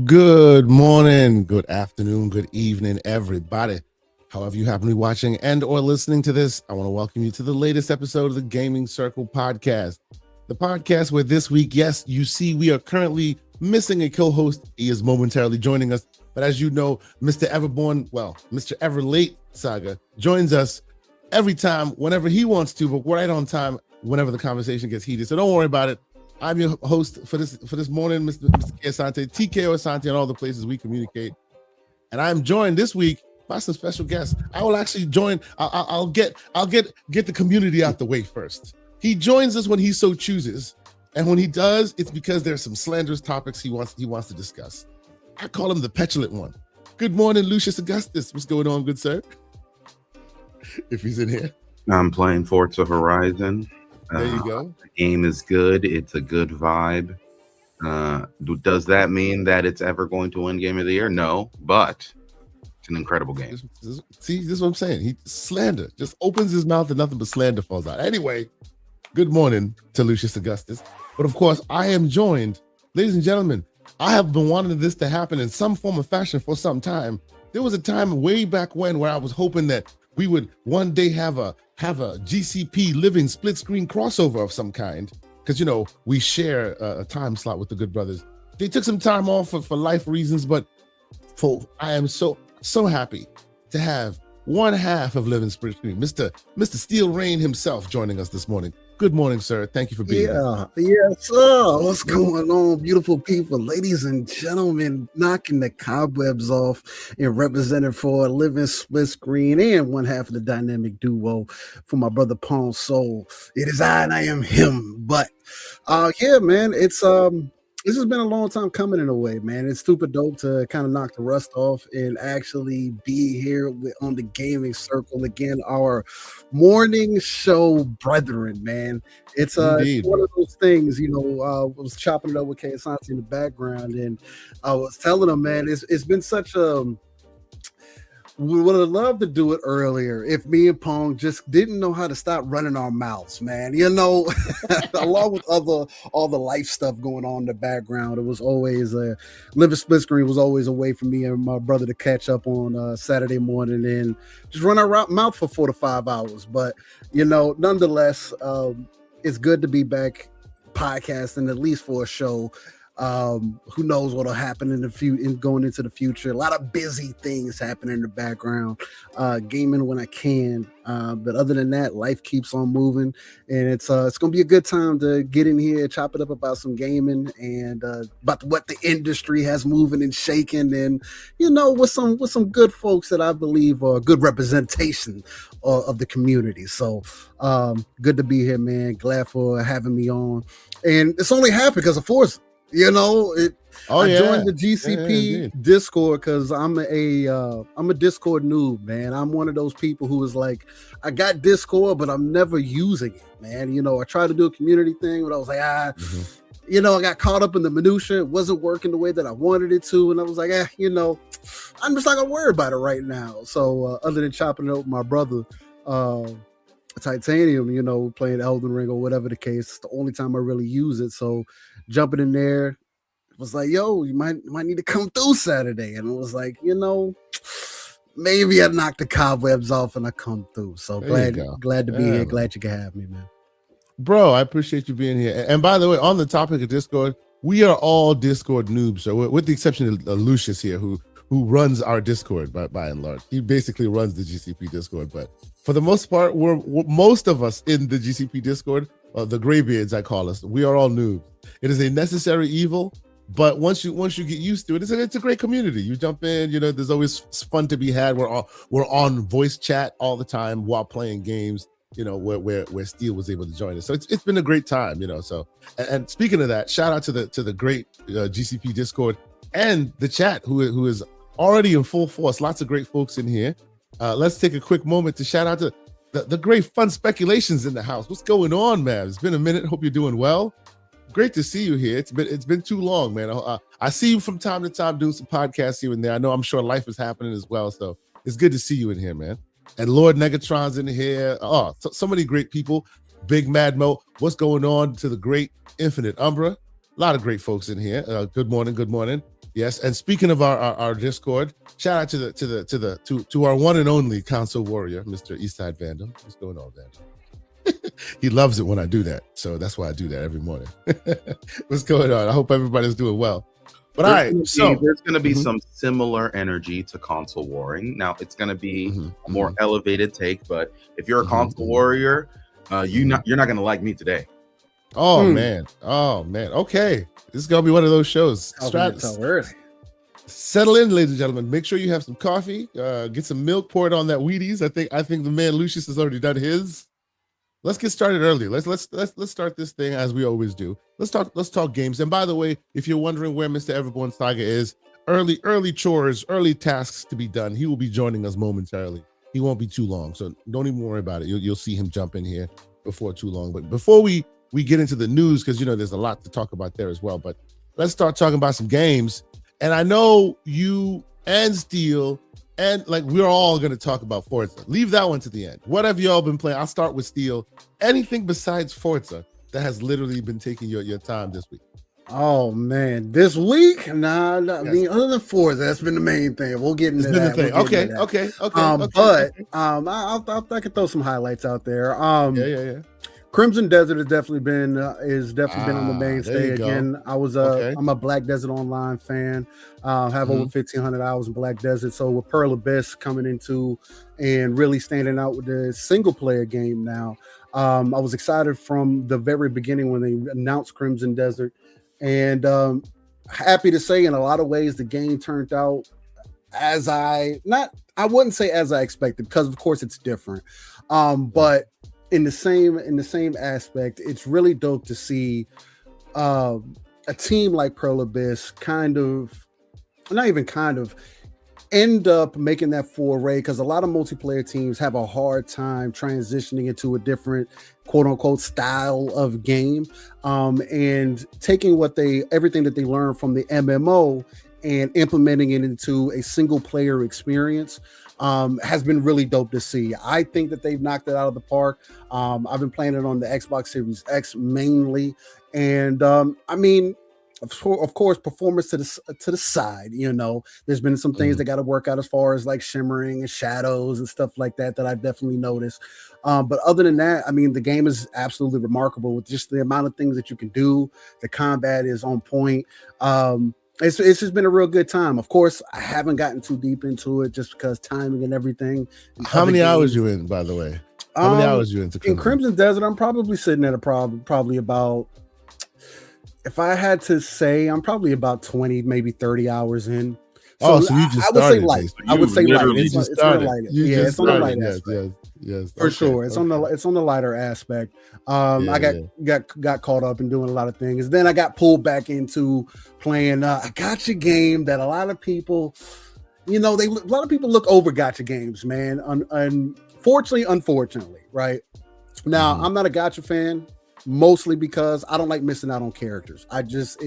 Good morning, good afternoon, good evening, everybody. However you happen to be watching and or listening to this, I want to welcome you to the latest episode of the Gaming Circle podcast. The podcast where this week, yes, you see we are currently missing a co-host. He is momentarily joining us. But as you know, Mr. Everborn, Mr. Everlate Saga joins us every time, whenever he wants to, but right on time, whenever the conversation gets heated. So don't worry about it. I'm your host for this morning, Mr. K. Asante, TKO Asante, and all the places we communicate. And I'm joined this week by some special guests. I will actually join. I'll get the community out the way first. He joins us when he so chooses, and when he does, it's because there's some slanderous topics he wants to discuss. I call him the petulant one. Good morning, Lucius Augustus. What's going on, good sir? If he's in here, I'm playing Forza Horizon. There you go. The game is good. It's a good vibe. Does that mean that it's ever going to win Game of the Year? No, but it's an incredible game. See, this is what I'm saying. He slander just opens his mouth and nothing but slander falls out. Anyway, good morning to Lucius Augustus. But of course, I am joined, ladies and gentlemen. I have been wanting this to happen in some form or fashion for some time. There was a time way back when where I was hoping that we would one day have a GCP living split screen crossover of some kind, because we share a time slot with the good brothers. They took some time off for life reasons, but I am so happy to have one half of living split screen, Mr. Steel Rain himself, joining us this morning. Good morning, sir. Thank you for being here. Yes, sir. What's going on, beautiful people, ladies and gentlemen, knocking the cobwebs off and representing for Living Split Screen and one half of the dynamic duo for my brother Pawn Soul. It is I and I am him. But yeah, man, this has been a long time coming in a way, man. It's super dope to kind of knock the rust off and actually be here on the Gaming Circle again, our morning show brethren, man. It's one of those things, I was chopping it up with K. Asante in the background, and I was telling him, man, it's been such we would have loved to do it earlier if me and Pong just didn't know how to stop running our mouths, man. Along with all the life stuff going on in the background, it was always Living Split Screen was always a way for me and my brother to catch up on Saturday morning and just run our mouth for 4 to 5 hours. But nonetheless, it's good to be back podcasting, at least for a show. Who knows what'll happen in the future, going into the future. A lot of busy things happen in the background, gaming when I can, but other than that, life keeps on moving, and it's gonna be a good time to get in here, chop it up about some gaming and about what the industry has moving and shaking, and with some good folks that I believe are a good representation of the community. So good to be here, man. Glad for having me on, and it's only happened because of Forza. I joined the GCP Discord because I'm a Discord noob, man. I'm one of those people who is like, I got Discord, but I'm never using it, man. I tried to do a community thing, but I was like, I got caught up in the minutia. It wasn't working the way that I wanted it to, and I was like, I'm just not gonna worry about it right now. So other than chopping it up with my brother, Titanium, playing Elden Ring or whatever the case, it's the only time I really use it. So jumping in there, was like, yo, you might need to come through Saturday. And it was like, maybe I knock the cobwebs off and I come through. So glad to be here. Glad you can have me, man. Bro, I appreciate you being here. And by the way, on the topic of Discord, we are all Discord noobs. So with the exception of Lucius here, who runs our Discord by and large. He basically runs the GCP Discord. But for the most part, we're most of us in the GCP Discord, the graybeards I call us, we are all noobs. It is a necessary evil, but once you get used to it, it's a great community. You jump in, there's always fun to be had. We're on voice chat all the time while playing games, where Steel was able to join us. So it's been a great time, So and speaking of that, shout out to the great GCP Discord and the chat who is already in full force. Lots of great folks in here. Let's take a quick moment to shout out to the great fun speculations in the house. What's going on, man? It's been a minute. Hope you're doing well. Great to see you here. It's been too long, man. I see you from time to time doing some podcasts here and there. I'm sure life is happening as well. So it's good to see you in here, man. And Lord Negatron's in here. Oh, so many great people. Big Mad Mo. What's going on to the great Infinite Umbra? A lot of great folks in here. Good morning. Yes, and speaking of our Discord, shout out to our one and only console warrior, Mr. Eastside Vandal. What's going on, Vandal? He loves it when I do that, so that's why I do that every morning. What's going on? I hope everybody's doing well. But all right, so there's going to be some similar energy to console warring. Now it's going to be a more elevated take, but if you're a console warrior, you're not going to like me today. Oh man, okay, this is gonna be one of those shows. Settle in, ladies and gentlemen. Make sure you have some coffee, get some milk, pour it on that Wheaties. I think the man Lucius has already done his. Let's get started early. Let's start this thing as we always do. Let's talk games. And by the way, if you're wondering where Mr. Everborn Saga is, early chores, early tasks to be done, he will be joining us momentarily. He won't be too long, so don't even worry about it. You'll see him jump in here before too long. But before we get into the news, because there's a lot to talk about there as well, but let's start talking about some games. And I know you and Steel and we're all going to talk about Forza. Leave that one to the end. What have y'all been playing? I'll start with Steel. Anything besides Forza that has literally been taking your time this week? Oh man, this week? Nah, yes. I mean, other than Forza, that's been the main thing. We'll get into that. Okay. But I can throw some highlights out there. Yeah. Crimson Desert has definitely been on the mainstay again. I'm a Black Desert Online fan. Have over 1,500 hours in Black Desert. So with Pearl Abyss coming into and really standing out with the single player game now, I was excited from the very beginning when they announced Crimson Desert, and happy to say in a lot of ways the game turned out I wouldn't say as I expected, because of course it's different, but in the same aspect, it's really dope to see a team like Pearl Abyss end up making that foray, because a lot of multiplayer teams have a hard time transitioning into a different quote unquote style of game, and taking everything that they learned from the MMO and implementing it into a single player experience has been really dope to see. I think that they've knocked it out of the park. I've been playing it on the Xbox Series X mainly, and I mean, of course, performance to the side. There's been some things that got to work out as far as like shimmering and shadows and stuff like that I've definitely noticed. But other than that, I mean, the game is absolutely remarkable with just the amount of things that you can do. The combat is on point. It's just been a real good time. Of course, I haven't gotten too deep into it just because timing and everything. How many hours you in, by the way? How many hours you into Crimson? In Crimson Desert, I'm probably sitting at probably about, if I had to say, I'm probably about 20, maybe 30 hours in. So you just started. I would say light. It's on the light. It's on the light aspect. Yes, for sure. It's on the lighter aspect. I got caught up in doing a lot of things. Then I got pulled back into playing a gotcha game that a lot of people, a lot of people look over gotcha games, man. Unfortunately, right now, I'm not a gotcha fan. Mostly because I don't like missing out on characters. It just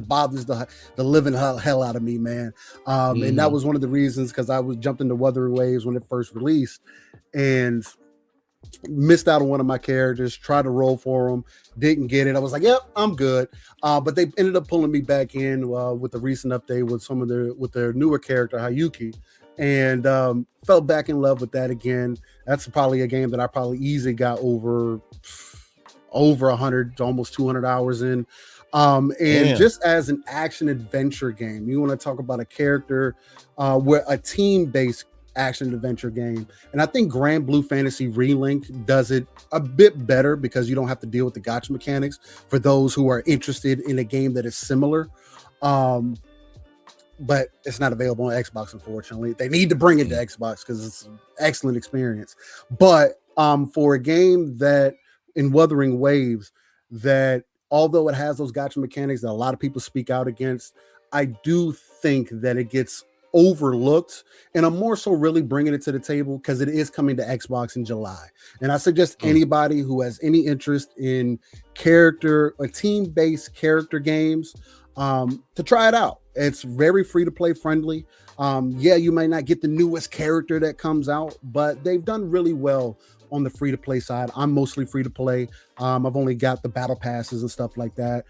bothers the living hell out of me, man. And that was one of the reasons, because I was jumping to Wuthering Waves when it first released and missed out on one of my characters, tried to roll for them, didn't get it. I was like, yep, I'm good. But they ended up pulling me back in with the recent update with their newer character, Hayuki, and fell back in love with that again. That's probably a game that I probably easily got over 100 to almost 200 hours in. Just as an action adventure game, you want to talk about a character where a team-based action adventure game. And I think Grand Blue Fantasy Relink does it a bit better, because you don't have to deal with the gotcha mechanics for those who are interested in a game that is similar. But it's not available on Xbox, unfortunately. They need to bring it to Xbox because it's an excellent experience. But for a game that in Wuthering Waves, that although it has those gotcha mechanics that a lot of people speak out against, I do think that it gets overlooked, and I'm more so really bringing it to the table because it is coming to Xbox in July. And I suggest anybody who has any interest in team-based character games to try it out. It's very free to play friendly. You might not get the newest character that comes out, but they've done really well on the free to play side. I'm mostly free to play. I've only got the battle passes and stuff like that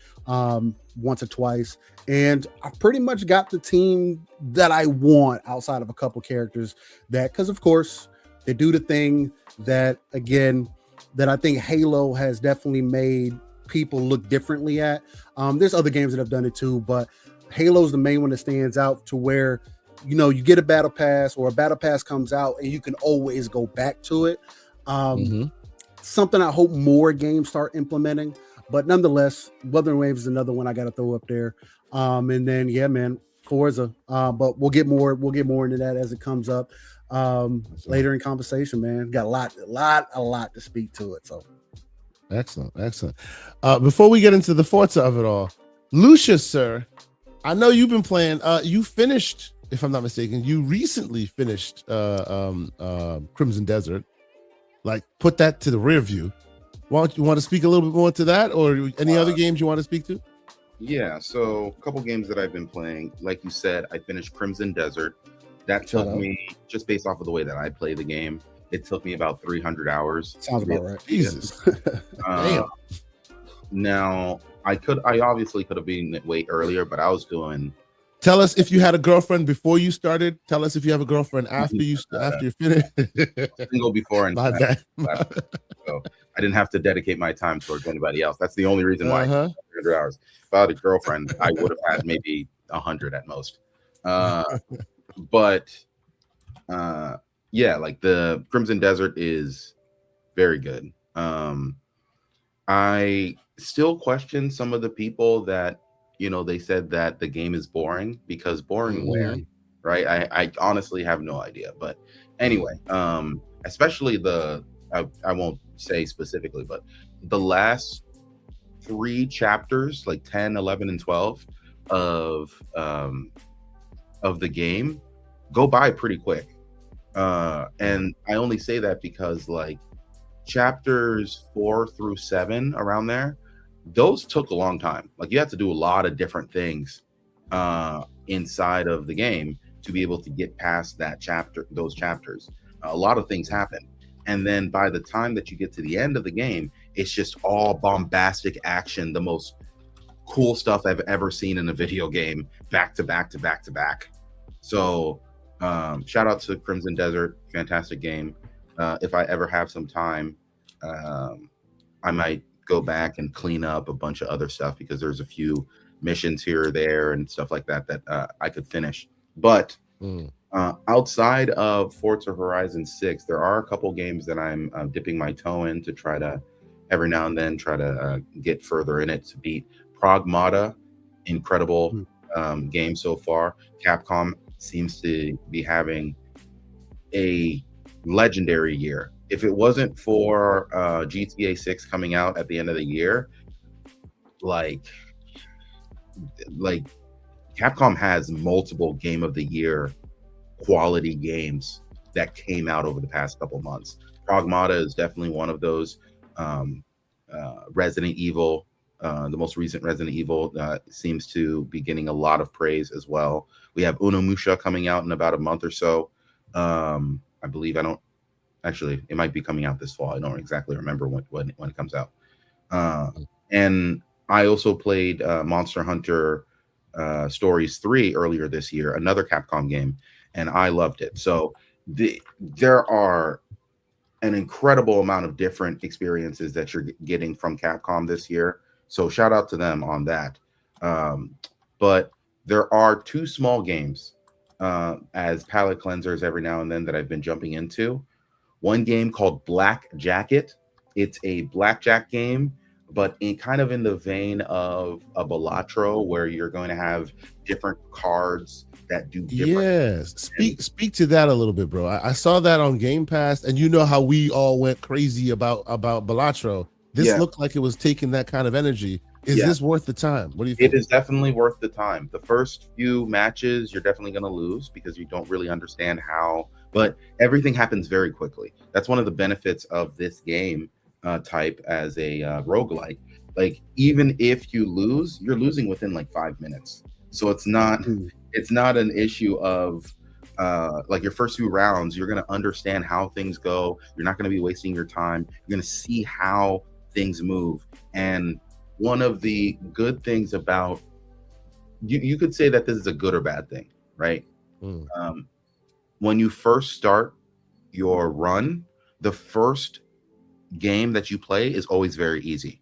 once or twice, and I've pretty much got the team that I want outside of a couple characters that, because of course they do the thing that, again, that I think Halo has definitely made people look differently at. There's other games that have done it too, but Halo's the main one that stands out, to where, you know, you get a battle pass, or a battle pass comes out and you can always go back to it. Something I hope more games start implementing, but nonetheless, Wuthering Waves is another one I got to throw up there. And then, yeah, man, Forza. But we'll get more into that as it comes up later in conversation, man. Got a lot to speak to it. So excellent. Before we get into the Forza of it all, Lucius, sir, I know you've been playing. You finished, if I'm not mistaken, you recently finished Crimson Desert. Like, put that to the rear view. Want to speak a little bit more to that, or any other games you want to speak to? Yeah, so a couple games that I've been playing. Like you said, I finished Crimson Desert. That took me, just based off of the way that I play the game, it took me about 300 hours. Sounds about right. Jesus. Damn. Now, I obviously could have been way earlier, but I was doing. Tell us if you had a girlfriend before you started. Tell us if you have a girlfriend after you finished. Single before and after. So I didn't have to dedicate my time towards anybody else. That's the only reason why. 300 hours. If I had a girlfriend, I would have had maybe 100 at most. But yeah, like the Crimson Desert is very good. I still question some of the people that, you know, they said that the game is boring, because boring where, right? I honestly have no idea. But anyway, especially I won't say specifically, but the last 3 chapters, like 10, 11, and 12 of the game go by pretty quick. And I only say that because, like, chapters 4 through 7, around there, those took a long time. Like, you have to do a lot of different things inside of the game to be able to get past those chapters. A lot of things happen. And then by the time that you get to the end of the game, it's just all bombastic action, the most cool stuff I've ever seen in a video game, back to back to back to back. So shout out to Crimson Desert, fantastic game. If I ever have some time, I might go back and clean up a bunch of other stuff, because there's a few missions here or there and stuff like that I could finish. But outside of Forza Horizon 6, there are a couple games that I'm dipping my toe in to try to every now and then try to get further in it to beat. Pragmata, incredible game so far. Capcom seems to be having a legendary year. If it wasn't for GTA 6 coming out at the end of the year, like Capcom has multiple Game of the Year quality games that came out over the past couple months. Pragmata is definitely one of those. Resident Evil, the most recent Resident Evil, seems to be getting a lot of praise as well. We have Onimusha coming out in about a month or so. I believe, actually, it might be coming out this fall. I don't exactly remember when it comes out. And I also played Monster Hunter Stories 3 earlier this year, another Capcom game, and I loved it. So there are an incredible amount of different experiences that you're getting from Capcom this year. So shout out to them on that. But there are 2 small games as palate cleansers every now and then that I've been jumping into. One game called Black Jacket. It's a blackjack game, but in the vein of a Balatro, where you're going to have different cards that do different. Yes, speak to that a little bit, bro. I saw that on Gamepass, and you know how we all went crazy about Balatro. This looked like it was taking that kind of energy. Is this worth the time? What do you think? It is definitely worth the time. The first few matches, you're definitely going to lose because you don't really understand how, but everything happens very quickly. That's one of the benefits of this game type as a roguelike. Like, even if you lose, you're losing within like 5 minutes. So it's not an issue of like your first few rounds, you're going to understand how things go. You're not going to be wasting your time. You're going to see how things move. And one of the good things about you could say that this is a good or bad thing, right? When you first start your run, the first game that you play is always very easy.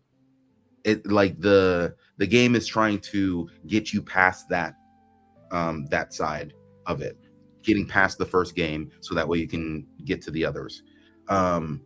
It like the game is trying to get you past that that side of it, getting past the first game, so that way you can get to the others. And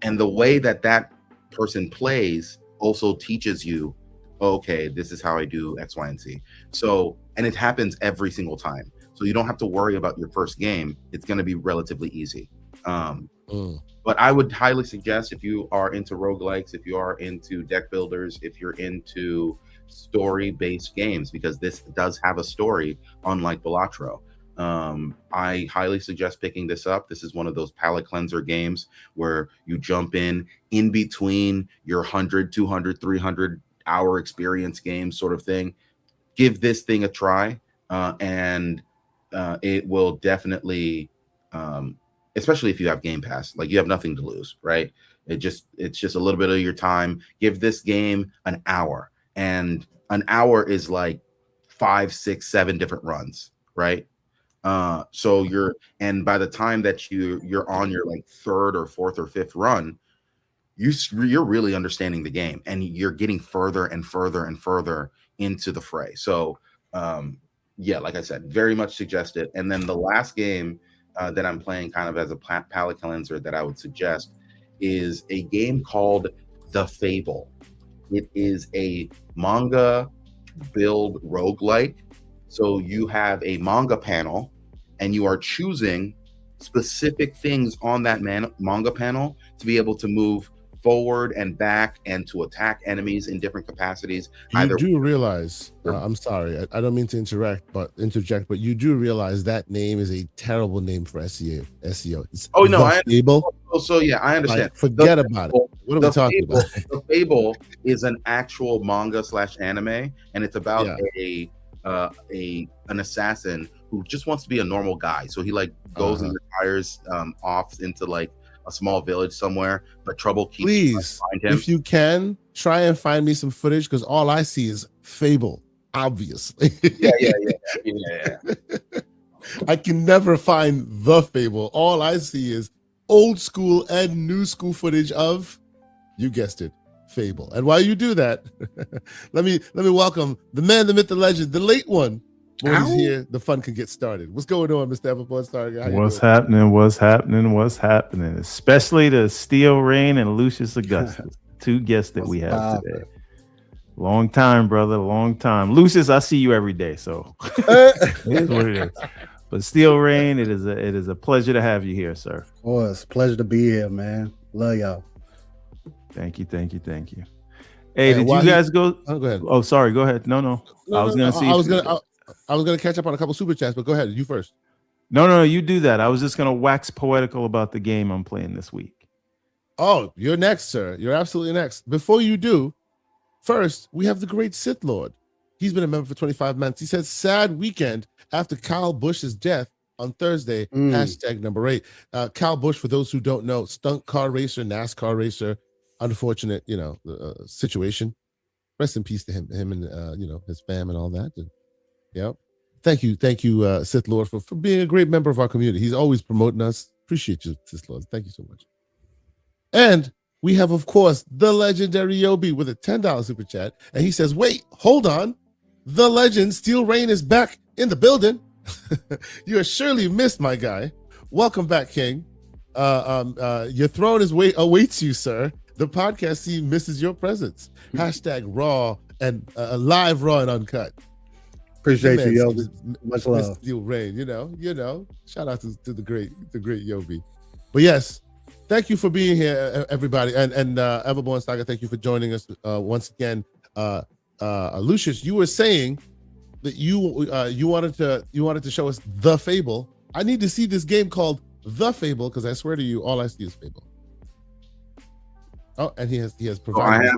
the way that that person plays also teaches you, okay, this is how I do X, Y, and Z. So, and it happens every single time. So you don't have to worry about your first game. It's going to be relatively easy. But I would highly suggest, if you are into roguelikes, if you are into deck builders, if you're into story-based games, because this does have a story, unlike Balatro. I highly suggest picking this up. This is one of those palate cleanser games where you jump in between your 100, 200, 300 hour experience game sort of thing. Give this thing a try, and it will definitely, especially if you have Gamepass, like you have nothing to lose, right? It's just a little bit of your time. Give this game an hour, and an hour is like 5, 6, 7 different runs, right? So and by the time that you're on your like third or fourth or fifth run, you're really understanding the game, and you're getting further and further and further into the fray. So yeah, like I said, very much suggest it. And then the last game that I'm playing kind of as a palate cleanser that I would suggest is a game called The Fable. It is a manga build roguelike. So you have a manga panel, and you are choosing specific things on that manga panel to be able to move forward and back and to attack enemies in different capacities. You do realize, I'm sorry, I don't mean to interject, but you do realize that name is a terrible name for SEO. It's oh no, I Fable. So yeah, I understand. Like, forget about it. What are we talking about? The Fable is an actual manga / anime, and it's about an assassin who just wants to be a normal guy. So he like goes and retires off into like a small village somewhere, but trouble keeps Please, find him. If you can, try and find me some footage, because all I see is Fable, obviously. Yeah. I can never find The Fable. All I see is old school and new school footage of, you guessed it, Fable. And while you do that, let me welcome the man, the myth, the legend, the late one. When he's here, the fun can get started. What's going on, Mr. Everborn? What's happening? Especially to Steel Rain and Lucius Augustus, two guests that we have today. Long time, brother. Long time. Lucius, I see you every day, so it is what it is. But Steel Rain, it is a pleasure to have you here, sir. Of course, pleasure to be here, man. Love y'all. Thank you. Hey, did you guys go? Oh, go ahead. Oh, sorry. Go ahead. No. I was gonna catch up on a couple super chats, but go ahead. You first. No. You do that. I was just gonna wax poetical about the game I'm playing this week. Oh, you're next, sir. You're absolutely next. Before you do, first we have the great Sith Lord. He's been a member for 25 months. He says, sad weekend after Kyle Busch's death on Thursday. Hashtag number 8. Kyle Busch, for those who don't know, stunt car racer, NASCAR racer. Unfortunate, situation. Rest in peace to him and his fam and all that. And, thank you, Sith Lord, for being a great member of our community. He's always promoting us. Appreciate you, Sith Lord. Thank you so much. And we have, of course, the legendary Yobi with a $10 super chat, and he says, "Wait, hold on, the legend Steel Rain is back in the building. You are surely missed, my guy. Welcome back, King. Your throne awaits you, sir. The podcast team misses your presence. Hashtag raw and live, raw and uncut." Appreciate you, Yobi. Much love. Steel Rain, shout out to the great Yobi. But yes, thank you for being here, everybody. And Everborn Saga, thank you for joining us once again. Lucius, you were saying that you wanted to show us The Fable. I need to see this game called The Fable, because I swear to you, all I see is Fable. Oh, and he has provided.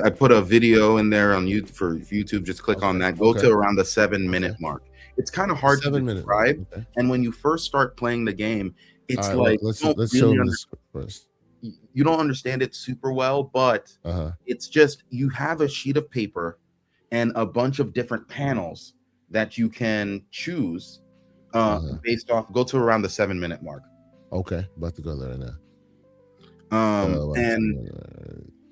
I put a video in there on YouTube for YouTube. Just click on that. Go to around the 7-minute mark, it's kind of hard to 7 minutes. describe. Okay. And when you first start playing the game, it's All right, like let's show them this first. you don't understand it super well, but it's just you have a sheet of paper and a bunch of different panels that you can choose based off. Go to around the 7-minute mark. Okay, about to go there now.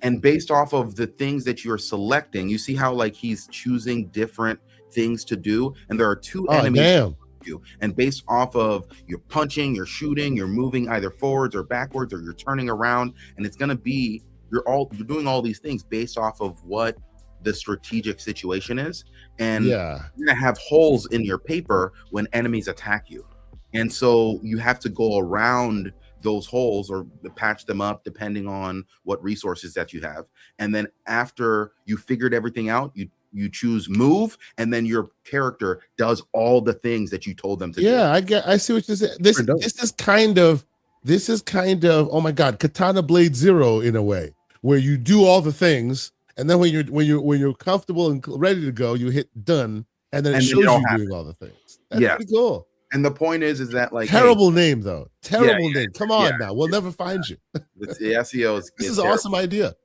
And based off of the things that you're selecting, you see how like he's choosing different things to do, and there are two enemies. Damn. You, and based off of you're punching, you're shooting, you're moving either forwards or backwards, or you're turning around, and it's gonna be you're doing all these things based off of what the strategic situation is, and you're gonna have holes in your paper when enemies attack you, and so you have to go around those holes or patch them up depending on what resources that you have. And then after you figured everything out, you choose move, and then your character does all the things that you told them to do. I see what you're saying. This is kind of oh my god, Katana Blade Zero in a way, where you do all the things, and then when you're comfortable and ready to go, you hit done, and then it shows you doing all the things. That's pretty cool. And the point is that like terrible name though. Terrible name. Come on now. We'll never find you. The SEO is this is an awesome idea.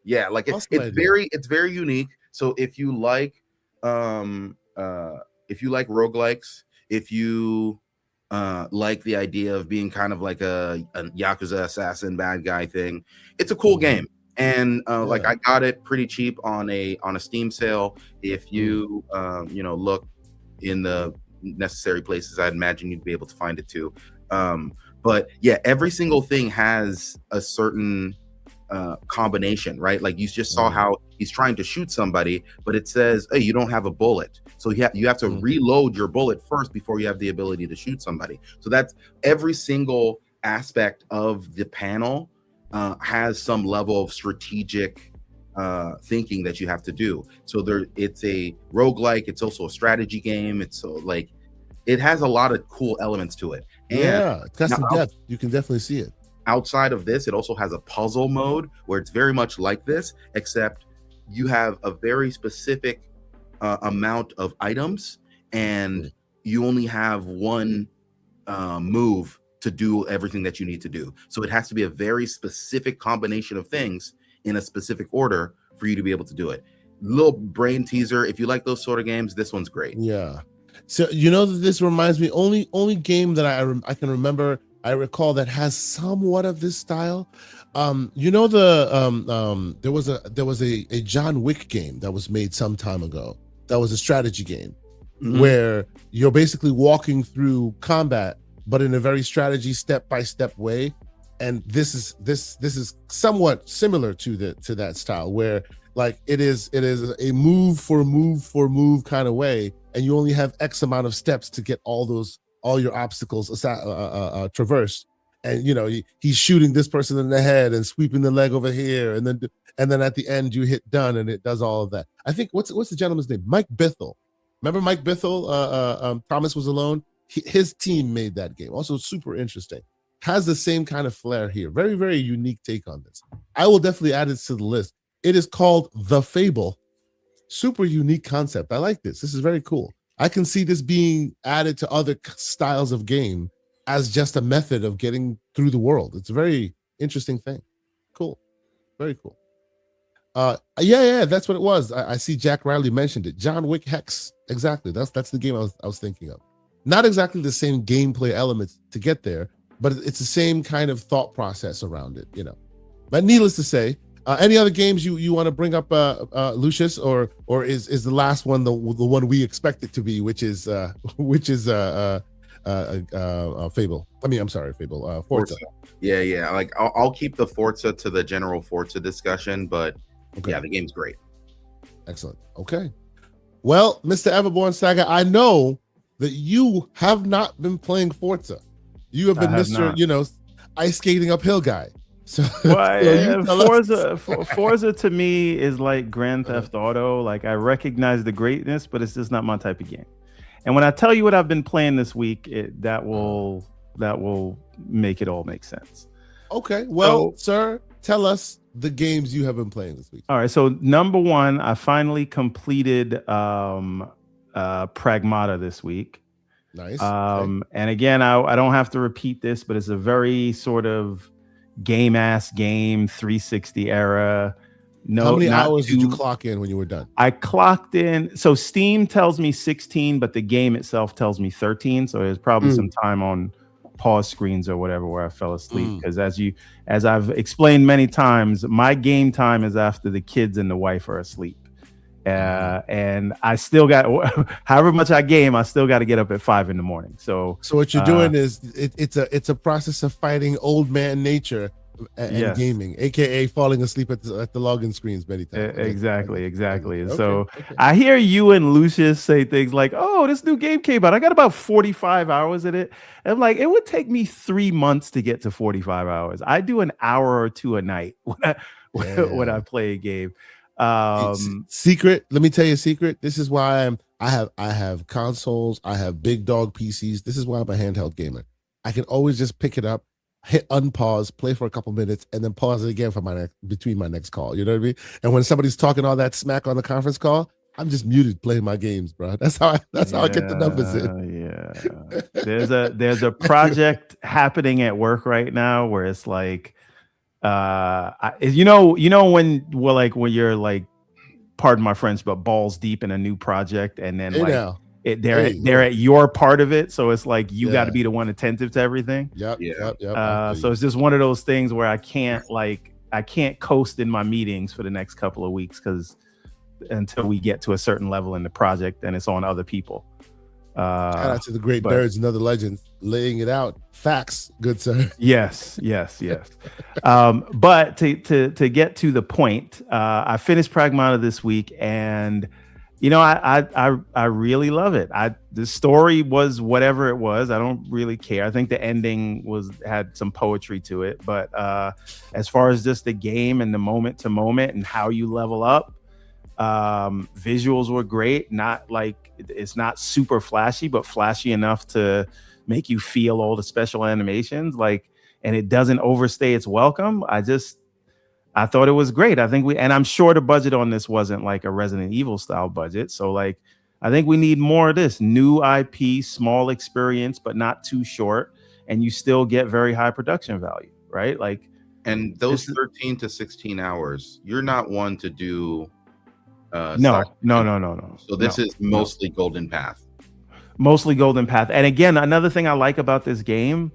Yeah, like it's very unique. So if you like roguelikes, if you like the idea of being kind of like a Yakuza assassin bad guy thing, it's a cool game. And like I got it pretty cheap on a Steam sale. If you look in the necessary places, I'd imagine you'd be able to find it too. But yeah, every single thing has a certain combination, right? Like you just saw how he's trying to shoot somebody, but it says, hey, you don't have a bullet, so you have to reload your bullet first before you have the ability to shoot somebody. So that's every single aspect of the panel has some level of strategic thinking that you have to do. So it's a roguelike, it's also a strategy game. It's so like it has a lot of cool elements to it. And it's got some depth. You can definitely see it. Outside of this, it also has a puzzle mode where it's very much like this, except you have a very specific amount of items, and you only have one move to do everything that you need to do. So it has to be a very specific combination of things in a specific order for you to be able to do it. Little brain teaser. If you like those sort of games, this one's great. Yeah. So this reminds me, only game that I can remember, I recall that has somewhat of this style. There was a John Wick game that was made some time ago. That was a strategy game where you're basically walking through combat, but in a very strategy step-by-step way. And this is somewhat similar to that style, where like it is a move for move kind of way, and you only have X amount of steps to get all your obstacles traversed. And he's shooting this person in the head and sweeping the leg over here, and then at the end you hit done, and it does all of that. I think what's the gentleman's name? Mike Bithell. Remember Mike Bithell? Thomas Was Alone. His team made that game. Also super interesting. Has the same kind of flair here. Very, very unique take on this. I will definitely add it to the list. It is called The Fable. Super unique concept. I like this. This is very cool. I can see this being added to other styles of game as just a method of getting through the world. It's a very interesting thing. Cool. Very cool. Yeah, that's what it was. I see Jack Riley mentioned it. John Wick Hex. Exactly. That's the game I was thinking of. Not exactly the same gameplay elements to get there, but it's the same kind of thought process around it, But needless to say, any other games you want to bring up, Lucius, or is the last one the one we expect it to be, which is Fable? I mean, I'm sorry, Fable. Forza. Yeah. Like I'll keep the Forza to the general Forza discussion, but yeah, the game's great. Excellent. Okay. Well, Mr. Everborn Saga, I know that you have not been playing Forza. You have been Mr. Ice skating uphill guy. So, Forza to me is like Grand Theft Auto. Like I recognize the greatness, but it's just not my type of game. And when I tell you what I've been playing this week, that will make it all make sense. Okay. Well, sir, tell us the games you have been playing this week. All right. So number one, I finally completed Pragmata this week. Nice. And again, I don't have to repeat this, but it's a very sort of game 360 era. No, how many hours did you clock in when you were done? I clocked in. So Steam tells me 16, but the game itself tells me 13. So there's probably some time on pause screens or whatever where I fell asleep. Because as I've explained many times, my game time is after the kids and the wife are asleep. And I still got, however much I game, I still got to get up at 5 a.m. So what you're doing is it's a process of fighting old man nature and gaming, aka falling asleep at the login screens many times. Exactly. And so I hear you and Lucius say things like, "Oh, this new game came out. I got about 45 hours in it." And I'm like, it would take me 3 months to get to 45 hours. I do an hour or two a night when I play a game. Secret. Let me tell you a secret. This is why I have consoles. I have big dog PCs. This is why I'm a handheld gamer. I can always just pick it up, hit unpause, play for a couple minutes, and then pause it again for between my next call. You know what I mean? And when somebody's talking all that smack on the conference call, I'm just muted playing my games, bro. That's how I get the numbers in. There's a project happening at work right now where it's like, you know when you're like, pardon my French, but balls deep in a new project, and then they're at your part of it, so it's like you got to be the one attentive to everything. Yep. So it's just one of those things where I can't coast in my meetings for the next couple of weeks until we get to a certain level in the project, and it's on other people. Shout out to the great nerds and other legends laying it out. Facts, good sir. Yes. But to get to the point, I finished Pragmata this week, and I really love it. The story was whatever it was. I don't really care. I think the ending had some poetry to it, but as far as just the game and the moment to moment and how you level up, visuals were great. Not like it's not super flashy, but flashy enough to make you feel all the special animations, and it doesn't overstay its welcome. I thought it was great. And I'm sure the budget on this wasn't like a Resident Evil style budget. So I think we need more of this new IP, small experience, but not too short. And you still get very high production value, right? And those 13 to 16 hours, you're not one to do. No. So this is mostly Golden Path. Mostly Golden Path. And again, another thing I like about this game,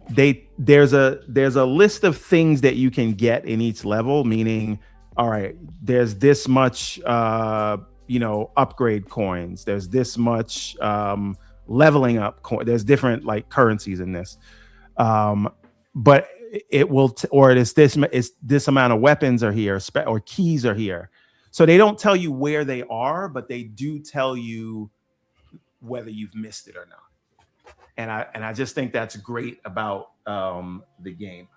there's a list of things that you can get in each level, meaning, all right, there's this much upgrade coins, there's this much leveling up there's different currencies in this, but it will it's this amount of weapons are here, or keys are here. So they don't tell you where they are, but they do tell you whether you've missed it or not. And I just think that's great about the game.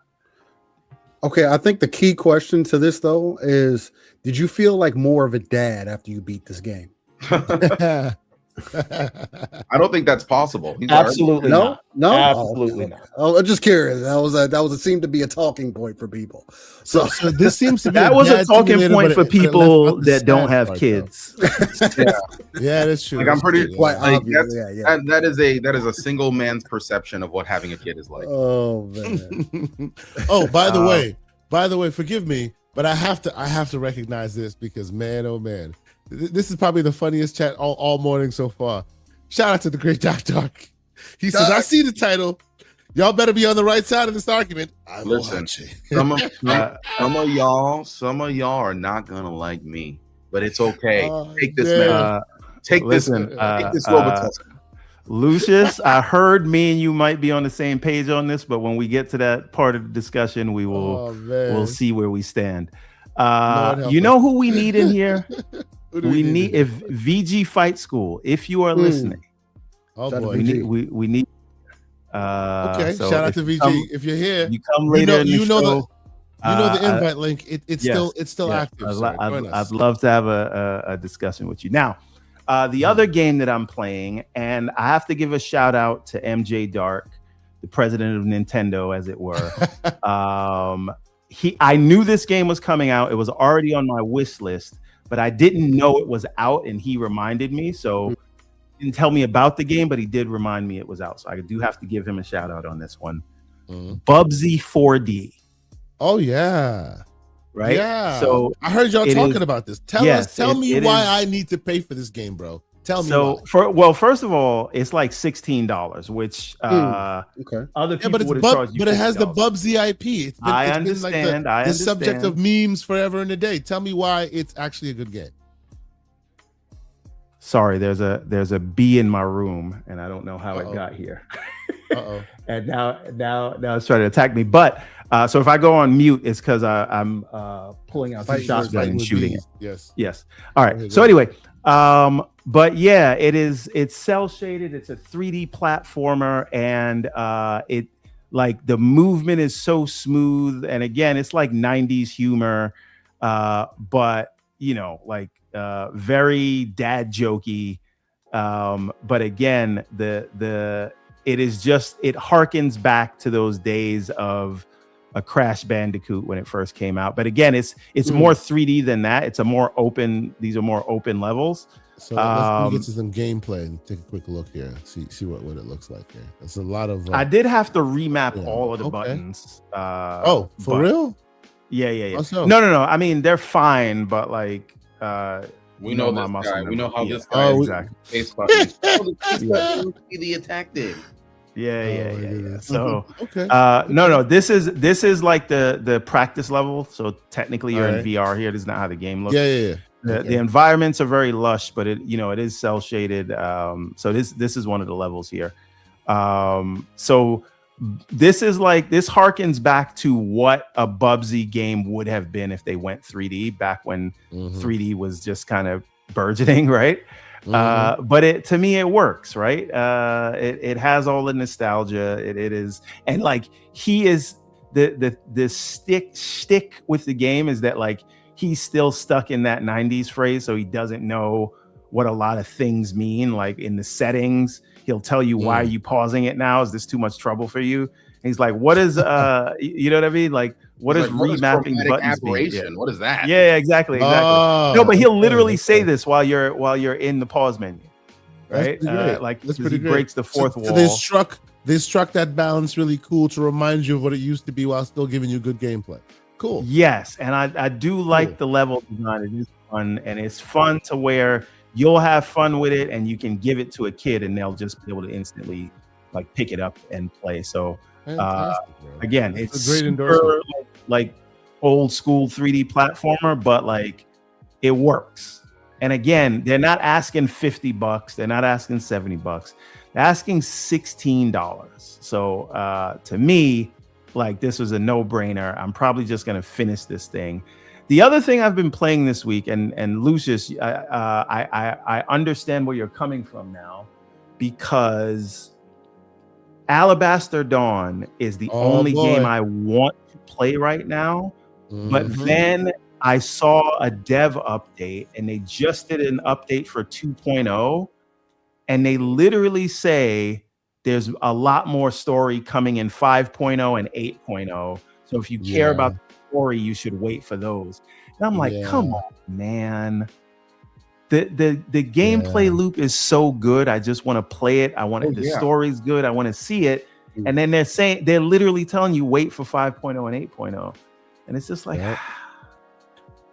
Okay, I think the key question to this though is, did you feel like more of a dad after you beat this game? I don't think that's possible. Absolutely not. No, absolutely not. I'm just curious. It seemed to be a talking point for people. So this seems to be that was a talking point for people that don't have kids. Yeah, that's true. I'm pretty quite obvious. That is a single man's perception of what having a kid is like. Oh man. Oh, by the way, forgive me, but I have to recognize this because man, oh man. This is probably the funniest chat all morning so far. Shout out to the great Doc. He says, I see the title. Y'all better be on the right side of this argument. Listen, some of y'all are not gonna like me, but it's okay. Take this man. Take this Robitussin. Lucius, I heard me and you might be on the same page on this, but when we get to that part of the discussion, we'll see where we stand. You know who we need in here? We need if VG Fight School. If you are listening, we need. Okay, so shout out to VG. If you're here, you come later. You know the invite link. It's still active. I'd love to have a discussion with you now. The other game that I'm playing, and I have to give a shout out to MJ Dark, the president of Nintendo, as it were. I knew this game was coming out. It was already on my wish list, but I didn't know it was out, and he reminded me. So didn't tell me about the game, but he did remind me it was out. So I do have to give him a shout out on this one. Bubsy 4D. Oh yeah. Right. Yeah. So I heard y'all talking about this. Tell me why I need to pay for this game, bro. Tell me. So first of all, it's like $16, which other people would have charged you. But it has the Bubsy IP. It's been, I it's understand. Been like the subject of memes forever and a day. Tell me why it's actually a good game. Sorry, there's a bee in my room, and I don't know how it got here. And now it's trying to attack me. But so if I go on mute, it's because I'm pulling out the shotgun and shooting it. Yes. All right. So anyway, but yeah, it's cell shaded. It's a 3D platformer, and it like the movement is so smooth. And again, it's like 90s humor, but like very dad jokey. But again, it harkens back to those days of a Crash Bandicoot when it first came out. But again, it's more 3D than that. These are more open levels. So let's get to some gameplay and take a quick look here. See what it looks like here. There's a lot of I did have to remap all of the buttons. For real? Yeah. So? No. I mean, they're fine, but like we know this guy. We know how this guy. Oh, exactly. Face button. The attack did. Yeah. So no. This is like the practice level. So technically you're in VR here. This is not how the game looks. Yeah. The environments are very lush, but it is cell shaded. So this is one of the levels here. So this harkens back to what a Bubsy game would have been if they went 3D back when 3D was just kind of burgeoning, right? But to me it works, right? It has all the nostalgia. It is, and like he is the stick with the game is that like he's still stuck in that 90s phrase, so he doesn't know what a lot of things mean. Like in the settings, he'll tell you, why are you pausing it now? Is this too much trouble for you? And he's like, what is you know what I mean? Like what is remapping buttons mean? Yeah. What is that? Yeah, exactly. No, but he'll literally say this while you're in the pause menu. Right? Like that's pretty great. Breaks the fourth wall. So they struck that balance really cool to remind you of what it used to be while still giving you good gameplay. Cool. Yes, and I do like the level design. It is fun, and it's fun to where you'll have fun with it, and you can give it to a kid, and they'll just be able to instantly like pick it up and play. So again, it's a great endorsement. Like old school 3D platformer, but like it works. And again, they're not asking $50. They're not asking $70. They're asking $16. So to me, like this was a no-brainer. I'm probably just gonna finish this thing. The other thing I've been playing this week, and Lucius, I understand where you're coming from now, because Alabaster Dawn is the only game I want to play right now. But then I saw a dev update, and they just did an update for 2.0, and they literally say there's a lot more story coming in 5.0 and 8.0. So if you care about the story, you should wait for those. And I'm like, come on, man. The gameplay loop is so good. I just want to play it. I want it. The story's good. I want to see it. And then they're literally telling you wait for 5.0 and 8.0. And it's just like,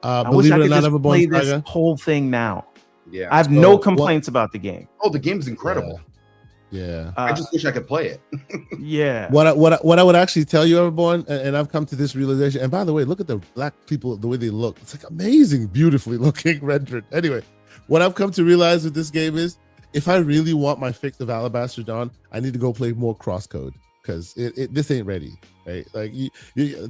I wish I could just play this whole thing now. Yeah, I have no complaints about the game. Oh, the game's incredible. Yeah, I just wish I could play it. Yeah. What I would actually tell you, everyone, and I've come to this realization. And by the way, look at the black people, the way they look. It's like amazing, beautifully looking rendered. Anyway, what I've come to realize with this game is, if I really want my fix of Alabaster Dawn, I need to go play more crosscode, because this ain't ready, right? Like you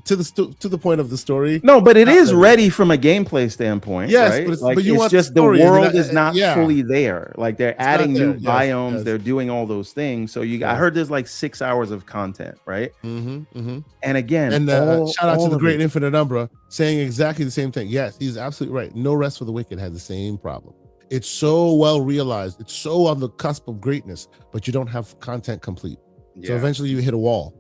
to the point of the story. No, but it is ready from a gameplay standpoint. Yes, right? but it's just the world is not fully there. Like they're adding new biomes, they're doing all those things. So I heard there's like 6 hours of content, right? And again, and shout out to the great Infinite Umbra saying exactly the same thing. Yes, he's absolutely right. No Rest for the Wicked has the same problem. It's so well realized. It's so on the cusp of greatness, but you don't have content complete. So eventually you hit a wall.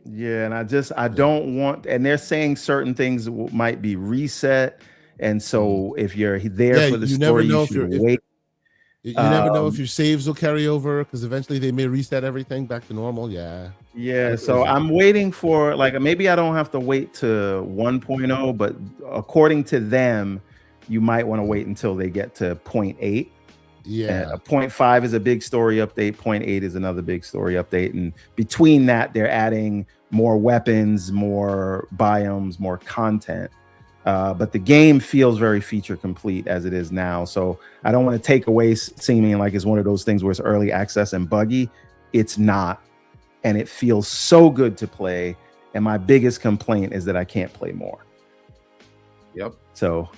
Yeah, and I don't want, and they're saying certain things might be reset. And so if you're there for the story, you should wait. You never know if your saves will carry over because eventually they may reset everything back to normal. Yeah, so I'm waiting for, like, maybe I don't have to wait to 1.0, but according to them, you might want to wait until they get to 0.8. Yeah, 0.5 is a big story update. 0.8 is another big story update, and between that, they're adding more weapons, more biomes, more content. But the game feels very feature complete as it is now. So I don't want to take away seeming like it's one of those things where it's early access and buggy. It's not. And it feels so good to play. And my biggest complaint is that I can't play more. Yep. So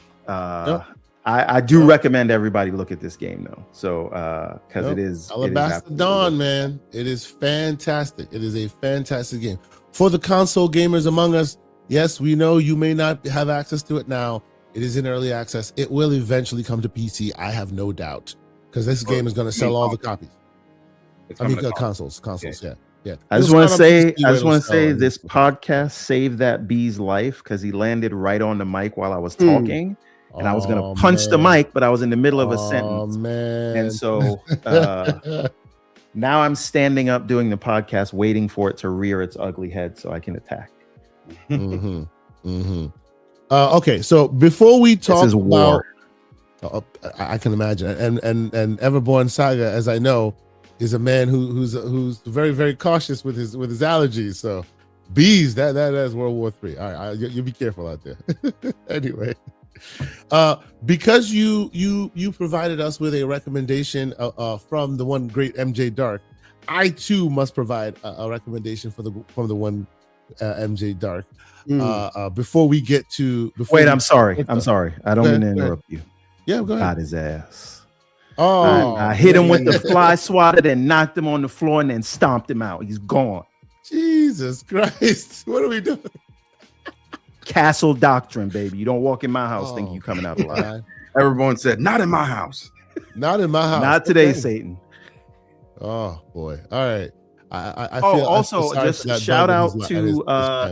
I do recommend everybody look at this game though. So because it is Alabaster Dawn, man. It is fantastic. It is a fantastic game. For the console gamers among us, yes, we know you may not have access to it now. It is in early access. It will eventually come to PC. I have no doubt because this game is going to sell all the copies. I mean, consoles. Yeah. I just want to say, this podcast saved that bee's life because he landed right on the mic while I was talking, and I was going to punch the mic, but I was in the middle of a sentence. And so now I'm standing up doing the podcast, waiting for it to rear its ugly head so I can attack. Okay, so before we talk this is war. I can imagine, and Everborn Saga, as I know, is a man who's very, very cautious with his allergies. So bees, that is World War III. All right, you'll be careful out there. Anyway, because you provided us with a recommendation from the one great MJ Dark, I too must provide a recommendation from the one MJ Dark. Before we get to I'm sorry. I don't mean to interrupt you. Yeah, go ahead. Got his ass. I hit him with the fly swatter, then knocked him on the floor, and then stomped him out. He's gone. Jesus Christ. What are we doing? Castle doctrine, baby. You don't walk in my house thinking you coming out alive. Everyone said, not in my house. Not in my house. Not today, Satan. Oh, boy. All right. I feel also just shout out to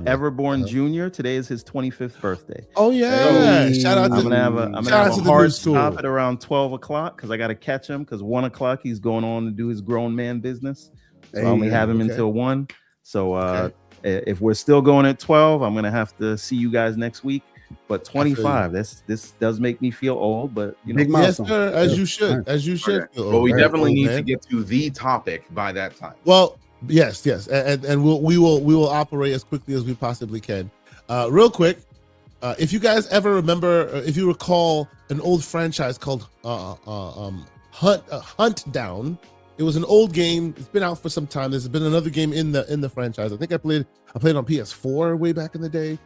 Everborn Jr. Today is his 25th birthday. Oh yeah! So shout out! I'm gonna have a hard stop at around 12 o'clock because I got to catch him because 1 o'clock he's going on to do his grown man business. So I only have him until 1. So if we're still going at 12, I'm gonna have to see you guys next week. But 25, this does make me feel old, but you know, yes, sir, as you should. Okay. Well, we definitely need to get to the topic by that time. Well, yes, and we will operate as quickly as we possibly can. Real quick, if you guys ever remember, if you recall an old franchise called Hunt Down. It was an old game. It's been out for some time. There's been another game in the franchise. I think I played on PS4 way back in the day.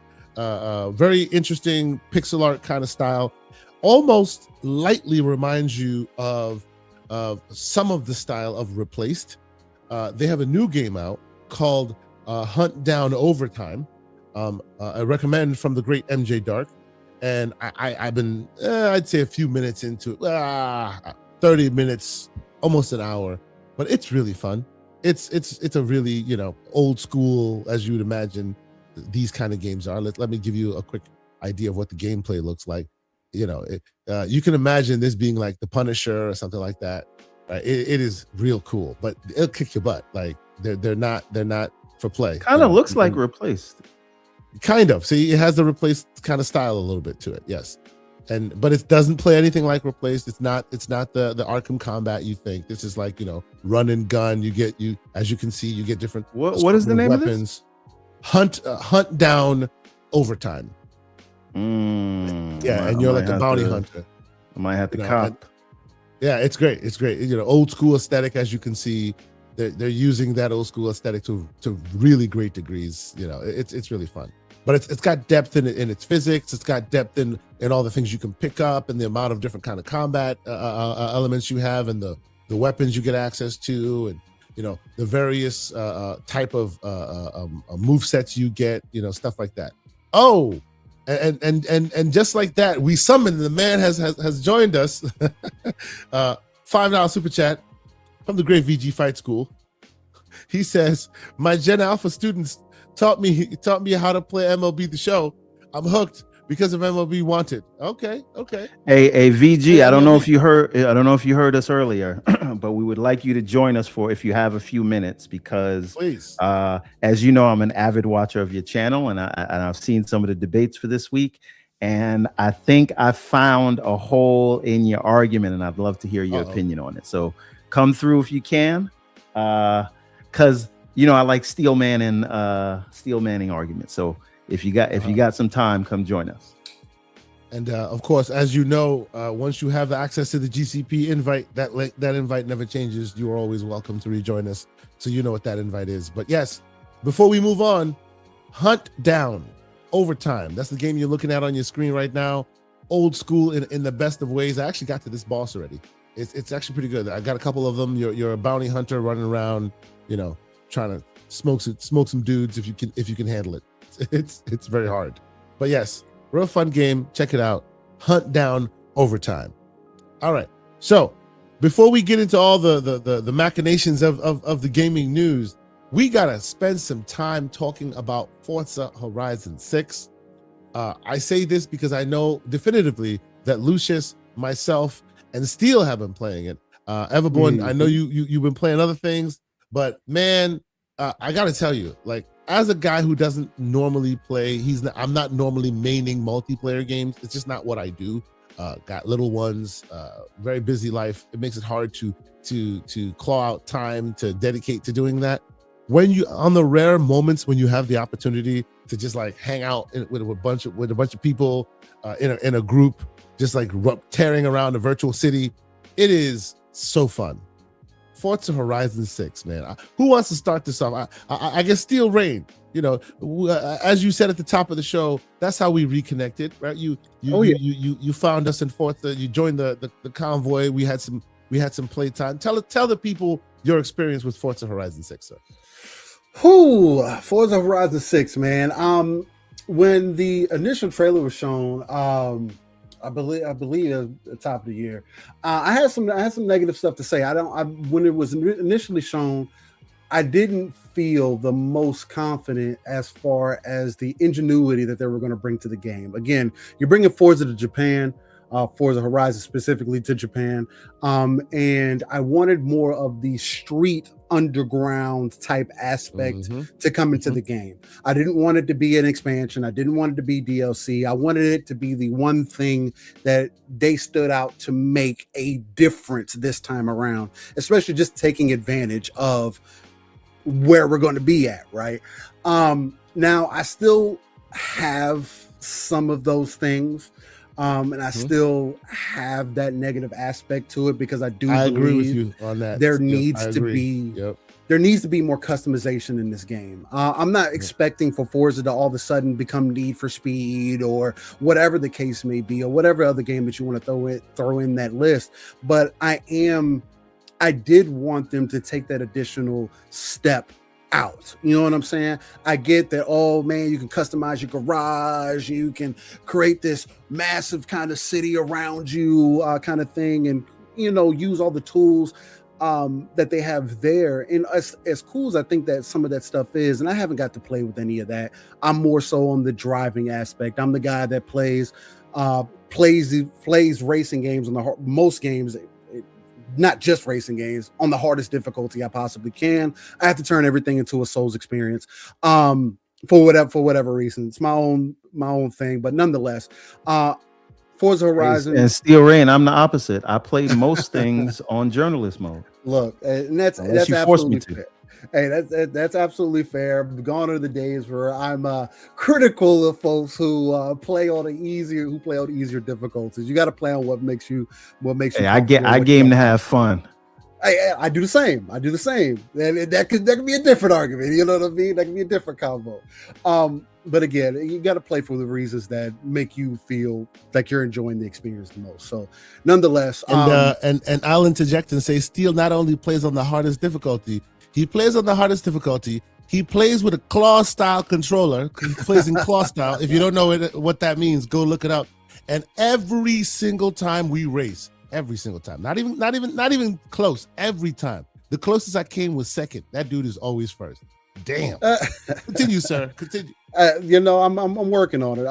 Very interesting pixel art kind of style. Almost lightly reminds you of some of the style of Replaced. They have a new game out called Hunt Down Overtime. I recommend from the great MJ Dark, and I've been I'd say a few minutes into 30 minutes, almost an hour, but it's really fun. It's a really old school, as you would imagine these kind of games are. Let me give you a quick idea of what the gameplay looks like. You can imagine this being like the Punisher or something like that. It is real cool, but it'll kick your butt. Like they're not for play. Kind of looks like Replaced. Kind of. See, it has the Replaced kind of style a little bit to it. Yes, but it doesn't play anything like Replaced. It's not the Arkham combat you think. This is like run and gun. You as you can see, you get different. What is the name of this? Hunt Down Overtime. And you're like a bounty hunter. I might have to cop. Yeah, it's great. It's great. Old school aesthetic, as you can see. They're using that old school aesthetic to really great degrees. It's really fun. But it's got depth in its physics. It's got depth in all the things you can pick up and the amount of different kind of combat elements you have and the weapons you get access to and the various type of move sets you get, stuff like that. Oh, and just like that, we summoned the man has joined us. $5 super chat from the great VG Fight School. He says, "My Gen Alpha students taught me how to play MLB The Show. I'm hooked because of MLB Wanted. Okay. Hey, VG, Hey, I don't know MLB. if you heard. I don't know if you heard us earlier, but we would like you to join us for if you have a few minutes, because Please. as you know, I'm an avid watcher of your channel, and I've seen some of the debates for this week, and I think I found a hole in your argument, and I'd love to hear your opinion on it. So come through if you can, because I like steel manning arguments. So if you got some time, come join us. And of course, as you know, once you have access to the GCP invite, that invite never changes. You are always welcome to rejoin us, so you know what that invite is. But yes, before we move on, Hunt Down Overtime. That's the game you're looking at on your screen right now. Old school in the best of ways. I actually got to this boss already. It's actually pretty good. I got a couple of them. You're a bounty hunter running around, trying to smoke some dudes if you can handle it. It's very hard, but yes. Real fun game. Check it out. Hunt Down Overtime. All right. So before we get into all the machinations of the gaming news, we got to spend some time talking about Forza Horizon 6. I say this because I know definitively that Lucius, myself, and Steel have been playing it. Everborn, I know you've been playing other things, but man, I got to tell you, like, as a guy who doesn't normally play, I'm not normally maining multiplayer games. It's just not what I do. Got little ones, very busy life. It makes it hard to claw out time to dedicate to doing that. When you, on the rare moments when you have the opportunity to just like hang out with a bunch of people in a group, just like tearing around a virtual city, it is so fun. Forza Horizon 6, man. Who wants to start this off? I guess Steel Rain. As you said at the top of the show, that's how we reconnected, right? You found us in Forza. You joined the convoy. We had some playtime. Tell the people your experience with Forza Horizon 6, sir. Forza Horizon 6, man. When the initial trailer was shown, I believe at the top of the year, I had some negative stuff to say. When it was initially shown, I didn't feel the most confident as far as the ingenuity that they were going to bring to the game. Again, you're bringing Forza to Japan, Forza Horizon specifically to Japan, and I wanted more of the street underground type aspect to come into the game. I didn't want it to be an expansion. I didn't want it to be DLC. I wanted it to be the one thing that they stood out to make a difference this time around, especially just taking advantage of where we're going to be at, right? Now I still have some of those things, and I still have that negative aspect to it, because I agree with you on that. There needs to be more customization in this game. I'm not expecting for Forza to all of a sudden become Need for Speed or whatever the case may be, or whatever other game that you want to throw in that list, but I did want them to take that additional step out. You know what I'm saying? I get that, oh man, you can customize your garage, you can create this massive kind of city around you, kind of thing, and use all the tools that they have there. And as cool as I think that some of that stuff is, and I haven't got to play with any of that, I'm more so on the driving aspect. I'm the guy that plays racing games on most games, not just racing games, on the hardest difficulty I possibly can. I have to turn everything into a Souls experience, for whatever reason. It's my own thing, but nonetheless, Forza Horizon and Steel Rain. I'm the opposite. I play most things on journalist mode. Look, and that's absolutely fair. Hey, that's absolutely fair. Gone are the days where I'm critical of folks who play on the easier difficulties. You got to play on what makes you. Hey, I game to have fun. I do the same. And that could be a different argument. You know what I mean? That could be a different combo. But again, you got to play for the reasons that make you feel like you're enjoying the experience the most. So, nonetheless, and I'll interject and say, Steel not only plays on the hardest difficulty. He plays on the hardest difficulty. He plays with a claw style controller. He plays in claw style. If you don't know what that means, go look it up. And every single time we race, every single time, not even close, every time, the closest I came was second. That dude is always first. Damn. Continue, sir. Continue. I'm working on it.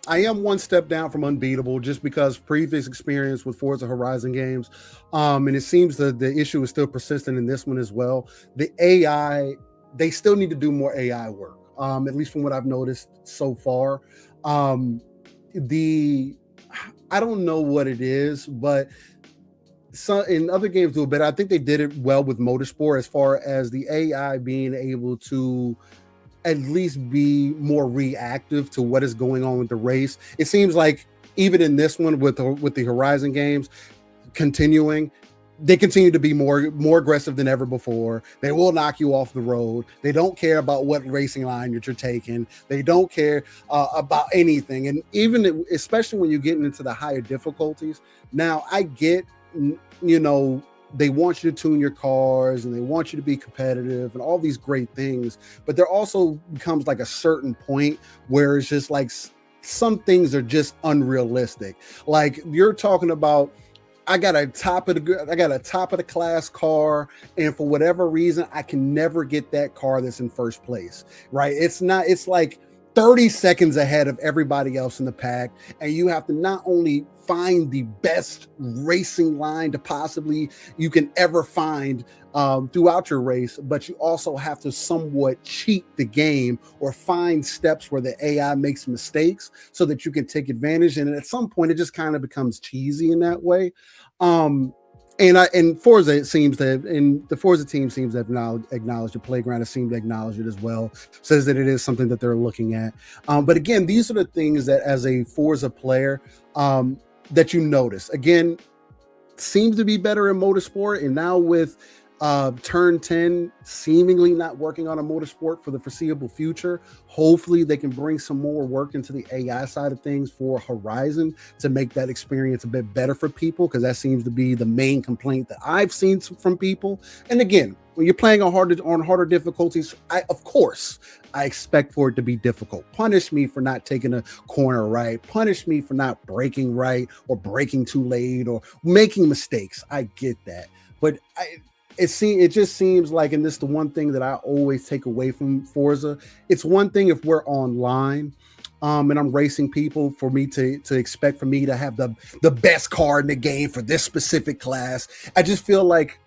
I am one step down from unbeatable just because previous experience with Forza Horizon games, and it seems that the issue is still persistent in this one as well. The AI, they still need to do more AI work. At least from what I've noticed so far. The I don't know what it is, but some in other games do it better. I think they did it well with Motorsport as far as the AI being able to at least be more reactive to what is going on with the race. It seems like even in this one with the Horizon games continuing, they continue to be more aggressive than ever before. They will knock you off the road. They don't care about what racing line that you're taking. They don't care about anything. And even especially when you're getting into the higher difficulties. Now I get, they want you to tune your cars and they want you to be competitive and all these great things, but there also becomes like a certain point where it's just like some things are just unrealistic. Like you're talking about, I got a top of the class car, and for whatever reason, I can never get that car that's in first place. Right? It's like 30 seconds ahead of everybody else in the pack, and you have to not only find the best racing line to possibly you can ever find throughout your race, but you also have to somewhat cheat the game or find steps where the AI makes mistakes so that you can take advantage. And at some point, it just kind of becomes cheesy in that way. And Forza, it seems that, and the Forza team seems to have now acknowledged, the Playground has seemed to acknowledge it as well, says that it is something that they're looking at. But again, these are the things that as a Forza player, that you notice. Again, seems to be better in Motorsport, and now with Turn 10 seemingly not working on a Motorsport for the foreseeable future, hopefully they can bring some more work into the AI side of things for Horizon to make that experience a bit better for people, because that seems to be the main complaint that I've seen from people. And again, when you're playing on harder difficulties, I expect for it to be difficult. Punish me for not taking a corner right. Punish me for not braking right or braking too late or making mistakes. I get that. But it just seems like, and this is the one thing that I always take away from Forza. It's one thing if we're online and I'm racing people, for me to expect for me to have the best car in the game for this specific class. I just feel like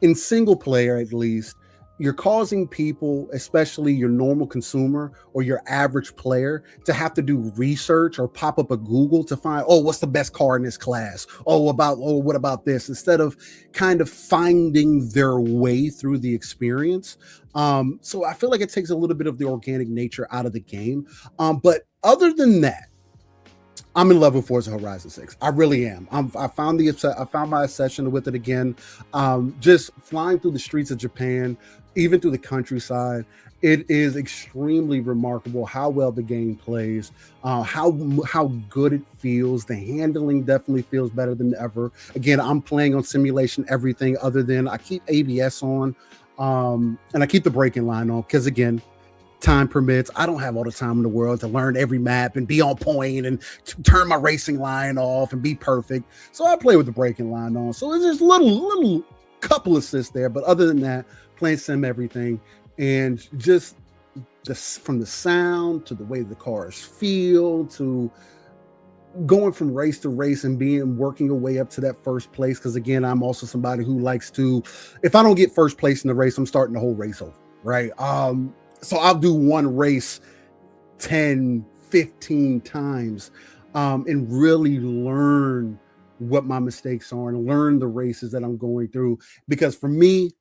in single player, at least, you're causing people, especially your normal consumer or your average player, to have to do research or pop up a Google to find, what's the best car in this class? What about this? Instead of kind of finding their way through the experience. So I feel like it takes a little bit of the organic nature out of the game. But other than that, I'm in love with Forza Horizon 6. I really am. I found my obsession with it again. Just flying through the streets of Japan, even through the countryside. It is extremely remarkable how well the game plays, how good it feels. The handling definitely feels better than ever. Again, I'm playing on simulation everything other than I keep ABS on, and I keep the braking line on because, again, time permits. I don't have all the time in the world to learn every map and be on point and turn my racing line off and be perfect. So I play with the braking line on. So it's just little couple assists there. But other than that, playing sim everything, and just from the sound to the way the cars feel to going from race to race and working your way up to that first place. Because again, I'm also somebody who likes to, if I don't get first place in the race, I'm starting the whole race over, right? So I'll do one race 10, 15 times and really learn what my mistakes are and learn the races that I'm going through. Because for me,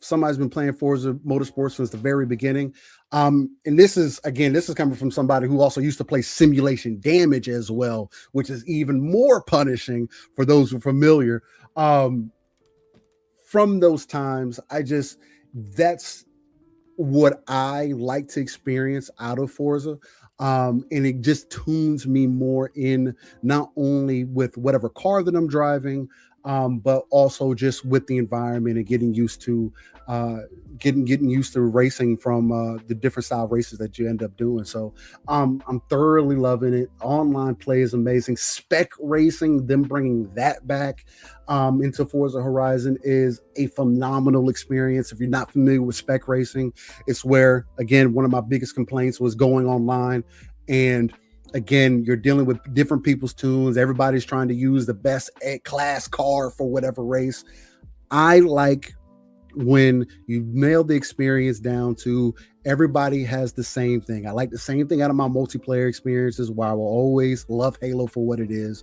somebody's been playing Forza Motorsports since the very beginning. And this is coming from somebody who also used to play Simulation Damage as well, which is even more punishing for those who are familiar. From those times, that's what I like to experience out of Forza. And it just tunes me more in, not only with whatever car that I'm driving, but also just with the environment and getting used to racing from the different style races that you end up doing. So I'm thoroughly loving it. Online play is amazing. Spec racing, them bringing that back into Forza Horizon is a phenomenal experience. If you're not familiar with spec racing, it's where, again, one of my biggest complaints was going online, and again, you're dealing with different people's tunes. Everybody's trying to use the best class car for whatever race. I like when you nail the experience down to everybody has the same thing. I like the same thing out of my multiplayer experiences, where I will always love Halo for what it is.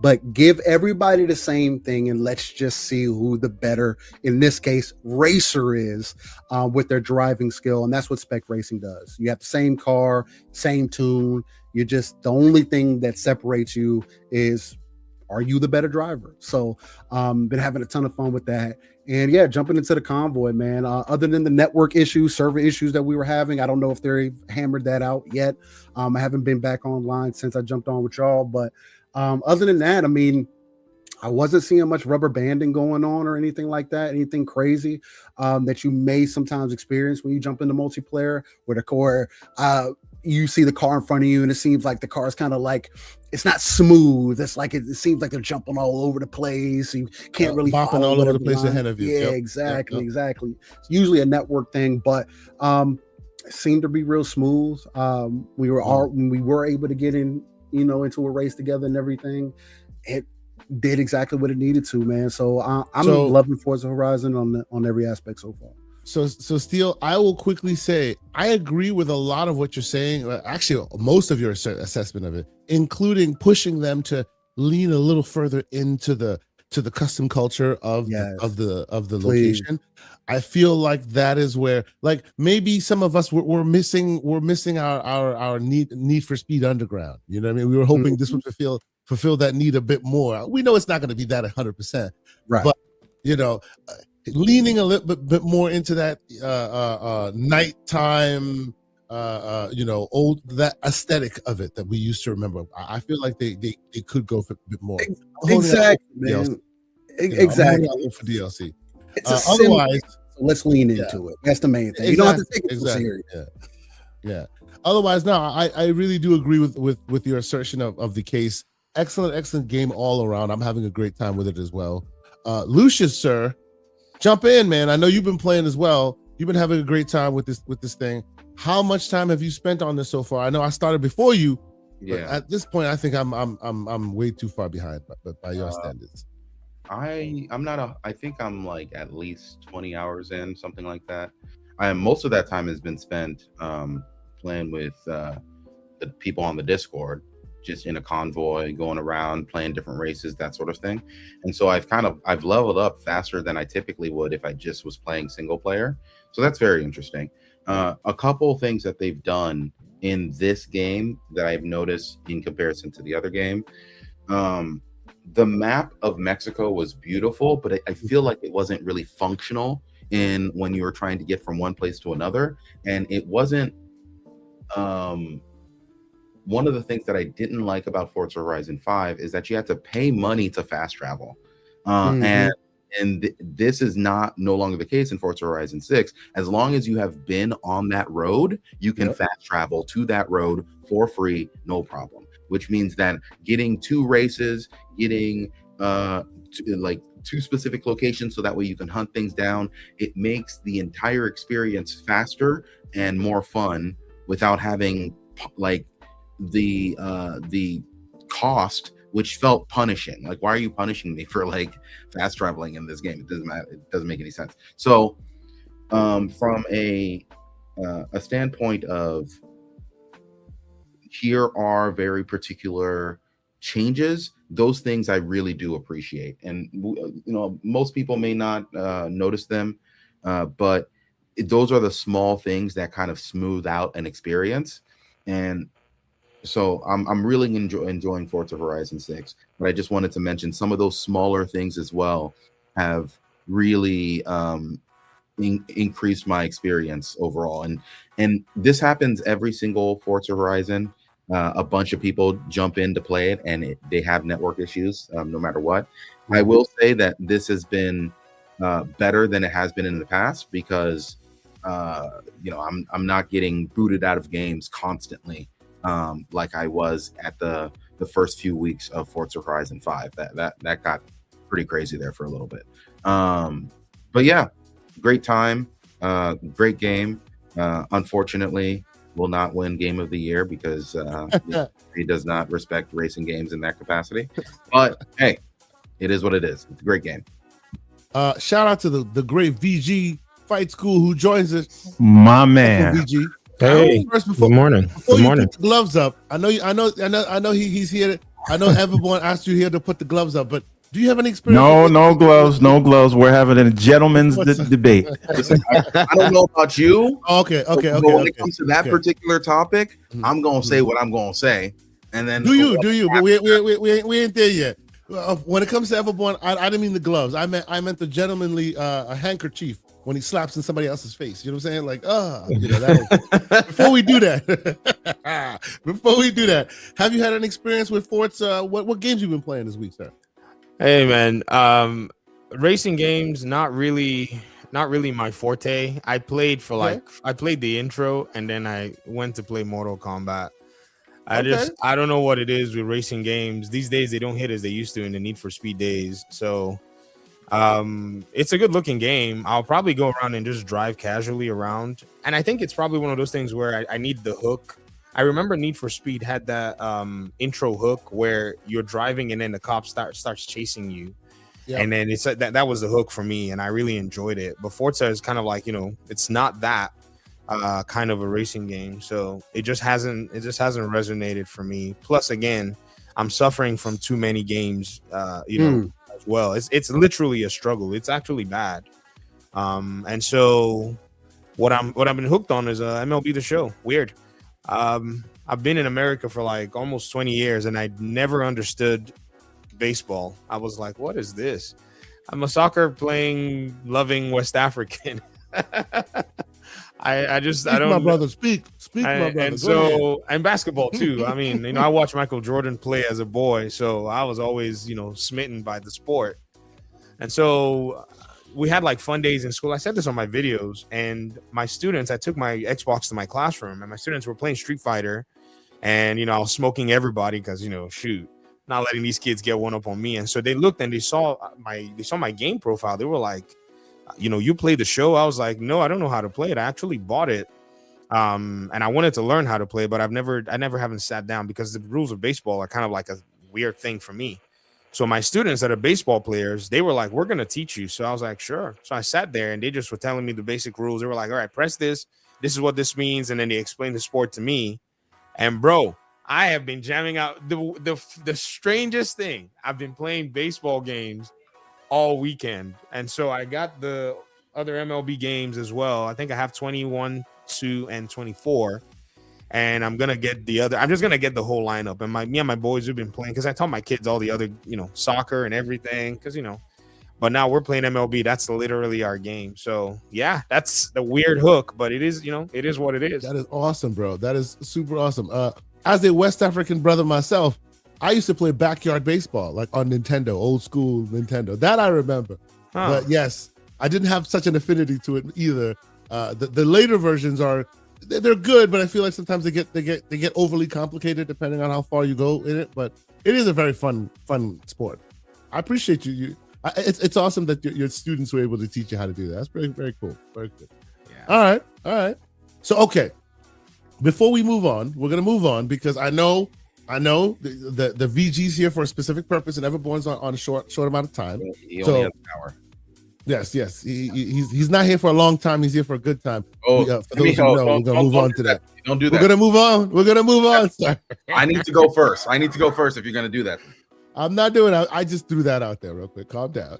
But give everybody the same thing, and let's just see who the better, in this case, racer is with their driving skill. And that's what spec racing does. You have the same car, same tune. You just, the only thing that separates you is, are you the better driver? So been having a ton of fun with that. And yeah, jumping into the convoy, man. Other than the network issues, server issues that we were having, I don't know if they've hammered that out yet. I haven't been back online since I jumped on with y'all, but other than that, I mean, I wasn't seeing much rubber banding going on or anything like that, anything crazy that you may sometimes experience when you jump into multiplayer, where the car, you see the car in front of you and it seems like the car is kind of like, it's not smooth. It's like, it seems like they're jumping all over the place. You can't really bopping all over the place ahead of you. Yeah, exactly. It's usually a network thing, but it seemed to be real smooth. We were able to get in, into a race together and everything. It did exactly what it needed to, man. So I'm loving Forza Horizon on every aspect so far. So Steele, I will quickly say I agree with a lot of what you're saying. Actually, most of your assessment of it, including pushing them to lean a little further into the custom culture of the location. I feel like that is where, like, maybe some of us we're missing our need for Speed Underground. You know what I mean? We were hoping this would fulfill that need a bit more. We know it's not going to be that 100%, right? But leaning a little bit more into that nighttime, old, that aesthetic of it that we used to remember. I feel like they could go for a bit more. Exactly, man. Exactly. For DLC. It's otherwise, so let's lean into it. That's the main thing. You don't have to take it so serious. Yeah. Otherwise, no, I really do agree with your assertion of the case. Excellent game all around. I'm having a great time with it as well. Lucius, sir, jump in, man. I know you've been playing as well. You've been having a great time with this thing. How much time have you spent on this so far? I know I started before you. Yeah. At this point, I think I'm way too far behind, but by your standards. I think I'm like at least 20 hours in, something like that. Most of that time has been spent playing with the people on the Discord, just in a convoy, going around, playing different races, that sort of thing. And so I've leveled up faster than I typically would if I just was playing single player. So that's very interesting. A couple things that they've done in this game that I've noticed in comparison to the other game. The map of Mexico was beautiful, but I feel like it wasn't really functional when you were trying to get from one place to another. And it wasn't, one of the things that I didn't like about Forza Horizon 5 is that you had to pay money to fast travel. And this is no longer the case in Forza Horizon 6. As long as you have been on that road, you can fast travel to that road for free, no problem. Which means that getting 2 races, getting two specific locations, so that way you can hunt things down, it makes the entire experience faster and more fun without having like the cost, which felt punishing. Like, why are you punishing me for like fast traveling in this game? It doesn't matter. It doesn't make any sense. So from a standpoint of, here are very particular changes, those things I really do appreciate. And most people may not notice them, but those are the small things that kind of smooth out an experience. And so I'm really enjoying Forza Horizon 6, but I just wanted to mention some of those smaller things as well have really increased my experience overall. And this happens every single Forza Horizon. a bunch of people jump in to play it, and they have network issues no matter what. I will say that this has been better than it has been in the past because I'm not getting booted out of games constantly like I was at the first few weeks of Forza Horizon 5. That got pretty crazy there for a little bit. But yeah, great time, great game. Unfortunately, will not win Game of the Year because he does not respect racing games in that capacity. But hey, it is what it is. It's a great game. Shout out to the great VG Fight School who joins us. My man. VG. Hey, good morning. Before you put the gloves up, I know he's here. I know everyone asked you here to put the gloves up, but do you have any experience? No gloves. We're having a gentleman's debate. Listen, I don't know about you. Okay. But when it comes to that particular topic, I'm gonna say what I'm gonna say, and then do you? But we ain't there yet. When it comes to Everborn, I didn't mean the gloves. I meant the gentlemanly handkerchief when he slaps in somebody else's face. You know what I'm saying? Like, before we do that, have you had an experience with Forza? What games you been playing this week, sir? Hey man, racing games not really my forte. I played I played the intro and then I went to play Mortal Kombat. I don't know what it is with racing games these days. They don't hit as they used to in the Need for Speed days. So it's a good looking game. I'll probably go around and just drive casually around, and I think it's probably one of those things where I need the hook. I remember Need for Speed had that intro hook where you're driving and then the cop starts chasing you. Yeah. And then it's that was the hook for me, and I really enjoyed it. But Forza is kind of like, it's not that kind of a racing game, so it just hasn't resonated for me. Plus, again, I'm suffering from too many games, as well. It's literally a struggle. It's actually bad. And so what I've been hooked on is MLB The Show. Weird. I've been in America for like almost 20 years and I never understood baseball. I was like, what is this? I'm a soccer playing, loving West African. I don't. My brother, speak, my brother. And so, and basketball too. I mean, I watched Michael Jordan play as a boy, so I was always, smitten by the sport. And so we had like fun days in school. I said this on my videos, and my students, I took my Xbox to my classroom, and my students were playing Street Fighter, and I was smoking everybody because not letting these kids get one up on me. And so they looked and they saw my game profile. They were like, you play the show? I was like, no, I don't know how to play it. I actually bought it, and I wanted to learn how to play, but I never haven't sat down because the rules of baseball are kind of like a weird thing for me. So my students that are baseball players, they were like, we're going to teach you. So I was like, sure. So I sat there and they just were telling me the basic rules. They were like, all right, press this. This is what this means. And then they explained the sport to me. And bro, I have been jamming out the strangest thing. I've been playing baseball games all weekend. And so I got the other MLB games as well. I think I have 21, 2, and 24. And I'm just gonna get the whole lineup. And me and my boys have been playing because I taught my kids all the other, soccer and everything. Because but now we're playing MLB. That's literally our game. So yeah, that's the weird hook, but it is, it is what it is. That is awesome, bro. That is super awesome. As a West African brother myself, I used to play backyard baseball, like on Nintendo, old school Nintendo. That I remember. Huh. But yes, I didn't have such an affinity to it either. The later versions they're good, but I feel like sometimes they get overly complicated depending on how far you go in it. But it is a very fun sport. I appreciate you. It's awesome that your students were able to teach you how to do that. That's very, very cool. Very good. Yeah. All right. So okay, before we move on, we're gonna move on because I know the VG's here for a specific purpose, and Everborn's on a short amount of time. He only has an hour. Yes. He's not here for a long time. He's here for a good time. Oh, for those who know, we're gonna move on to that. Don't do that. We're gonna move on. Sir. I need to go first. If you're gonna do that. I'm not doing it. I just threw that out there real quick. Calm down.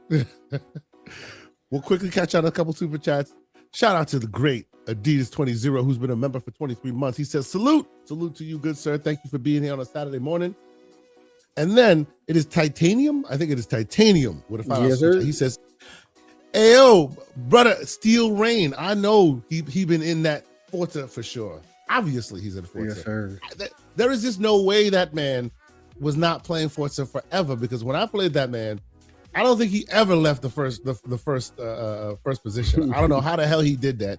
We'll quickly catch on a couple super chats. Shout out to the great Adidas 20 who's been a member for 23 months. He says, salute to you, good sir. Thank you for being here on a Saturday morning. And then it is Titanium. I think it is Titanium with a yes, sir. He says, Ayo, brother, Steel Rain. I know he been in that Forza for sure. Obviously, he's in Forza. Yes, sir. There is just no way that man was not playing Forza forever, because when I played that man, I don't think he ever left the first position. I don't know how the hell he did that.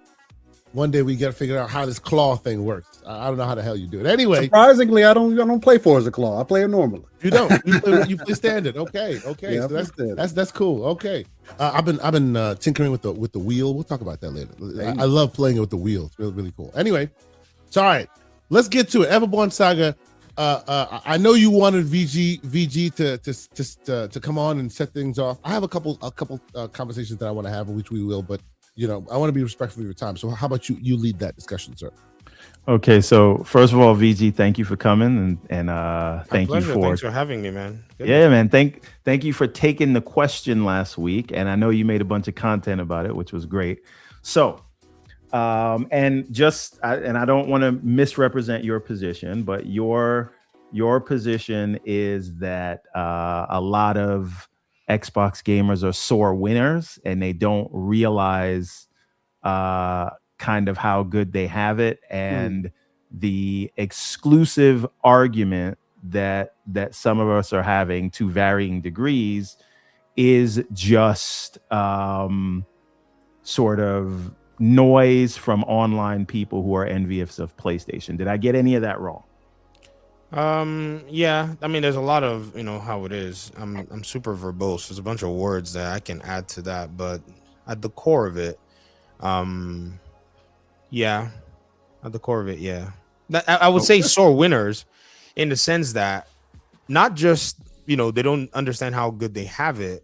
One day we got to figure out how this claw thing works. I don't know how the hell you do it. Anyway, surprisingly, I don't play Forza claw. I play it normally. You don't. You play standard. Okay. Yeah, so that's cool. Okay. I've been tinkering with the wheel. We'll talk about that later. I love playing it with the wheel. It's really, really cool. Anyway, so all right, let's get to it. Everborn Saga. I know you wanted VG to come on and set things off. I have a couple conversations that I want to have, which we will, but I want to be respectful of your time. So how about you lead that discussion, sir? Okay, so first of all, VG, thank you for coming, and thanks for having me, man. Good. Yeah, man. Thank you for taking the question last week, and I know you made a bunch of content about it, which was great. So, and I don't want to misrepresent your position, but your position is that a lot of Xbox gamers are sore winners, and they don't realize kind of how good they have it, and the exclusive argument that some of us are having to varying degrees is just sort of noise from online people who are envious of PlayStation. Did I get any of that wrong? Yeah, I mean, there's a lot of how it is. I'm super verbose. There's a bunch of words that I can add to that, but at the core of it, yeah, at the core of it, yeah. I would say sore winners in the sense that not just, they don't understand how good they have it,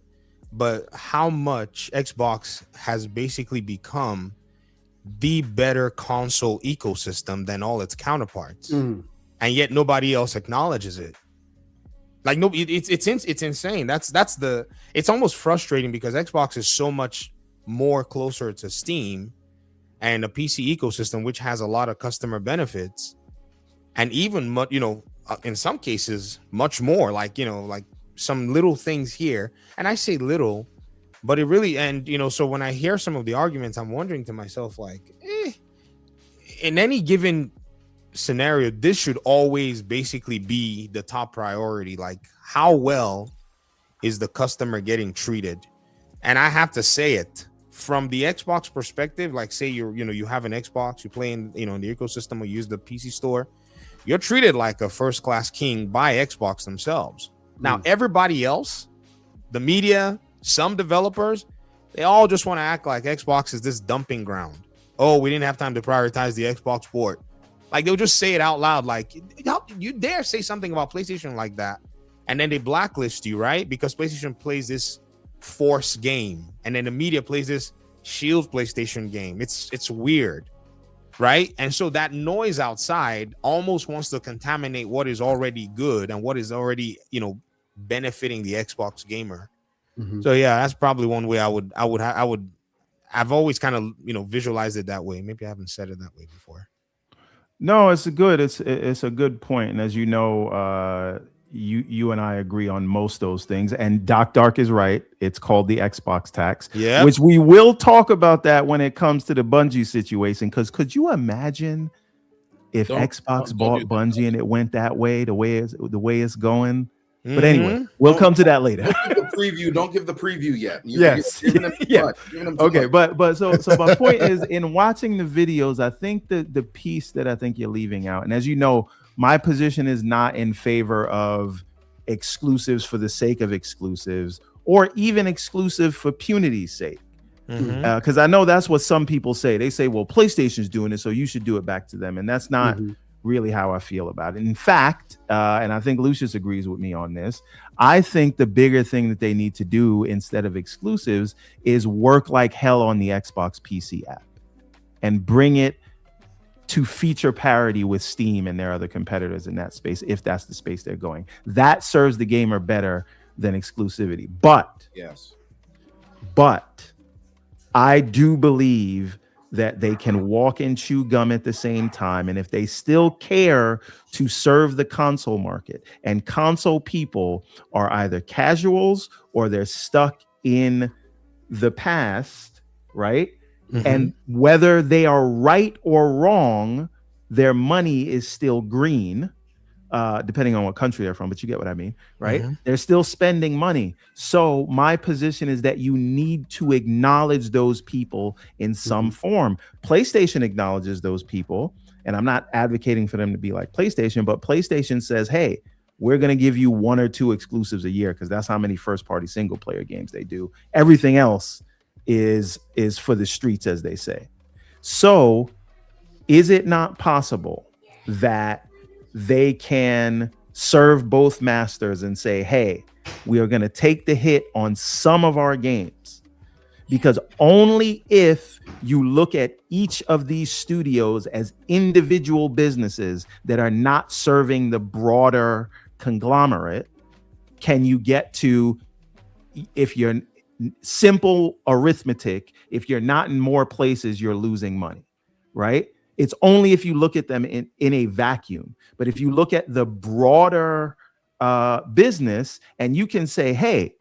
but how much Xbox has basically become the better console ecosystem than all its counterparts. And yet nobody else acknowledges it. Like, no, it's insane. It's almost frustrating because Xbox is so much more closer to Steam and a PC ecosystem, which has a lot of customer benefits, and even in some cases much more. Like some little things here, and I say little, but it really, and so when I hear some of the arguments, I'm wondering to myself, like, in any given scenario, this should always basically be the top priority. Like, how well is the customer getting treated? And I have to say it. From the Xbox perspective, like, say you have an Xbox, you play in the ecosystem or use the PC store, you're treated like a first class king by Xbox themselves. Now, everybody else, the media, some developers, they all just want to act like Xbox is this dumping ground. Oh, we didn't have time to prioritize the Xbox port. Like, they'll just say it out loud. Like, you dare say something about PlayStation like that, and then they blacklist you, right? Because PlayStation plays this Force game, and then the media plays this Shield PlayStation game. It's weird, right? And so that noise outside almost wants to contaminate what is already good and what is already benefiting the Xbox gamer. So yeah, that's probably one way I've always kind of visualized it that way. Maybe I haven't said it that way before. No, it's a good point, and as you know, you and I agree on most of those things, and Doc Dark is right. It's called the Xbox tax, which we will talk about that when it comes to the Bungie situation. Because could you imagine if Xbox bought Bungie and it went that way, the way it's going? But anyway, we'll come to that later. Don't give the preview yet. Yes. Okay, but so my point is, in watching the videos, I think the piece that I think you're leaving out, and as you know, my position is not in favor of exclusives for the sake of exclusives, or even exclusive for punity's sake. Because I know that's what some people say. They say, well, PlayStation's doing it, so you should do it back to them. And that's not really how I feel about it. In fact, and I think Lucius agrees with me on this, I think the bigger thing that they need to do instead of exclusives is work like hell on the Xbox PC app and bring it to feature parity with Steam and their other competitors in that space, if that's the space they're going. That serves the gamer better than exclusivity. But I do believe that they can walk and chew gum at the same time. And if they still care to serve the console market, and console people are either casuals or they're stuck in the past, right? And whether they are right or wrong, their money is still green. depending on what country they're from, but you get what I mean, right? They're still spending money. So my position is that you need to acknowledge those people in some form. PlayStation acknowledges those people, and I'm not advocating for them to be like PlayStation, but PlayStation says, hey, we're going to give you 1 or 2 exclusives a year because that's how many first-party single-player games they do. Everything else is for the streets, as they say. So is it not possible that they can serve both masters and say, hey, we are going to take the hit on some of our games? Because only if you look at each of these studios as individual businesses that are not serving the broader conglomerate can you get to, if you're simple arithmetic, if you're not in more places, you're losing money, right? It's only if you look at them in a vacuum. But if you look at the broader business and you can say, hey,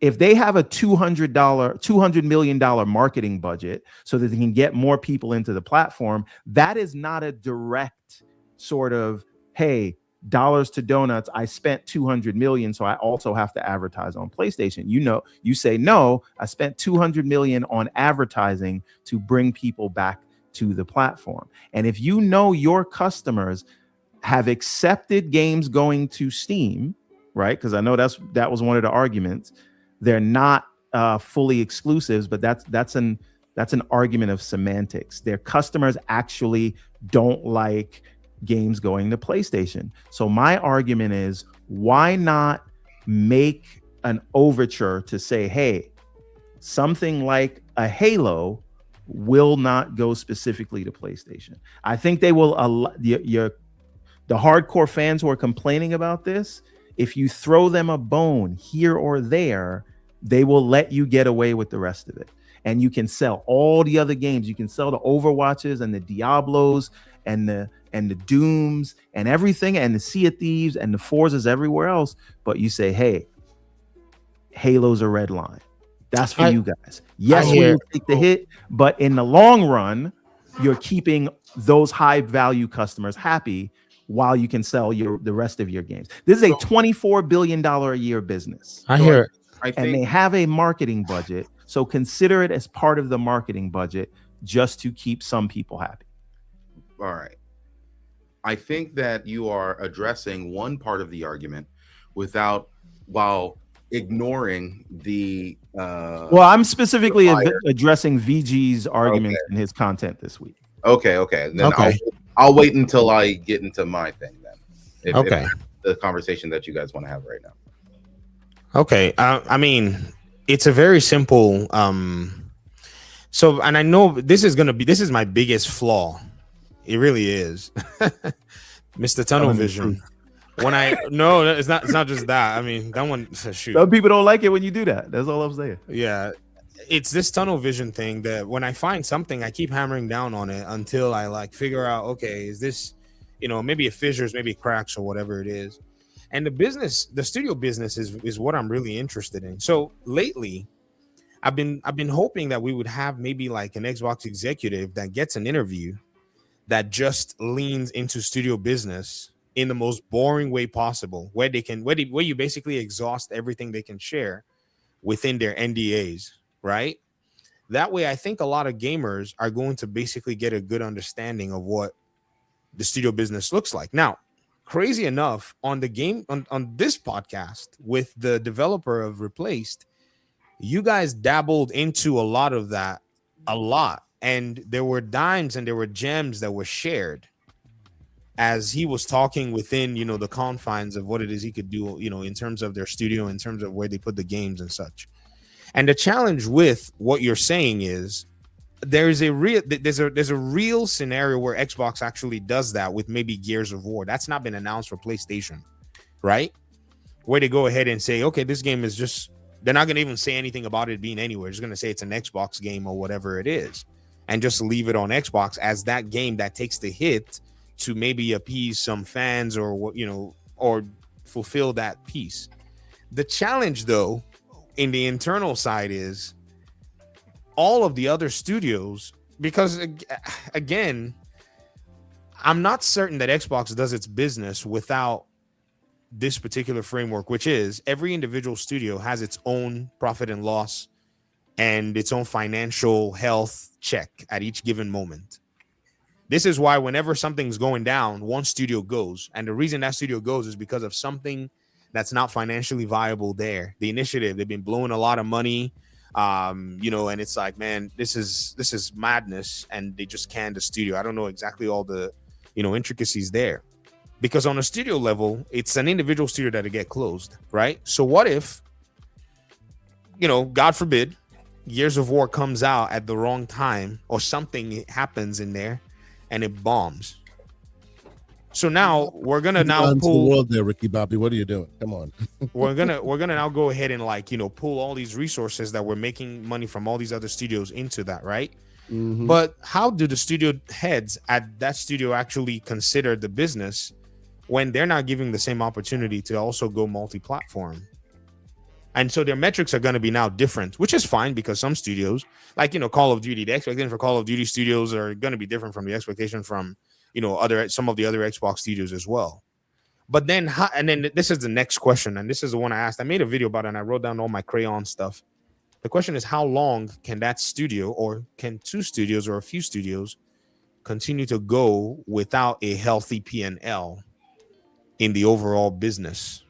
if they have a $200 million marketing budget so that they can get more people into the platform, that is not a direct sort of, hey, dollars to donuts, I spent 200 million, so I also have to advertise on PlayStation. You say, no, I spent 200 million on advertising to bring people back to the platform. And if you know your customers have accepted games going to Steam, right? Because I know that was one of the arguments. They're not fully exclusives, but that's an argument of semantics. Their customers actually don't like games going to PlayStation. So my argument is, why not make an overture to say, hey, something like a Halo will not go specifically to PlayStation. I think they will allow the hardcore fans who are complaining about this, if you throw them a bone here or there, they will let you get away with the rest of it. And you can sell all the other games. You can sell the Overwatches and the Diablos and the Dooms and everything, and the Sea of Thieves and the Forzas everywhere else. But you say, hey, Halo's a red line. That's for you guys. Yes, we will take the hit, but in the long run, you're keeping those high value customers happy while you can sell the rest of your games. This is a $24 billion a year business. I hear it. And they have a marketing budget. So consider it as part of the marketing budget just to keep some people happy. All right. I think that you are addressing one part of the argument while ignoring the well, I'm specifically addressing VG's arguments in his content this week. Okay. Then I'll wait until I get into my thing then. If the conversation that you guys want to have right now. Okay. I mean, it's a very simple so, and I know this is my biggest flaw. It really is. Mr. Tunnel Vision. It's not just that. I mean, that one, shoot. Some people don't like it when you do that. That's all I'm saying. Yeah. It's this tunnel vision thing that when I find something, I keep hammering down on it until I figure out, okay, is this, maybe it fissures, maybe it cracks or whatever it is. And the studio business is what I'm really interested in. So lately, I've been hoping that we would have maybe like an Xbox executive that gets an interview that just leans into studio business in the most boring way possible, where you basically exhaust everything they can share within their NDAs, right? That way, I think a lot of gamers are going to basically get a good understanding of what the studio business looks like. Now, crazy enough, on this podcast with the developer of Replaced, you guys dabbled into a lot of that, and there were dimes and there were gems that were shared as he was talking within, the confines of what it is he could do, in terms of their studio, in terms of where they put the games and such. And the challenge with what you're saying is there's a real scenario where Xbox actually does that with maybe Gears of War. That's not been announced for PlayStation, right? Where they go ahead and say, okay, this game is just, they're not going to even say anything about it being anywhere. They're just going to say it's an Xbox game or whatever it is, and just leave it on Xbox as that game that takes the hit to maybe appease some fans or or fulfill that piece. The challenge, though, in the internal side is all of the other studios, because again, I'm not certain that Xbox does its business without this particular framework, which is every individual studio has its own profit and loss and its own financial health check at each given moment. This is why whenever something's going down, one studio goes. And the reason that studio goes is because of something that's not financially viable there. The initiative, they've been blowing a lot of money, you know, and it's like, man, this is madness. And they just canned the studio. I don't know exactly all the, you know, intricacies there. Because on a studio level, it's an individual studio that'll get closed, right? So what if, you know, God forbid, Gears of War comes out at the wrong time or something happens in there and it bombs. So now we're gonna pull the world there, Ricky Bobby. What are you doing? Come on. we're gonna now go ahead and, like, you know, pull all these resources that we're making money from all these other studios into that, right? Mm-hmm. But how do the studio heads at that studio actually consider the business when they're not giving the same opportunity to also go multi-platform? And so their metrics are going to be now different, which is fine, because some studios, like, you know, Call of Duty, the expectation for Call of Duty studios are going to be different from the expectation from, you know, some of the other Xbox studios as well. But then, and then this is the next question, and this is the one I asked. I made a video about it, and I wrote down all my crayon stuff. The question is, how long can that studio, or can two studios or a few studios, continue to go without a healthy P&L in the overall business?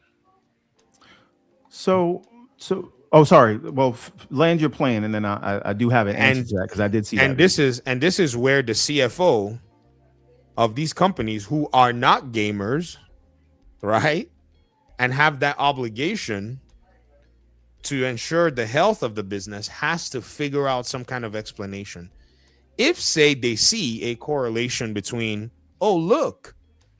So, oh, sorry. Well, land your plane, and then I do have an answer to that, because I did see that. And this is where the CFO of these companies, who are not gamers, right, and have that obligation to ensure the health of the business, has to figure out some kind of explanation. If, say, they see a correlation between, oh, look,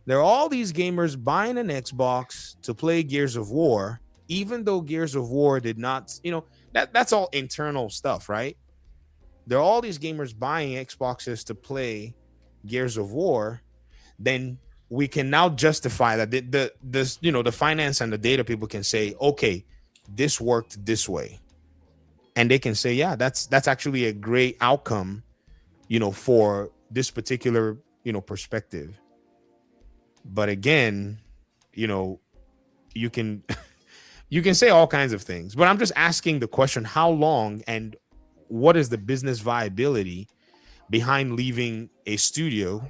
there are all these gamers buying an Xbox to play Gears of War, even though Gears of War did not, you know, that's all internal stuff, right? There are all these gamers buying Xboxes to play Gears of War, then we can now justify that the you know, the finance and the data people can say, okay, this worked this way. And they can say, yeah, that's actually a great outcome, you know, for this particular, you know, perspective. But again, you know, you can you can say all kinds of things, but I'm just asking the question, how long and what is the business viability behind leaving a studio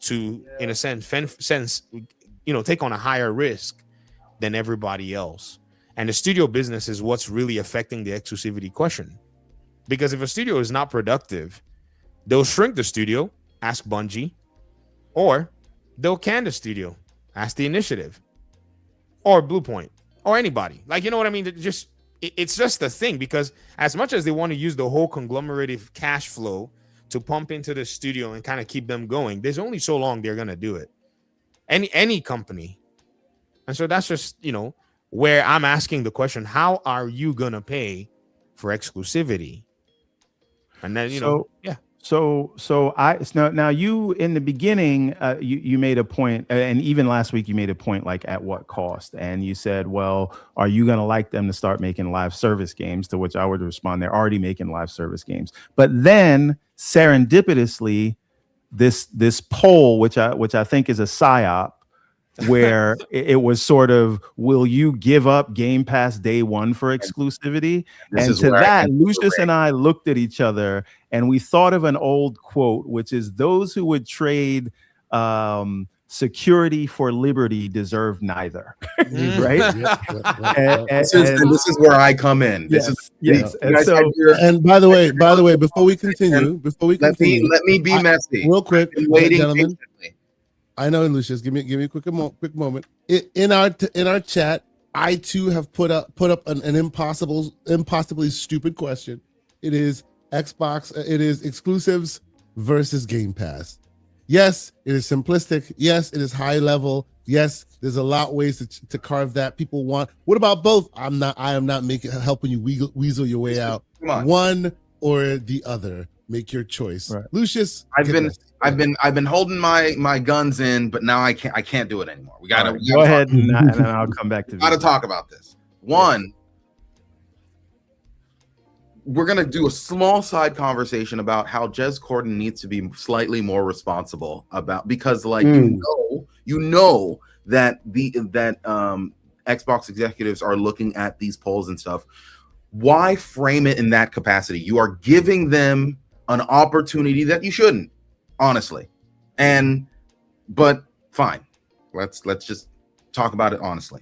to, in a sense, you know, take on a higher risk than everybody else? And the studio business is what's really affecting the exclusivity question. Because if a studio is not productive, they'll shrink the studio, ask Bungie, or they'll can the studio, ask the Initiative, or Bluepoint, or anybody. Like, you know what I mean? It's just a thing, because as much as they want to use the whole conglomerative cash flow to pump into the studio and kind of keep them going, there's only so long they're going to do it. Any company. And so that's just, you know, where I'm asking the question, how are you going to pay for exclusivity? And then, you know, yeah. So now you, in the beginning, you made a point, and even last week you made a point, like, at what cost? And you said, well, are you going to like them to start making live service games? To which I would respond, they're already making live service games. But then serendipitously, this poll, which I think is a psyop, where it was sort of, will you give up Game Pass day one for exclusivity? And to that, Lucius and I looked at each other and we thought of an old quote, which is, those who would trade security for liberty deserve neither. Right? And this is where I come in. Yes. And by the way, before we continue, let me be messy. Real quick, waiting, gentlemen. I know, Lucius. Give me a quick moment. In our chat, I too have put up an impossibly stupid question. It is Xbox. It is exclusives versus Game Pass. Yes, it is simplistic. Yes, it is high level. Yes, there's a lot of ways to carve that. People want. What about both? I am not helping you weasel your way out. One or the other. Make your choice, right. Lucius. I've been holding my guns in, but now I can't do it anymore. We gotta go ahead, and then I'll come back to. Gotta talk about this. One, we're gonna do a small side conversation about how Jez Corden needs to be slightly more responsible about, because like you know that Xbox executives are looking at these polls and stuff. Why frame it in that capacity? You are giving them an opportunity that you shouldn't, honestly. But fine, let's just talk about it honestly.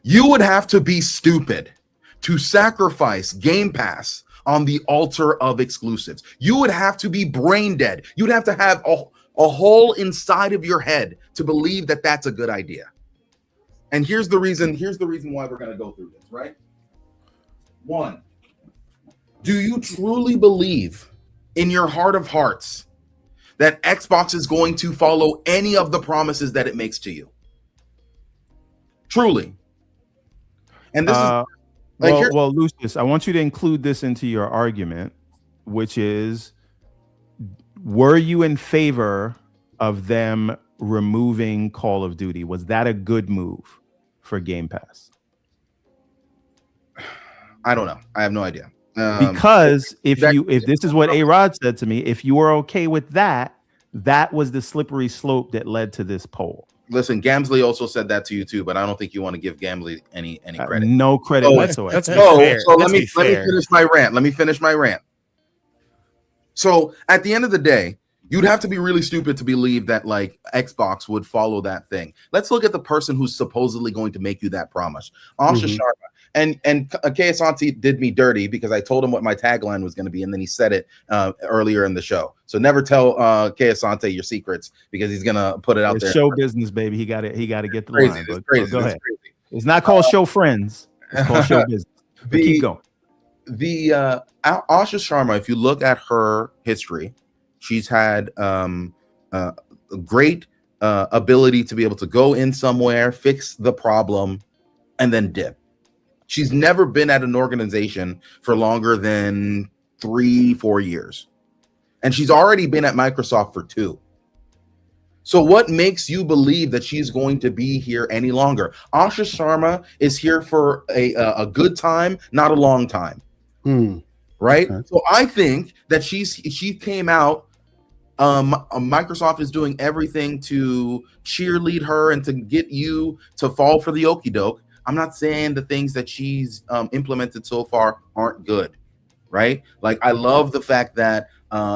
You would have to be stupid to sacrifice Game Pass on the altar of exclusives. You would have to be brain dead. You'd have to have a hole inside of your head to believe that that's a good idea. And here's the reason why we're going to go through this, right? One, do you truly believe in your heart of hearts that Xbox is going to follow any of the promises that it makes to you? Truly. And this is well, Lucius, I want you to include this into your argument, which is, were you in favor of them removing Call of Duty? Was that a good move for Game Pass? I don't know. I have no idea. Because if this is what A-Rod said to me, if you were okay with that, that was the slippery slope that led to this poll. Listen, Gamsley also said that to you too, but I don't think you want to give Gamsley any credit. No credit whatsoever. So let me finish my rant. Let me finish my rant. So at the end of the day, you'd have to be really stupid to believe that like Xbox would follow that thing. Let's look at the person who's supposedly going to make you that promise, Asha Sharma. And Asante did me dirty because I told him what my tagline was going to be, and then he said it earlier in the show. So never tell Asante your secrets, because he's going to put it out there. Show business, baby. He got to get the crazy, line. It's crazy. Go ahead. Crazy. It's not called show friends. It's called show business. Keep going. The Asha Sharma, if you look at her history, she's had a great ability to be able to go in somewhere, fix the problem, and then dip. She's never been at an organization for longer than 3-4 years. And she's already been at Microsoft for 2. So what makes you believe that she's going to be here any longer? Asha Sharma is here for a good time, not a long time. Right? Okay. So I think that she came out. Microsoft is doing everything to cheerlead her and to get you to fall for the okie doke. I'm not saying the things that she's implemented so far aren't good, right? Like, I love the fact that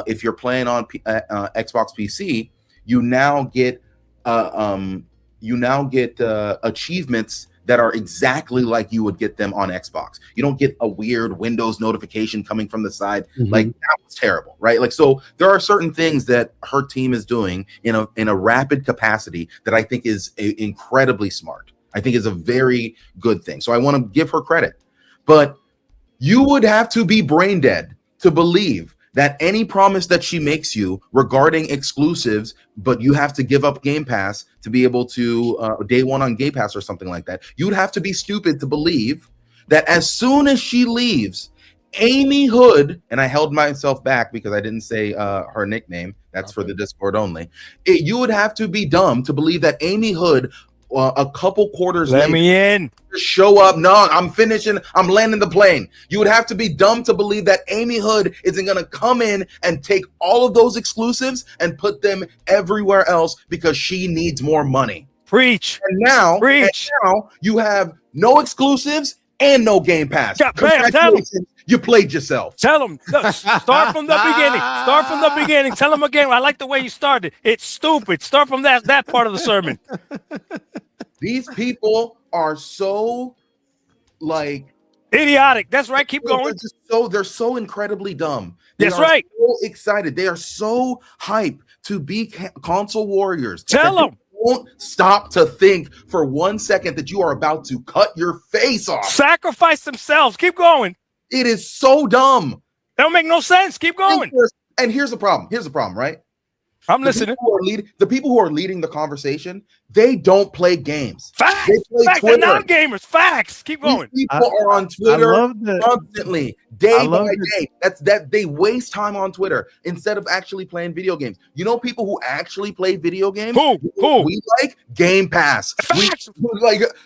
if you're playing on Xbox PC, you now get achievements that are exactly like you would get them on Xbox. You don't get a weird Windows notification coming from the side. Like, that was terrible, right? Like, so there are certain things that her team is doing in a rapid capacity that I think is incredibly smart. I think is a very good thing. So I want to give her credit. But you would have to be brain dead to believe that any promise that she makes you regarding exclusives, but you have to give up Game Pass to be able to day one on Game Pass or something like that. You'd have to be stupid to believe that as soon as she leaves, Amy Hood, and I held myself back because I didn't say her nickname. That's for the Discord only. You would have to be dumb to believe that Amy Hood, a couple quarters let me in, show up. No, I'm finishing. I'm landing the plane. You would have to be dumb to believe that Amy Hood isn't going to come in and take all of those exclusives and put them everywhere else because she needs more money. Preach. And now you have no exclusives and no Game Pass. Congratulations. You played yourself. Tell them. Start from the beginning. Start from the beginning. Tell them again. I like the way you started. It's stupid. Start from that part of the sermon. These people are so like idiotic. That's right. Keep going. They're so incredibly dumb. That's right. So excited. They are so hyped to be console warriors. Tell them. Won't stop to think for 1 second that you are about to cut your face off. Sacrifice themselves. Keep going. It is so dumb. That don't make no sense. Keep going. And here's the problem. Right? I'm listening. The people who are leading the conversation, they don't play games. Facts. They play Facts. Twitter. They're non-gamers. Facts. Keep going. These people are on Twitter constantly, day by day. That they waste time on Twitter instead of actually playing video games. You know, people who actually play video games. Who? We like Game Pass. Facts.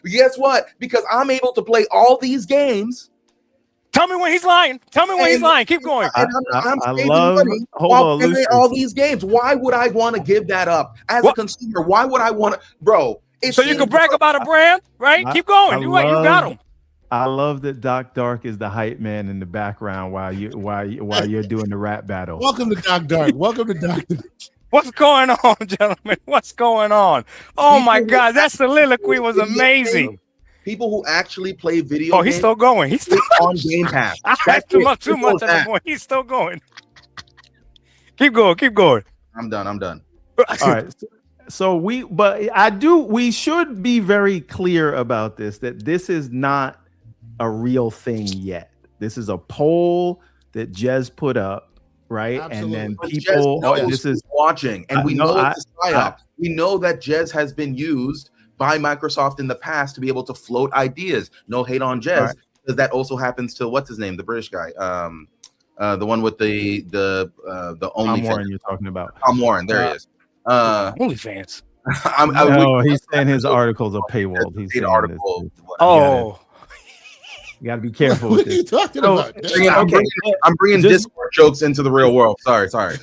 Guess what? Because I'm able to play all these games Tell me when he's lying. Tell me when he's lying. Keep going. I'm saving money while playing all these games. Why would I want to give that up as a consumer? Why would I want to, bro? So you can brag about a brand, right? Keep going. You got him. I love that Doc Dark is the hype man in the background while you're doing the rap battle. Welcome to Doc Dark. Welcome to Doc. What's going on, gentlemen? What's going on? Oh my God, that soliloquy was amazing. People who actually play video games. Oh, he's still going. He's still on Gamepass. That's too much at the point. He's still going. Keep going. Keep going. I'm done. All right. So we should be very clear about this, that this is not a real thing yet. This is a poll that Jez put up, right? Absolutely. And then people, this is watching, and we know it's a psyop. We know that Jez has been used by Microsoft in the past to be able to float ideas. No hate on Jez, because that also happens to what's his name, the British guy, the one with the only Tom Warren you're talking about. Tom Warren, there he is. OnlyFans. He's saying his articles are paywalled. He's saying article. You gotta be careful. What are you talking about? I'm bringing Discord jokes into the real world. Sorry.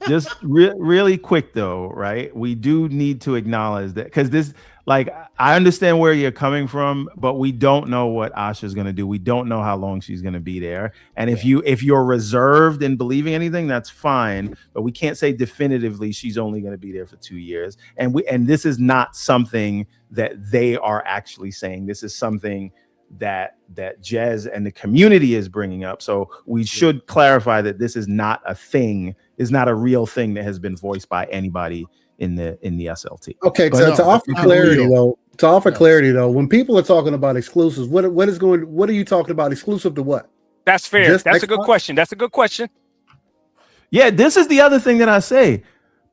Just really quick though, right? We do need to acknowledge that, because this, like, I understand where you're coming from, but we don't know what Asha's gonna do. We don't know how long she's gonna be there. And if you're reserved in believing anything, that's fine. But we can't say definitively she's only gonna be there for 2 years. And this is not something that they are actually saying. This is something that Jez and the community is bringing up. So we should clarify that this is not a thing, is not a real thing that has been voiced by anybody in the SLT. Okay, to offer clarity though, when people are talking about exclusives, what are you talking about? Exclusive to what? That's fair. That's a good question. Yeah, this is the other thing that I say.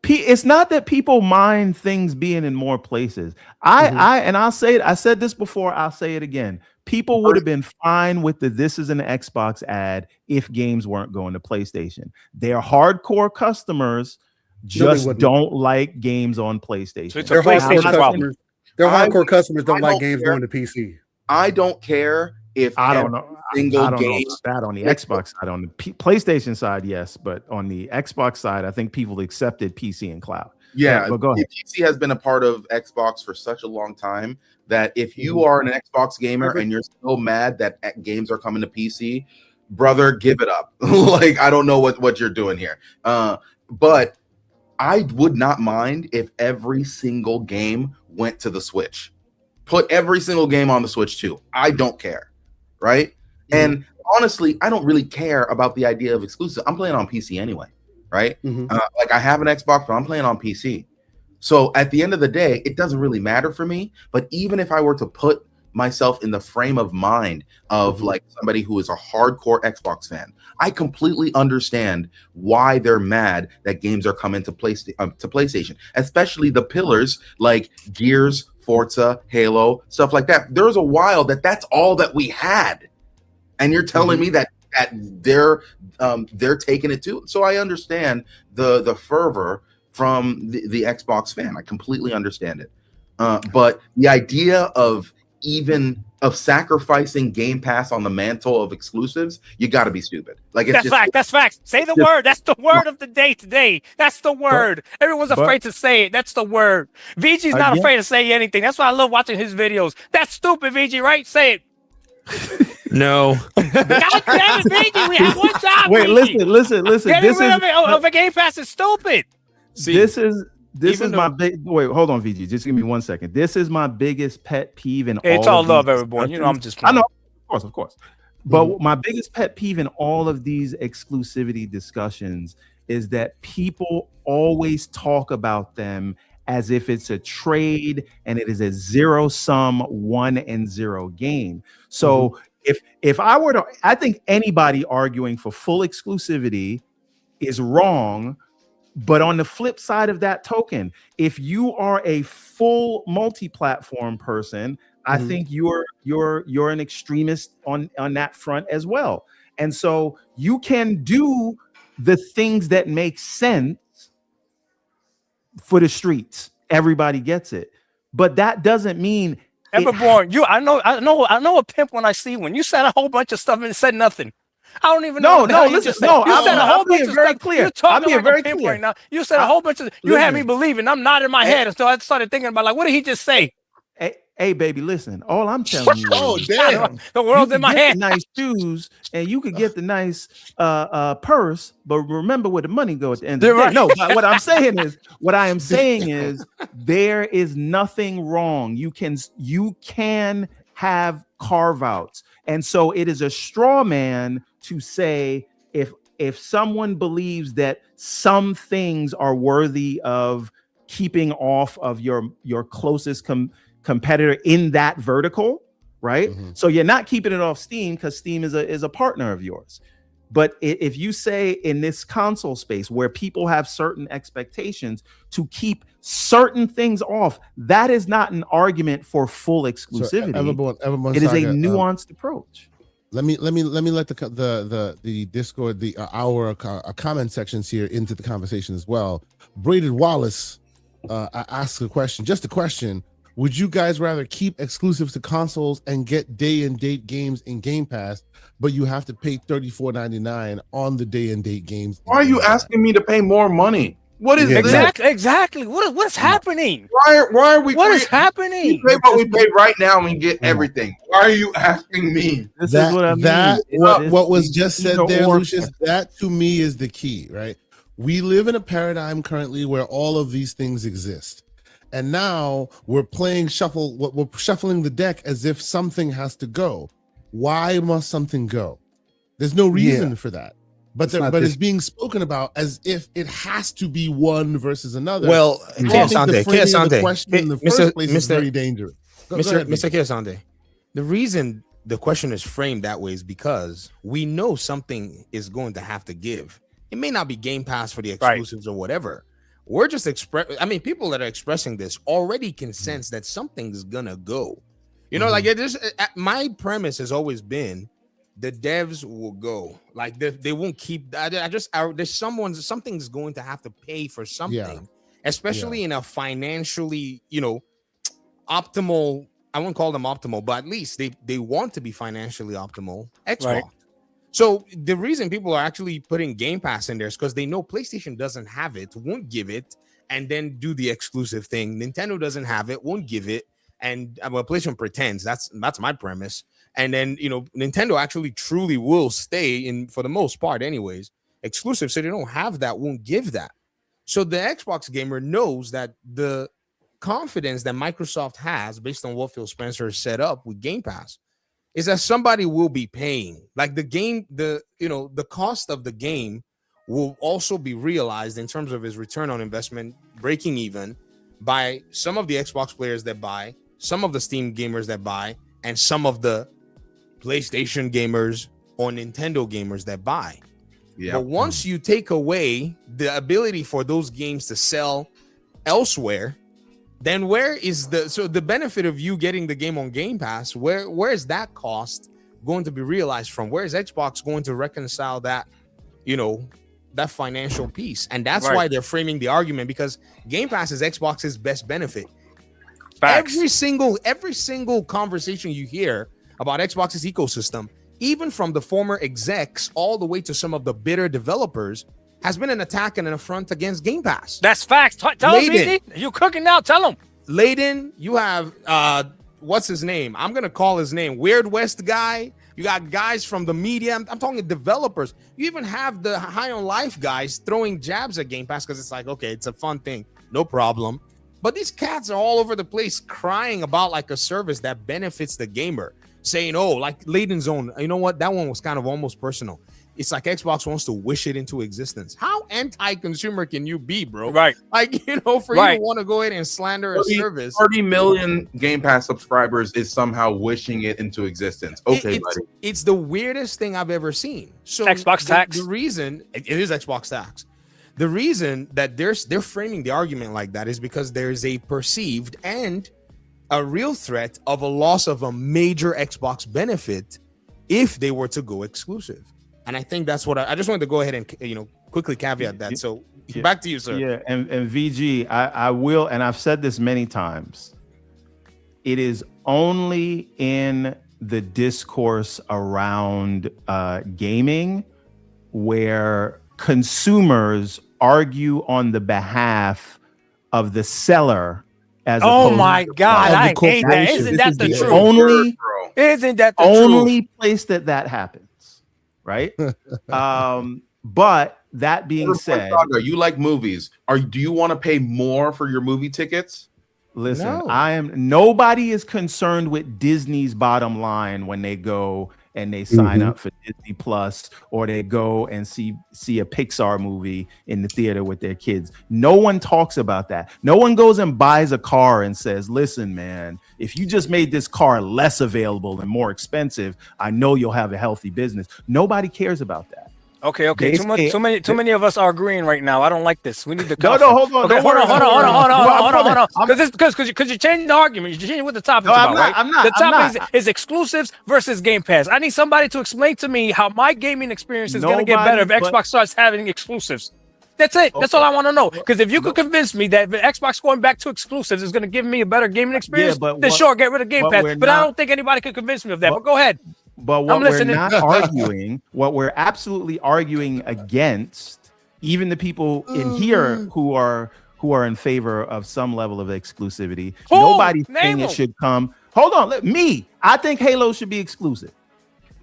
It's not that people mind things being in more places. I'll say it. I said this before. I'll say it again. People would have been fine with this is an Xbox ad if games weren't going to PlayStation. They're hardcore customers, just don't like games on PlayStation. So it's a PlayStation problem. They're hardcore customers don't like games going to PC. I don't care if I don't know game that on the Xbox side. On the PlayStation side, yes, but on the Xbox side, I think people accepted PC and cloud. Yeah, but go ahead. PC has been a part of Xbox for such a long time that if you are an Xbox gamer and you're so mad that games are coming to PC, brother, give it up. Like, I don't know what you're doing here. But I would not mind if every single game went to the Switch. Put every single game on the Switch too. I don't care, right? Mm-hmm. And honestly, I don't really care about the idea of exclusive. I'm playing on PC anyway, right? Mm-hmm. Like, I have an Xbox, but I'm playing on PC. So at the end of the day, it doesn't really matter for me. But even if I were to put myself in the frame of mind of like somebody who is a hardcore Xbox fan, I completely understand why they're mad that games are coming to PlayStation, especially the pillars like Gears, Forza, Halo, stuff like that. There was a while that's all that we had, and you're telling me that they're taking it too. So I understand the fervor from the Xbox fan. I completely understand it. But the idea of sacrificing Game Pass on the mantle of exclusives, you got to be stupid. Like, it's That's fact. Say the word. That's the word of the day today. That's the word. Everyone's afraid to say it. That's the word. VG's not afraid to say anything. That's why I love watching his videos. That's stupid, VG, right? Say it. No. God damn it, VG. We have one job. Wait, VG. listen. Getting rid of a Game Pass is stupid. See, this is my big. Wait, hold on, VG. Just give me 1 second. This is my biggest pet peeve in it's all love, everyone. You know, I'm just. I know, of course. But my biggest pet peeve in all of these exclusivity discussions is that people always talk about them as if it's a trade and it is a zero-sum 1-0 game. So if I were to, I think anybody arguing for full exclusivity is wrong. But on the flip side of that token, if you are a full multi-platform person, I think you're an extremist on that front as well. And so you can do the things that make sense for the streets. Everybody gets it. But that doesn't mean Everborn, I know a pimp when I see one. You said a whole bunch of stuff and said nothing. I don't even know. No, listen. No, you said a whole bunch of very stuff. clear. You're talking I'm being like very a pimp clear right now. You said a whole bunch of. You had me believing. I'm nodding my head, and so I started thinking about like, what did he just say? Hey, baby, listen. All I'm telling you is, damn, the world's in my head. Nice shoes, and you could get the nice purse, but remember where the money goes at the end of the day. No, but what I am saying is, there is nothing wrong. You can have carve outs, and so it is a straw man to say if someone believes that some things are worthy of keeping off of your closest competitor in that vertical, right? Mm-hmm. So you're not keeping it off Steam because Steam is a partner of yours. But if you say in this console space where people have certain expectations to keep certain things off, that is not an argument for full exclusivity. Everborn it is a nuanced approach. Let me let the Discord our comment sections here into the conversation as well. Braided Wallace asked a question, just a question. Would you guys rather keep exclusives to consoles and get day and date games in Game Pass, but you have to pay $34.99 on the day and date games? Why are you asking me to pay more money? What is exactly? What's happening? Why are we? What is happening? We pay what we pay right now and we get everything. Why are you asking me? This is what I mean. What was just said there, Lucius? That to me is the key, right? We live in a paradigm currently where all of these things exist. And now we're playing shuffle. We're shuffling the deck as if something has to go. Why must something go? There's no reason for that. But it's being spoken about as if it has to be one versus another. Well, the question in the first place is very dangerous. Mr. Kiyosande, the reason the question is framed that way is because we know something is going to have to give. It may not be Game Pass for the exclusives or whatever. We're just people that are expressing this already can sense that something's gonna go. You know, like my premise has always been the devs will go. Like they won't keep. Something's going to have to pay for something, especially in a financially, optimal. I won't call them optimal, but at least they want to be financially optimal. Xbox. Right. So the reason people are actually putting Game Pass in there is because they know PlayStation doesn't have it, won't give it, and then do the exclusive thing. Nintendo doesn't have it, won't give it, and PlayStation pretends. That's my premise. And then Nintendo actually truly will stay in for the most part, anyways, exclusive. So they don't have that, won't give that. So the Xbox gamer knows that the confidence that Microsoft has based on what Phil Spencer set up with Game Pass is that somebody will be paying. Like the cost of the game will also be realized in terms of his return on investment, breaking even by some of the Xbox players that buy, some of the Steam gamers that buy, and some of the PlayStation gamers or Nintendo gamers that buy. Yeah. But once you take away the ability for those games to sell elsewhere, then where is the benefit of you getting the game on Game Pass? Where is that cost going to be realized from? Where is Xbox going to reconcile that, that financial piece? And that's why they're framing the argument, because Game Pass is Xbox's best benefit. Facts. Every single conversation you hear about Xbox's ecosystem, even from the former execs all the way to some of the bitter developers, has been an attack and an affront against Game Pass. That's facts. Tell him, BD. You cooking now? Tell him. Layden, you have what's his name? I'm gonna call his name Weird West guy. You got guys from the media. I'm talking developers. You even have the High on Life guys throwing jabs at Game Pass because it's like, okay, it's a fun thing, no problem. But these cats are all over the place crying about like a service that benefits the gamer, saying, "Oh, like Layden's own." You know what? That one was kind of almost personal. It's like Xbox wants to wish it into existence. How anti-consumer can you be, bro? Right. Like, for you to want to go ahead and slander a service. 30 million Game Pass subscribers is somehow wishing it into existence. Okay, buddy. It's the weirdest thing I've ever seen. So Xbox tax. The reason it is Xbox tax. The reason that they're framing the argument like that is because there's a perceived and a real threat of a loss of a major Xbox benefit if they were to go exclusive. And I think that's what I just wanted to go ahead and quickly caveat that. So back to you, sir. Yeah, and VG, I will, and I've said this many times. it is only in the discourse around gaming where consumers argue on the behalf of the seller. Oh my God, I hate that. Isn't that the truth? Isn't that the only place that happens, right? But that being said, you like movies. Do you want to pay more for your movie tickets? Listen, nobody is concerned with Disney's bottom line when they go and they sign up for Disney Plus, or they go and see a Pixar movie in the theater with their kids. No one talks about that. No one goes and buys a car and says, listen, man, if you just made this car less available and more expensive, I know you'll have a healthy business. Nobody cares about that. Okay. Too many of us are agreeing right now. I don't like this. We need to No, hold on. Okay, hold on. Because you're changing the argument. You're changing what the topic is about, right? I'm not. The topic is exclusives versus Game Pass. I need somebody to explain to me how my gaming experience is going to get better if Xbox starts having exclusives. That's it. Okay. That's all I want to know. Because if you could convince me that the Xbox going back to exclusives is going to give me a better gaming experience, then sure, get rid of Game Pass. But I don't think anybody could convince me of that. But go ahead. But what we're not arguing, what we're absolutely arguing against, even the people in here who are in favor of some level of exclusivity, nobody's saying it should come. Hold on, I think Halo should be exclusive.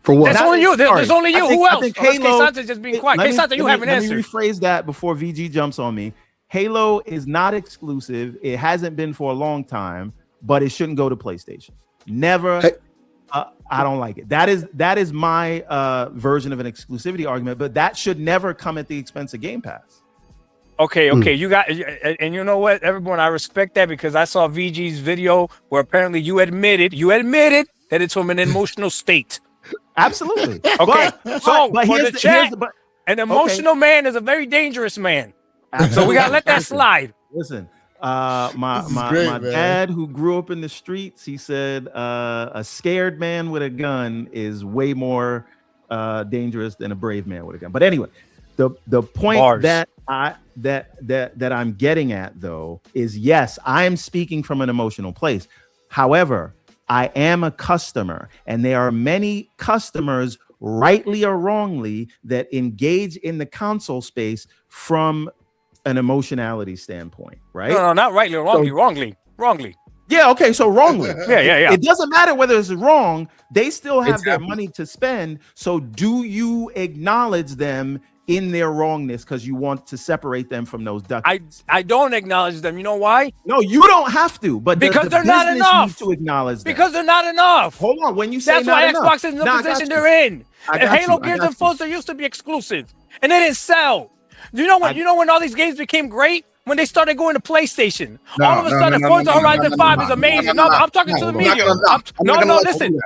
For what? That's only you. There's only you. Who else? I think Halo. Santa's just being quiet. Santa, you haven't answered. Let me rephrase that before VG jumps on me. Halo is not exclusive. It hasn't been for a long time, but it shouldn't go to PlayStation. Never. I don't like it. That is my version of an exclusivity argument, but that should never come at the expense of Game Pass. Okay. You got, and you know what, everyone, I respect that, because I saw VG's video where apparently you admitted that it's from an emotional state. Absolutely. Okay. An emotional man is a very dangerous man. So we gotta let that slide. Listen. My dad, who grew up in the streets, he said a scared man with a gun is way more dangerous than a brave man with a gun. But anyway, the point that I'm getting at, though, is yes, I am speaking from an emotional place. However, I am a customer, and there are many customers, rightly or wrongly, that engage in the console space from an emotionality standpoint, right? No, not rightly or wrongly. Wrongly. Yeah, okay, so wrongly. Yeah. It doesn't matter whether it's wrong. They still have their money to spend. So do you acknowledge them in their wrongness because you want to separate them from those ducks? I don't acknowledge them. You know why? No, you don't have to. But because they're not enough to acknowledge them. Because they're not enough. Hold on. When you say that's why Xbox is in the position they're in. And Halo, Gears, and Forza used to be exclusive, and they didn't sell. You know when all these games became great? When they started going to PlayStation. All of a sudden, Forza Horizon 5 is amazing. I'm talking to the media. Listen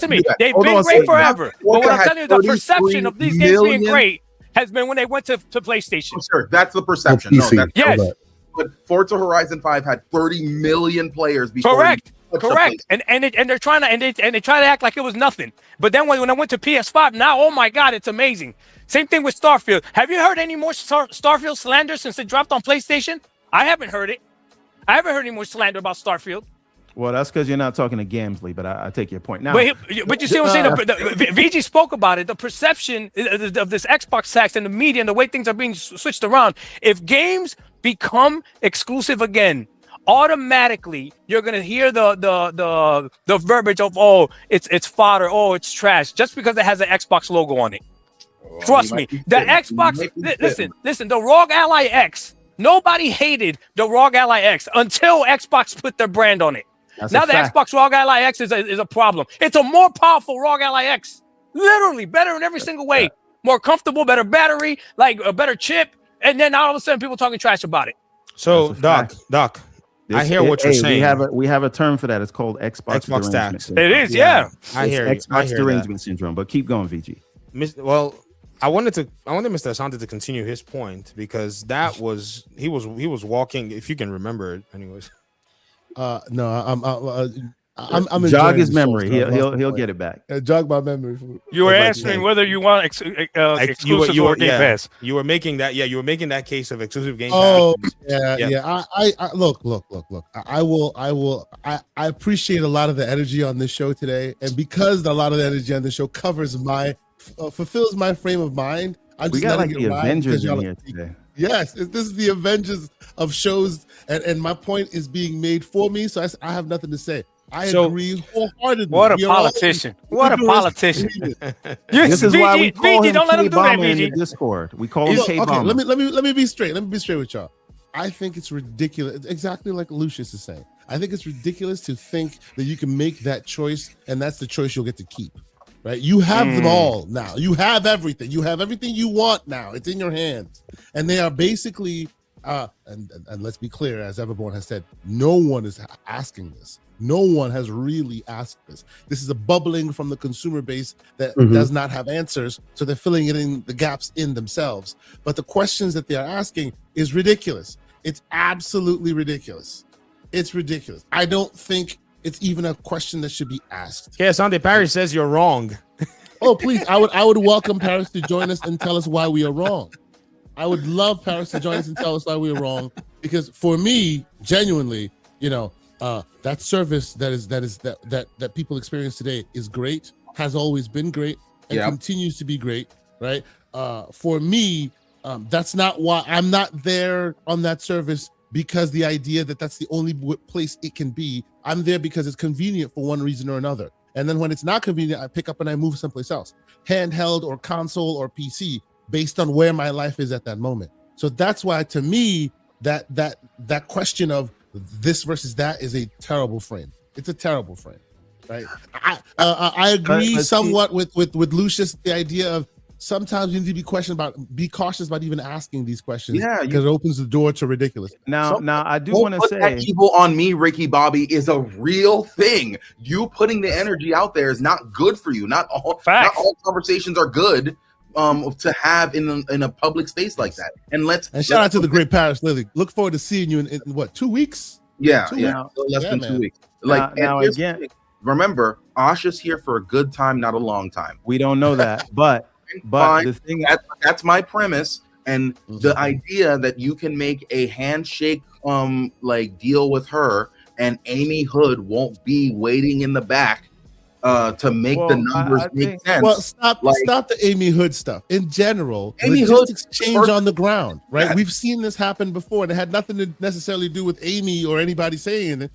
to me. They've been great forever. But what I'm telling you, the perception of these games being great has been when they went to PlayStation. Sure, that's the perception. Yes. But Forza Horizon 5 had 30 million players before. Correct. And they're trying to they try to act like it was nothing. But then when I went to PS5, now, oh my God, it's amazing. Same thing with Starfield. Have you heard any more Starfield slander since it dropped on PlayStation? I haven't heard it. I haven't heard any more slander about Starfield. Well, that's because you're not talking to Gamsley, but I take your point. Now, but you see what I'm saying? VG spoke about it. The perception of this Xbox tax and the media and the way things are being switched around. If games become exclusive again, automatically you're gonna hear the verbiage of, oh, it's fodder, oh, it's trash, just because it has an Xbox logo on it. Trust me, the Xbox. Listen. The ROG Ally X. Nobody hated the ROG Ally X until Xbox put their brand on it. Now the Xbox ROG Ally X is a problem. It's a more powerful ROG Ally X. Literally better in every single way. More comfortable, better battery, like a better chip. And then all of a sudden, people talking trash about it. So, Doc. I hear what you're saying. We have a term for that. It's called Xbox tax. It is, yeah. I hear Xbox derangement syndrome. But keep going, VG. Well, I wanted Mr. Asante to continue his point, because that was he was walking. If you can remember it, anyways. No, I'm jog enjoying his the show, memory. so I lost the He'll point. get it back. Jog my memory. You were If I answering can. whether you want exclusive or Game Pass. You were making that. Yeah, you were making that case of exclusive Game Pass. Oh yeah. I look. I appreciate a lot of the energy on this show today, and because a lot of the energy on the show covers my fulfills my frame of mind. I'm We just got letting like it the ride Avengers because y'all in are- here today. Yes, this is the Avengers of shows, and my point is being made for me, so I have nothing to say. I agree wholeheartedly. What a We are all politician! What a rigorous politician! agreeable. This is why we call VG, him don't let him do that, K-Bomber in the VG. Discord. We call him Look, okay, K-Bomber. let me be straight. Let me be straight with y'all. I think it's ridiculous. Exactly like Lucius is saying. I think it's ridiculous to think that you can make that choice and that's the choice you'll get to keep. Right? You have them all now. You have everything. You have everything you want now. It's in your hands, and they are basically. And let's be clear, as Everborn has said, no one is asking this. No one has really asked this. This is a bubbling from the consumer base that does not have answers, so they're filling it in the gaps in themselves. But the questions that they are asking is ridiculous. It's absolutely ridiculous. It's ridiculous. I don't think it's even a question that should be asked. Yeah, Sunday Paris says you're wrong. Oh, please, I would welcome Paris to join us and tell us why we are wrong. I would love Paris to join us and tell us why we were wrong, because for me, genuinely, that service that people experience today is great, has always been great, and continues to be great, right? For me, that's not why I'm not there on that service, because the idea that that's the only place it can be. I'm there because it's convenient for one reason or another. And then when it's not convenient, I pick up and I move someplace else, handheld or console or PC, based on where my life is at that moment. So that's why, to me, that question of this versus that is a terrible frame. It's a terrible frame, right? I agree somewhat with Lucius, the idea of sometimes you need to be cautious about even asking these questions. Yeah, because it opens the door to ridiculous. Now I do want to say that evil on me, Ricky Bobby, is a real thing. You putting the energy out there is not good for you. Not all conversations are good. To have in a public space like that, and shout out to the great Paris Lily. Look forward to seeing you in what, 2 weeks? Less than 2 weeks. Now again, remember, Asha's here for a good time, not a long time. We don't know that, but the thing that's my premise, and the idea that you can make a handshake deal with her, and Amy Hood won't be waiting in the back. To make the numbers make sense. Well, stop the Amy Hood stuff. In general, logistics change on the ground, right? Yeah. We've seen this happen before, and it had nothing to necessarily do with Amy or anybody saying this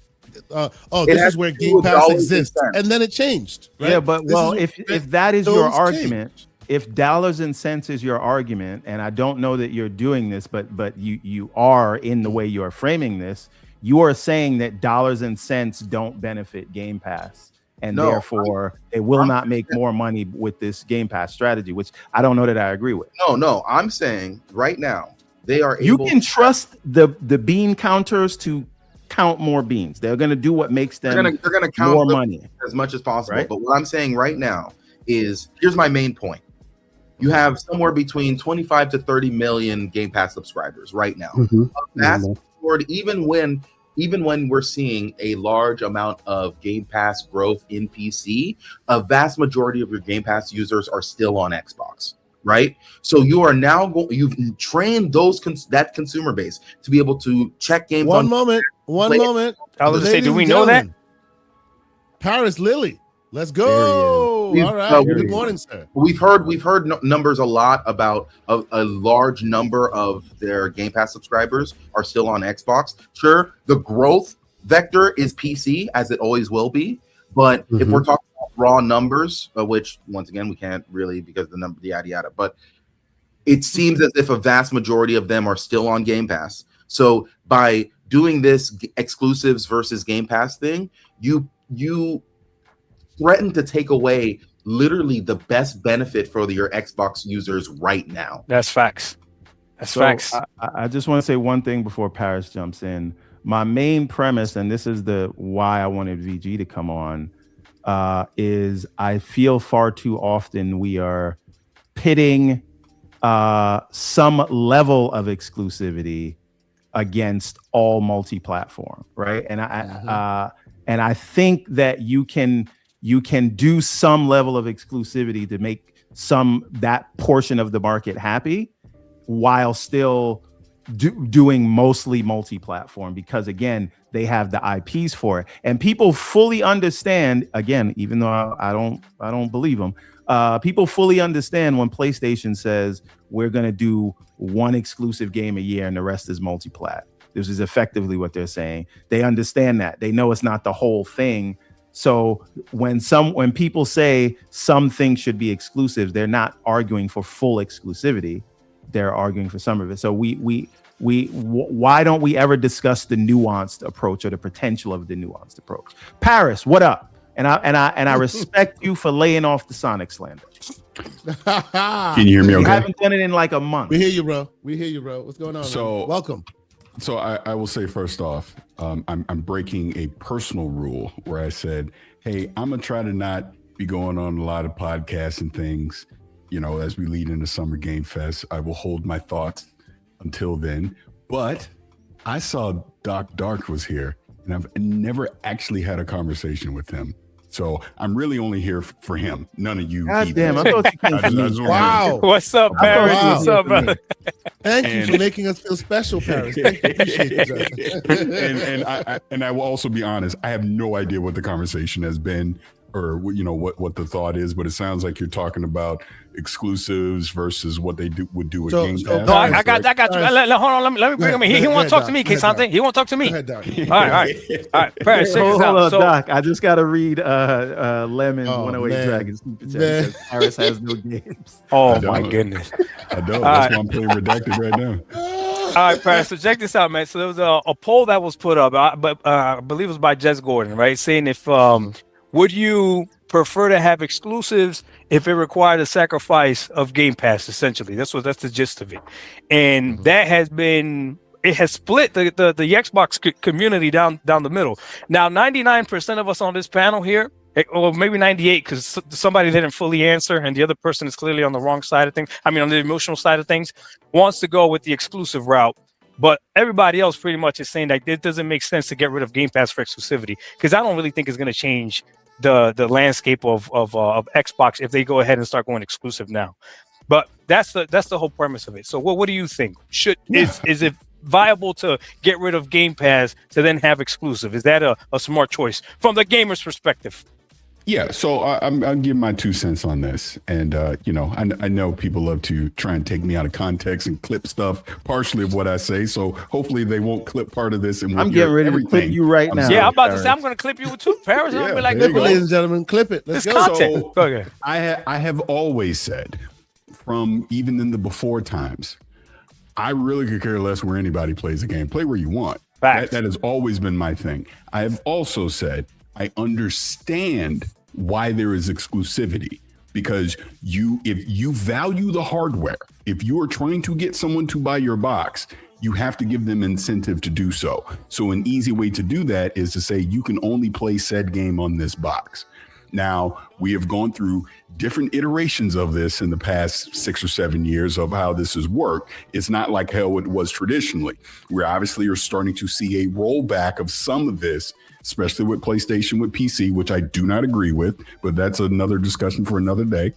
is where Game Pass exists, and then it changed. Right? Yeah, but if that is your argument, if dollars and cents is your argument, and I don't know that you're doing this, but you are in the way you are framing this, you are saying that dollars and cents don't benefit Game Pass. And therefore, they will not make more money with this Game Pass strategy, which I don't know that I agree with. No, I'm saying right now they are. You can trust the bean counters to count more beans. They're going to do what makes them. They're going to count more money as much as possible. Right? But what I'm saying right now is, here's my main point: you have somewhere between 25 to 30 million Game Pass subscribers right now. Fast forward, even when we're seeing a large amount of Game Pass growth in PC, a vast majority of your Game Pass users are still on Xbox, right? So you are now you've trained that consumer base to be able to check games. One moment. I was say, do we know that? Paris Lily, let's go. All right. Good morning, sir. We've heard numbers a lot about a large number of their Game Pass subscribers are still on Xbox. Sure, the growth vector is PC, as it always will be. But if we're talking about raw numbers, which once again we can't really because the number, yada yada. But it seems as if a vast majority of them are still on Game Pass. So by doing this exclusives versus Game Pass thing, you threaten to take away literally the best benefit for your Xbox users right now. That's facts. Facts. I just want to say one thing before Paris jumps in. My main premise, and this is why I wanted VG to come on, is I feel far too often we are pitting some level of exclusivity against all multi-platform, right? And And I think that you can do some level of exclusivity to make that portion of the market happy while still doing mostly multi-platform, because again, they have the IPs for it, and people fully understand. Again, even though I don't believe them, people fully understand when PlayStation says we're going to do one exclusive game a year and the rest is multi-plat. This is effectively what they're saying. They understand that. They know it's not the whole thing. So when people say some things should be exclusive, they're not arguing for full exclusivity. They're arguing for some of it. So why don't we ever discuss the nuanced approach or the potential of the nuanced approach? Paris, what up? And I respect you for laying off the Sonic slander. Can you hear me? Okay. You haven't done it in like a month. We hear you, bro. What's going on? So man? Welcome. So I will say first off, I'm breaking a personal rule where I said, hey, I'm gonna try to not be going on a lot of podcasts and things, as we lead into Summer Game Fest. I will hold my thoughts until then. But I saw Doc Dark was here, and I've never actually had a conversation with him. So I'm really only here for him. None of you. God damn, I thought you came for me. Wow. What's up, Paris? Wow. What's up, brother? Thank you for making us feel special, Paris. Appreciate you, and I will also be honest, I have no idea what the conversation has been, or what the thought is, but it sounds like you're talking about exclusives versus what they would do with Game Pass. No, I got you. Hold on, let me bring him in. He won't talk to me, K-Something. He won't talk to me. All right. Paris, hold on, Doc. I just got to read Lemon's 108 Dragons. Paris has no games. Oh, my goodness. I don't. That's why I'm playing Redacted right now. All right, Paris. So check this out, man. So there was a poll that was put up, but I believe it was by Jess Gordon, right? Saying if would you prefer to have exclusives if it required a sacrifice of Game Pass? Essentially, that's the gist of it, and that has split the Xbox community down the middle. Now, 99% of us on this panel here, or maybe 98, because somebody didn't fully answer, and the other person is clearly on the wrong side of things. I mean, on the emotional side of things, wants to go with the exclusive route. But everybody else pretty much is saying that it doesn't make sense to get rid of Game Pass for exclusivity, because I don't really think it's going to change the landscape of Xbox if they go ahead and start going exclusive now. But that's the whole premise of it. So what do you think? Is it viable to get rid of Game Pass to then have exclusive? Is that a smart choice from the gamer's perspective? Yeah, so I'll give my 2 cents on this. And, I know people love to try and take me out of context and clip stuff partially of what I say. So hopefully they won't clip part of this. And I'm getting ready to clip you right now. Yeah, I'm about to say I'm going to clip you too, Paris. I'm be like, ladies and gentlemen, clip it. Let's go. Content. So I have always said, from even in the before times, I really could care less where anybody plays a game. Play where you want. That has always been my thing. I have also said, I understand why there is exclusivity, because if you value the hardware, if you are trying to get someone to buy your box, you have to give them incentive to do so. So an easy way to do that is to say you can only play said game on this box. Now, we have gone through different iterations of this in the past 6 or 7 years of how this has worked. It's not like how it was traditionally. We obviously are starting to see a rollback of some of this, especially with PlayStation, with PC, which I do not agree with, but that's another discussion for another day.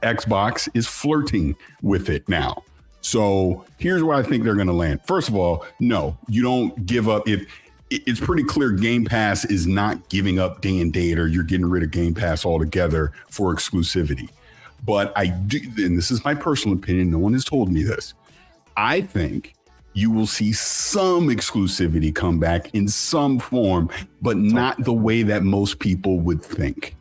Xbox is flirting with it now. So here's where I think they're going to land. First of all, no, you don't give up. It's pretty clear Game Pass is not giving up day and date, or you're getting rid of Game Pass altogether for exclusivity. But I do, and this is my personal opinion, no one has told me this, I think you will see some exclusivity come back in some form, but not the way that most people would think.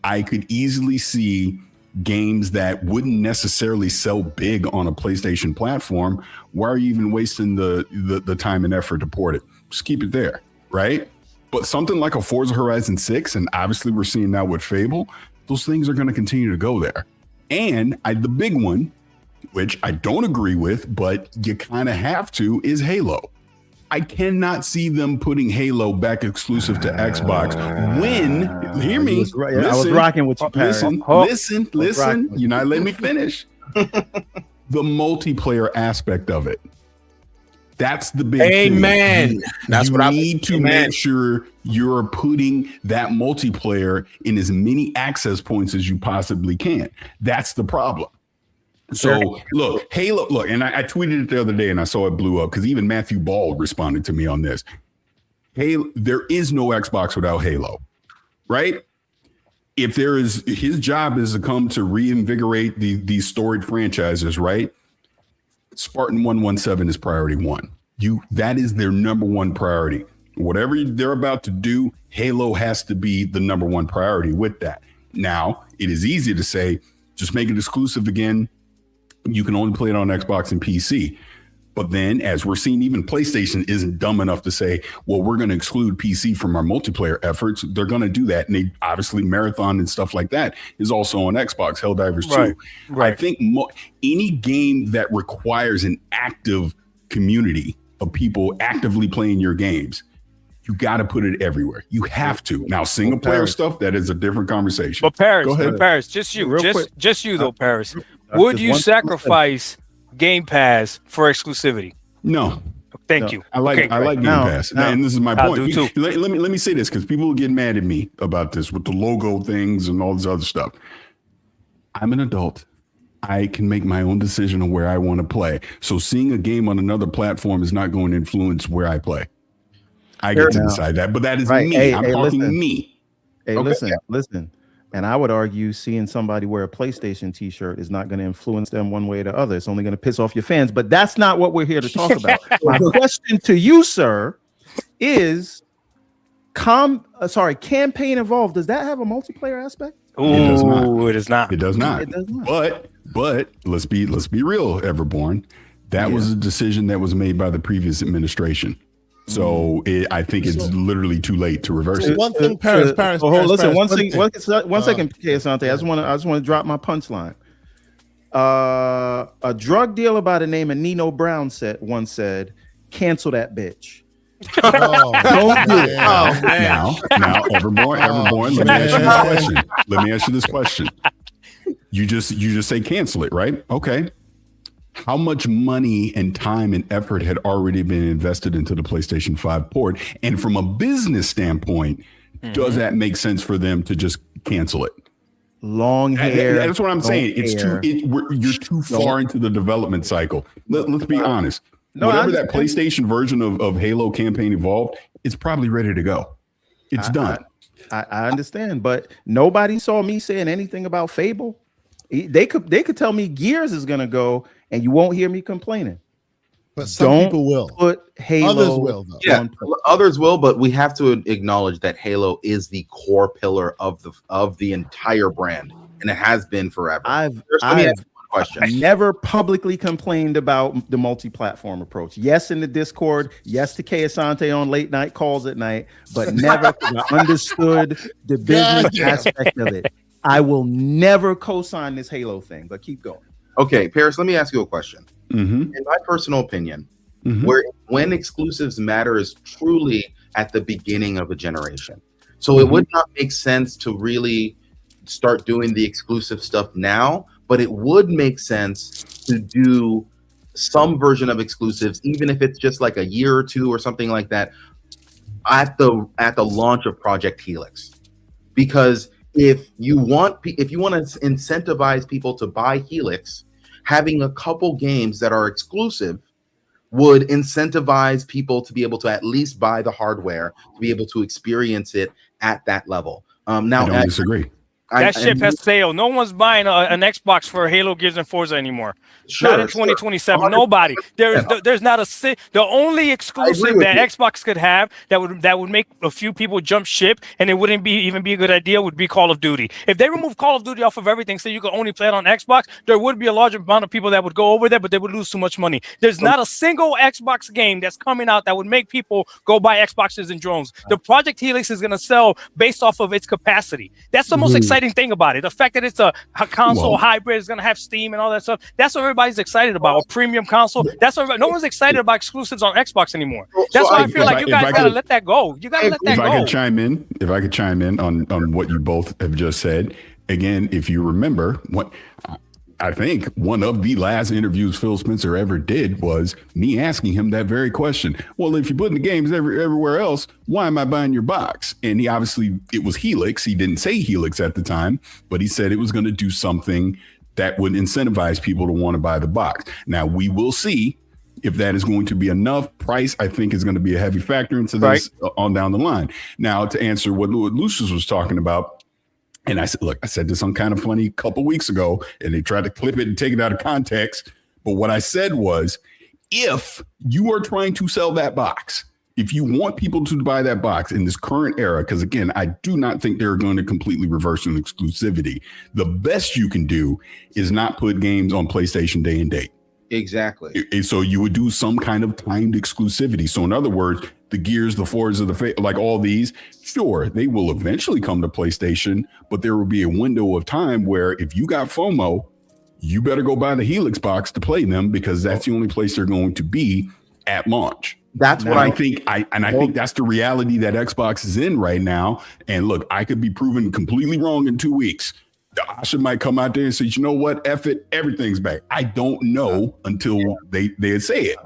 I could easily see games that wouldn't necessarily sell big on a PlayStation platform. Why are you even wasting the time and effort to port it? Just keep it there, right? But something like a Forza Horizon 6, and obviously we're seeing that with Fable, those things are going to continue to go there. And the big one, which I don't agree with, but you kind of have to, is Halo. I cannot see them putting Halo back exclusive to Xbox when, hear me, listen, I was rocking with you, Paris. Listen, you're not letting me finish. The multiplayer aspect of it. That's the big thing. Amen. That's what I need to make sure you're putting that multiplayer in as many access points as you possibly can. That's the problem. So look, Halo, and I tweeted it the other day and I saw it blew up because even Matthew Ball responded to me on this. Halo, there is no Xbox without Halo, right? If there is, his job is to come to reinvigorate these storied franchises, right? Spartan 117 is priority one. That is their number one priority. Whatever they're about to do, Halo has to be the number one priority with that. Now, it is easy to say, just make it exclusive again. You can only play it on Xbox and PC. But then, as we're seeing, even PlayStation isn't dumb enough to say, well, we're going to exclude PC from our multiplayer efforts. They're going to do that. And they obviously Marathon and stuff like that is also on Xbox, Helldivers 2. Right. I think any game that requires an active community of people actively playing your games, you got to put it everywhere. You have to. Now, single player stuff, that is a different conversation. But Paris, go ahead. Paris, just you, just you though, Paris. Would you sacrifice Game Pass for exclusivity? No. Thank you. I like Game Pass. And this is my point. Let me say this because people will get mad at me about this with the logo things and all this other stuff. I'm an adult. I can make my own decision on where I want to play. So seeing a game on another platform is not going to influence where I play. I get to decide that, but that is me. I'm talking me. Hey, listen. And I would argue seeing somebody wear a PlayStation t-shirt is not going to influence them one way or the other. It's only going to piss off your fans, but that's not what we're here to talk about. My question to you, sir, is campaign involved. Does that have a multiplayer aspect? Ooh, it does not. It does not. But let's be real, Everborn. That was a decision that was made by the previous administration. So I think it's literally too late to reverse it. One thing, Paris. One second, Asante. I just want to drop my punchline. A drug dealer by the name of Nino Brown once said, "Cancel that bitch." Don't do it. Now, Everborn. Let me ask you this question. You just say cancel it, right? Okay. How much money and time and effort had already been invested into the PlayStation 5 port? And from a business standpoint, does that make sense for them to just cancel it? Long hair. That's what I'm saying. You're too far into the development cycle. Let's be honest. Whatever that PlayStation version of Halo campaign evolved, it's probably ready to go. It's done. I understand, but nobody saw me saying anything about Fable. They could tell me Gears is gonna go, and you won't hear me complaining. But some people will. Put Halo. Others will, though. Yeah, others will, but we have to acknowledge that Halo is the core pillar of the entire brand, and it has been forever. I've never publicly complained about the multi-platform approach. Yes, in the Discord. Yes, to K Asante on late night calls at night, but never understood the business aspect of it. I will never co-sign this Halo thing, but keep going. Okay, Paris, let me ask you a question. In my personal opinion, when exclusives matter is truly at the beginning of a generation. So it would not make sense to really start doing the exclusive stuff now, but it would make sense to do some version of exclusives, even if it's just like a year or two or something like that, at the launch of Project Helix. Because if you want to incentivize people to buy Helix, having a couple games that are exclusive would incentivize people to be able to at least buy the hardware to be able to experience it at that level. Now, I don't disagree. That ship has sailed. No one's buying an Xbox for Halo, Gears, and Forza anymore. Not in 2027. Nobody. There's not the only exclusive that Xbox could have that would make a few people jump ship, and it wouldn't even be a good idea, would be Call of Duty. If they remove Call of Duty off of everything, so you could only play it on Xbox, there would be a large amount of people that would go over there, but they would lose too much money. There's not a single Xbox game that's coming out that would make people go buy Xboxes and drones. The Project Helix is going to sell based off of its capacity. That's the most exciting thing about it. The fact that it's a console hybrid, is going to have Steam and all that stuff. That's what everybody's excited about. A premium console. That's what no one's excited about exclusives on Xbox anymore. That's why I feel like you guys got to let that go. You got to let that go. If I could chime in on what you both have just said. Again, if you remember, I think one of the last interviews Phil Spencer ever did was me asking him that very question. Well, if you're putting the games everywhere else, why am I buying your box? And he obviously, it was Helix. He didn't say Helix at the time, but he said it was going to do something that would incentivize people to want to buy the box. Now, we will see if that is going to be enough. Price, I think, is going to be a heavy factor into this on down the line. Now, to answer what Lucius was talking about, and I said, look, I said this on Kind of Funny a couple weeks ago, and they tried to clip it and take it out of context. But what I said was, if you are trying to sell that box, if you want people to buy that box in this current era, because again, I do not think they're going to completely reverse an exclusivity. The best you can do is not put games on PlayStation day and date. Exactly. So you would do some kind of timed exclusivity. So in other words, the Gears, the Forza, like all these, sure, they will eventually come to PlayStation, but there will be a window of time where if you got FOMO, you better go buy the Helix box to play them, because that's the only place they're going to be at launch. That's what I think. I think that's the reality that Xbox is in right now. And look, I could be proven completely wrong in 2 weeks. Asha might come out there and say, you know what, F it, everything's back. I don't know until they say it.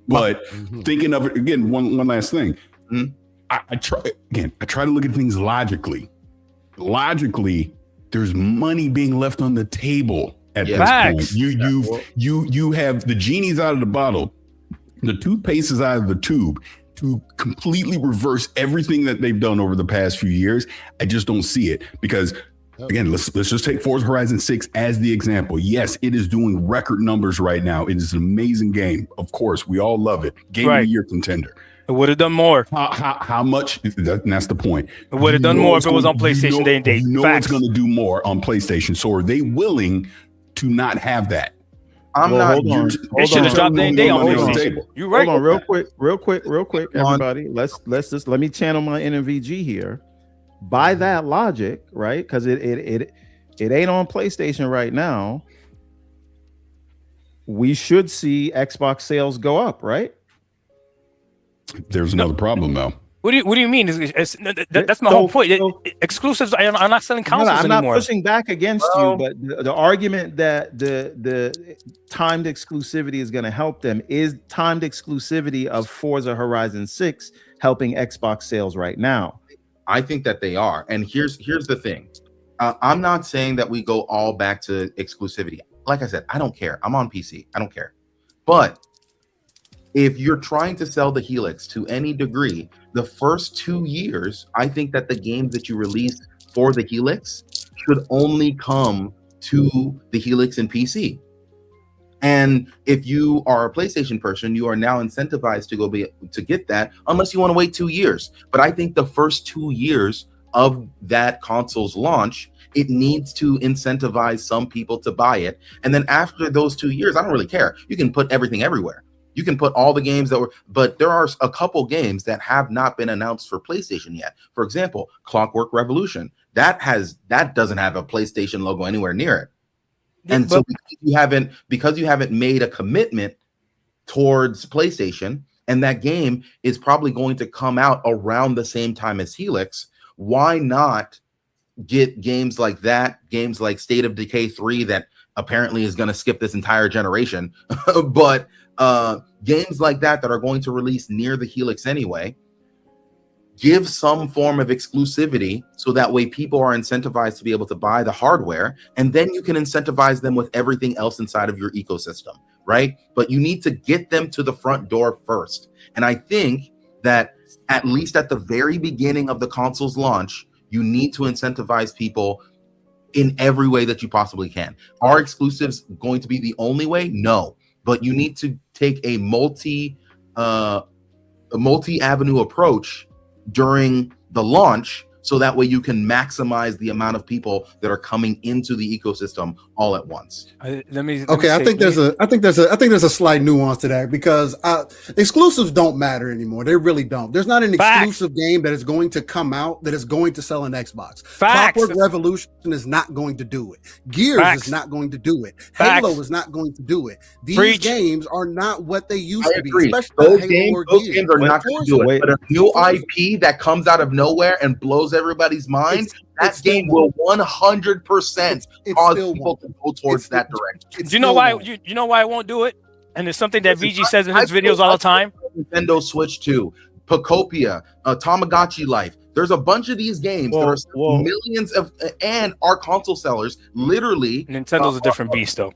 But thinking of it again, one last thing. I try to look at things logically. Logically, there's money being left on the table at this point. You have the genie's out of the bottle, the toothpaste is out of the tube. To completely reverse everything that they've done over the past few years, I just don't see it. Because again, let's just take Forza Horizon 6 as the example. Yes, it is doing record numbers right now. It is an amazing game. Of course, we all love it. Game of the year contender. It would have done more. How much? That's the point. It would have done more if it was on PlayStation day and date. You know it's going to do more on PlayStation. So are they willing to not have that? They should have dropped day and date on PlayStation. You're right. Hold on, real quick, everybody. Let me channel my NVG here. By that logic, right? Because it ain't on PlayStation right now. We should see Xbox sales go up, right? There's another problem though. What do you mean? That's my whole point. Exclusives are not selling consoles anymore. I'm not pushing back against you, but the argument that the timed exclusivity is going to help them is timed exclusivity of Forza Horizon 6 helping Xbox sales right now. I think that they are. And here's the thing. I'm not saying that we go all back to exclusivity. Like I said, I don't care. I'm on PC. I don't care. But if you're trying to sell the Helix to any degree, the first 2 years, I think that the games that you release for the Helix should only come to the Helix and PC. And if you are a PlayStation person, you are now incentivized to get that, unless you want to wait 2 years. But I think the first 2 years of that console's launch, it needs to incentivize some people to buy it. And then after those 2 years, I don't really care. You can put everything everywhere. You can put all the games but there are a couple games that have not been announced for PlayStation yet. For example, Clockwork Revolution. That doesn't have a PlayStation logo anywhere near it. And so because you haven't made a commitment towards PlayStation, and that game is probably going to come out around the same time as Helix, why not get games like that, games like State of Decay 3 that apparently is going to skip this entire generation, but games like that are going to release near the Helix anyway, give some form of exclusivity so that way people are incentivized to be able to buy the hardware, and then you can incentivize them with everything else inside of your ecosystem, right? But you need to get them to the front door first. And I think that at least at the very beginning of the console's launch, you need to incentivize people in every way that you possibly can. Are exclusives going to be the only way? No. But you need to take a multi-avenue approach during the launch, so that way you can maximize the amount of people that are coming into the ecosystem all at once. I think there's a slight nuance to that, because exclusives don't matter anymore. They really don't. There's not an exclusive game that is going to come out that is going to sell an Xbox. Clockwork Revolution is not going to do it. Gears is not going to do it. Halo is not going to do it. These games are not what they used to be. Those games are not going to do it. But a new IP that comes out of nowhere and blows blows everybody's mind, that game will 100% cause people to go towards that direction. Do you know why? You know why I won't do it? And it's something that VG says in his videos all the time. Nintendo Switch 2, Pocopia, Tamagotchi Life. There's a bunch of these games that are millions of, and our console sellers literally. Nintendo's a different beast, though.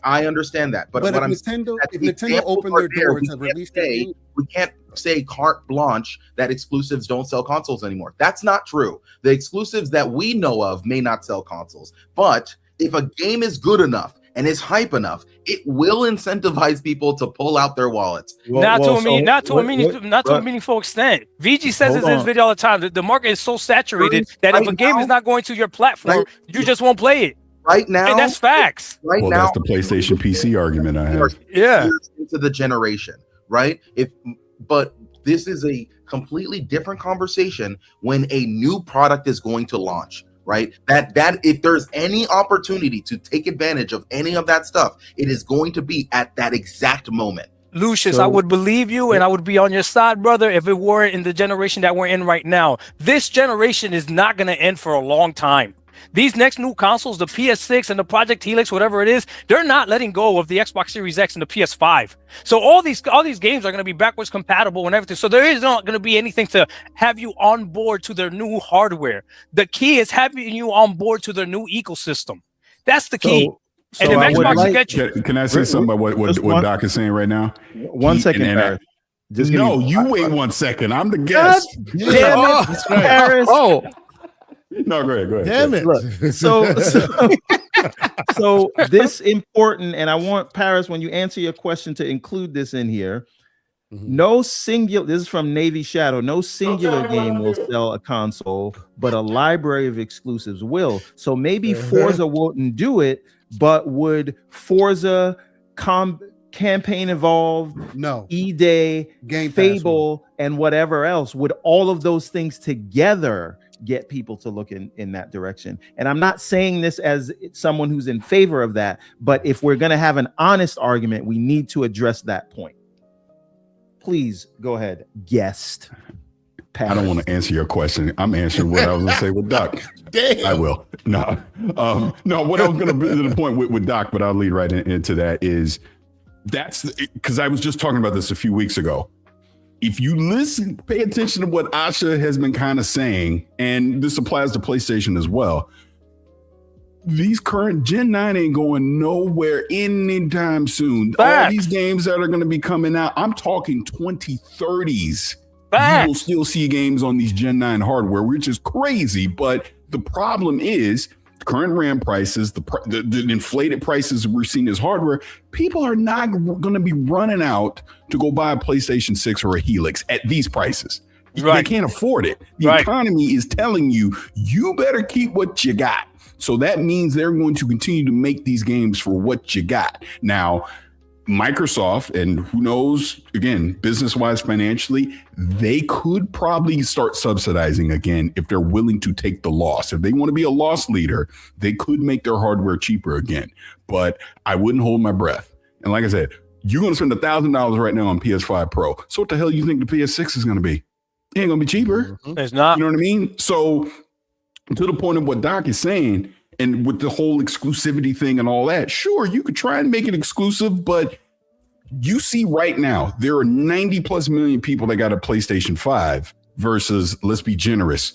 I understand that, but what if Nintendo opened their doors and released it, we can't say carte blanche that exclusives don't sell consoles anymore. That's not true. The exclusives that we know of may not sell consoles, but if a game is good enough and is hype enough, it will incentivize people to pull out their wallets. Not to a meaningful extent. VG says this in his video all the time. The market is so saturated that if a game is not going to your platform, you just won't play it. Right now, and that's facts. Right now, that's the PlayStation PC argument I have. Yeah, into the generation, right? But this is a completely different conversation when a new product is going to launch. Right, that if there's any opportunity to take advantage of any of that stuff, it is going to be at that exact moment. Lucius, I would believe you and I would be on your side, brother, if it weren't in the generation that we're in right now. This generation is not going to end for a long time. These next new consoles, the PS6 and the Project Helix, whatever it is, they're not letting go of the Xbox Series X and the PS5. So all these games are going to be backwards compatible and everything. So there is not going to be anything to have you on board to their new hardware. The key is having you on board to their new ecosystem. That's the key. And if Xbox get you. Can I say something about what Doc is saying right now? 1 second, Paris. You wait 1 second. I'm the guest. Damn it, Paris. No, go ahead. Damn it. Look, so this important, and I want Paris, when you answer your question, to include this in here. No singular, this is from Navy Shadow, no singular game will sell a console, but a library of exclusives will. So maybe Forza wouldn't do it, but would Forza Campaign Evolved, E-Day, Gamepass, Fable, and whatever else, would all of those things together get people to look in that direction? And I'm not saying this as someone who's in favor of that, but if we're going to have an honest argument, we need to address that point. Please go ahead, guest. Paris. I don't want to answer your question. I'm answering what I was going to say with Doc. Damn. I will. No, what I was going to bring to the point with Doc, but I'll lead right into that is that's because I was just talking about this a few weeks ago. If you listen, pay attention to what Asha has been kind of saying, and this applies to PlayStation as well. These current Gen 9 ain't going nowhere anytime soon. All these games that are going to be coming out, I'm talking 2030s. You will still see games on these Gen 9 hardware, which is crazy. But the problem is current RAM prices, the inflated prices we're seeing as hardware. People are not going to be running out to go buy a PlayStation 6 or a Helix at these prices. They can't afford it. The economy is telling you, you better keep what you got. So that means they're going to continue to make these games for what you got. Now, Microsoft, and who knows, again, business-wise, financially, they could probably start subsidizing again if they're willing to take the loss. If they want to be a loss leader, they could make their hardware cheaper again. But I wouldn't hold my breath. And like I said, you're going to spend $1,000 right now on PS5 Pro. So what the hell do you think the PS6 is going to be? It ain't going to be cheaper. It's not. You know what I mean? So to the point of what Doc is saying, and with the whole exclusivity thing and all that, sure, you could try and make it exclusive, but you see right now, there are 90 plus million people that got a PlayStation 5 versus, let's be generous,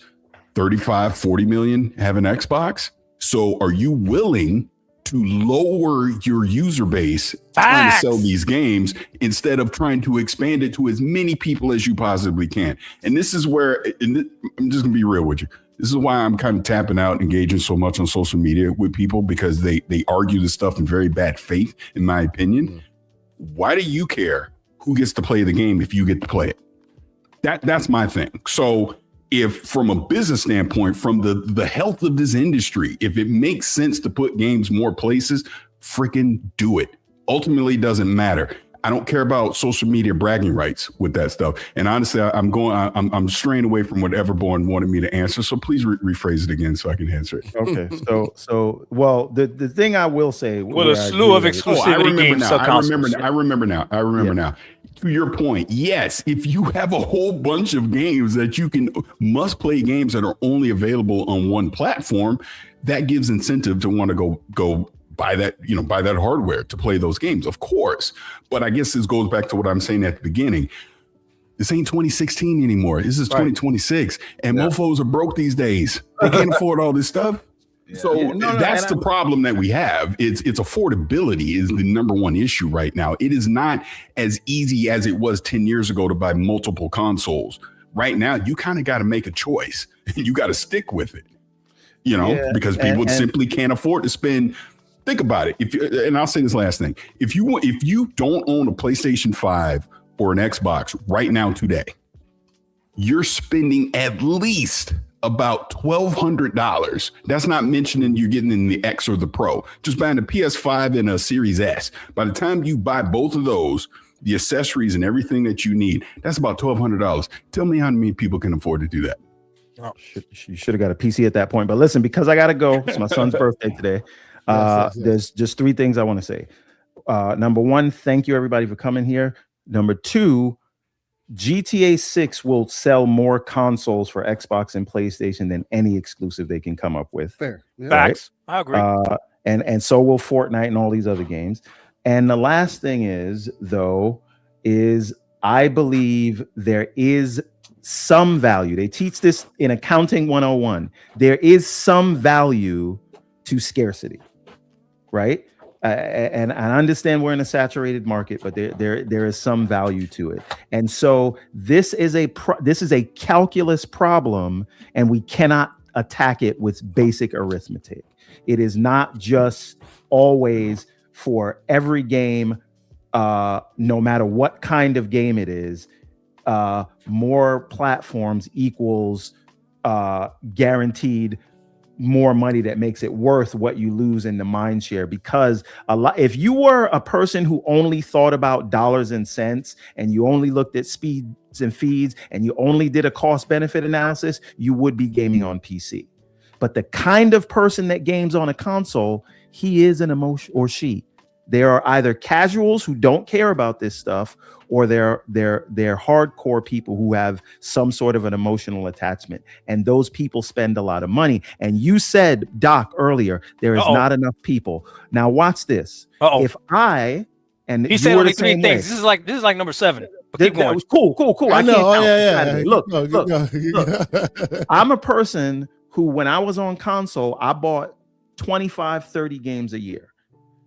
35, 40 million have an Xbox. So are you willing to lower your user base trying to sell these games instead of trying to expand it to as many people as you possibly can? And this is where, I'm just gonna be real with you. This is why I'm kind of tapping out, engaging so much on social media with people, because they argue this stuff in very bad faith, in my opinion. Why do you care who gets to play the game if you get to play it? That's my thing. So if from a business standpoint, from the health of this industry, if it makes sense to put games more places, freaking do it. Ultimately, it doesn't matter. I don't care about social media bragging rights with that stuff. And honestly, I'm straying away from what Everborn wanted me to answer. So please rephrase it again so I can answer it. Okay. Well, the thing I will say, a slew of exclusivity games. I remember now. to your point, yes, if you have a whole bunch of games that you can must play games that are only available on one platform, that gives incentive to want to go buy that, buy that hardware to play those games, of course. But I guess this goes back to what I'm saying at the beginning. This ain't 2016 anymore. This is 2026, and mofos are broke these days. They can't afford all this stuff. Yeah. So that's the problem that we have. It's affordability is the number one issue right now. It is not as easy as it was 10 years ago to buy multiple consoles. Right now, you kind of got to make a choice. You got to stick with it, because people simply can't afford to spend. Think about it. And I'll say this last thing. If you don't own a PlayStation 5 or an Xbox right now today, you're spending at least about $1,200. That's not mentioning you're getting in the X or the Pro. Just buying a PS5 and a Series S. By the time you buy both of those, the accessories and everything that you need, that's about $1,200. Tell me how many people can afford to do that. Oh, you should have got a PC at that point. But listen, because I got to go, it's my son's birthday today. There's just three things I want to say. Number one, thank you everybody for coming here. Number two, GTA 6 will sell more consoles for Xbox and PlayStation than any exclusive they can come up with. Fair. Yeah. Facts. I agree. And so will Fortnite and all these other games. And the last thing is I believe there is some value. They teach this in Accounting 101. There is some value to scarcity, right? And I understand we're in a saturated market, but there is some value to it. And so this is a calculus problem, and we cannot attack it with basic arithmetic. It is not just always for every game, no matter what kind of game it is, more platforms equals guaranteed more money that makes it worth what you lose in the mind share. Because if you were a person who only thought about dollars and cents and you only looked at speeds and feeds and you only did a cost benefit analysis, you would be gaming on PC. But the kind of person that games on a console, he is an emotion, or she. There are either casuals who don't care about this stuff, or they're hardcore people who have some sort of an emotional attachment. And those people spend a lot of money. And you said, Doc, earlier, there is not enough people. Now watch this. If he said only three things. This is like number 7. But keep going. Cool. I know. Look. I'm a person who, when I was on console, I bought 25, 30 games a year.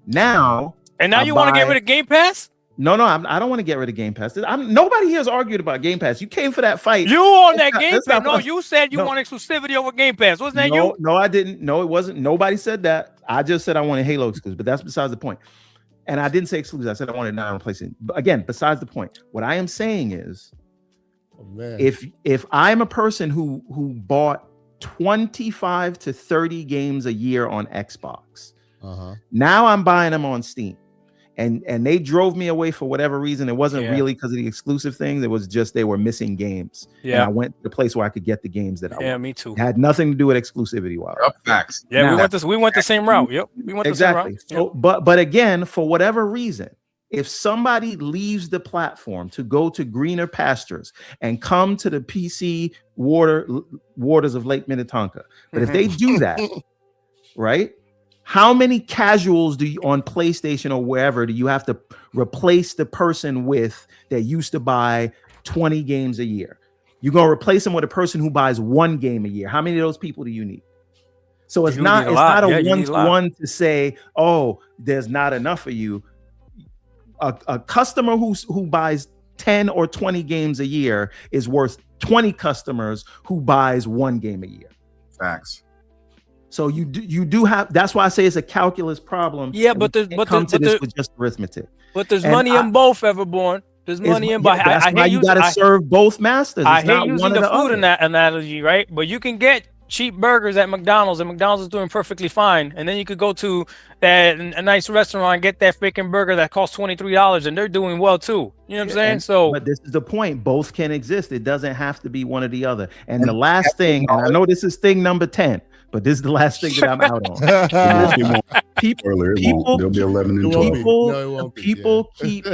Now you want to get rid of Game Pass? No, I don't want to get rid of Game Pass. Nobody here has argued about Game Pass. You came for that fight. You on that Game Pass? No, you said you want exclusivity over Game Pass. Wasn't that you? No, I didn't. No, it wasn't. Nobody said that. I just said I wanted Halo exclusive, but that's besides the point. And I didn't say exclusive. I said I wanted non-replacement. But again, besides the point. What I am saying is, if I'm a person who bought 25 to 30 games a year on Xbox, now I'm buying them on Steam, and they drove me away for whatever reason. It wasn't really because of the exclusive things. It was just they were missing games. Yeah, and I went to the place where I could get the games that I wanted. Me too. It had nothing to do with exclusivity. Facts. Yeah, now, we went the same route. Yep, we went exactly. the same route. So, but again, for whatever reason, if somebody leaves the platform to go to greener pastures and come to the PC waters of Lake Minnetonka, but if they do that, right? How many casuals do you on PlayStation or wherever do you have to replace the person with that used to buy 20 games a year? You're going to replace them with a person who buys 1 game a year. How many of those people do you need? So it's not a one-to-one to say, oh, there's not enough of you. A customer who buys 10 or 20 games a year is worth 20 customers who buys 1 game a year. Facts. So you do have. That's why I say it's a calculus problem. Yeah, but there's with just arithmetic. But there's money in both, Everborn. There's money in both. That's why you got to serve both masters. I hate using the food analogy, right? But you can get cheap burgers at McDonald's, and McDonald's is doing perfectly fine. And then you could go to a nice restaurant and get that freaking burger that costs $23, and they're doing well too. You know what I'm saying? But this is the point. Both can exist. It doesn't have to be one or the other. And the last thing, and I know this is thing number 10. But this is the last thing that I'm out on. People keep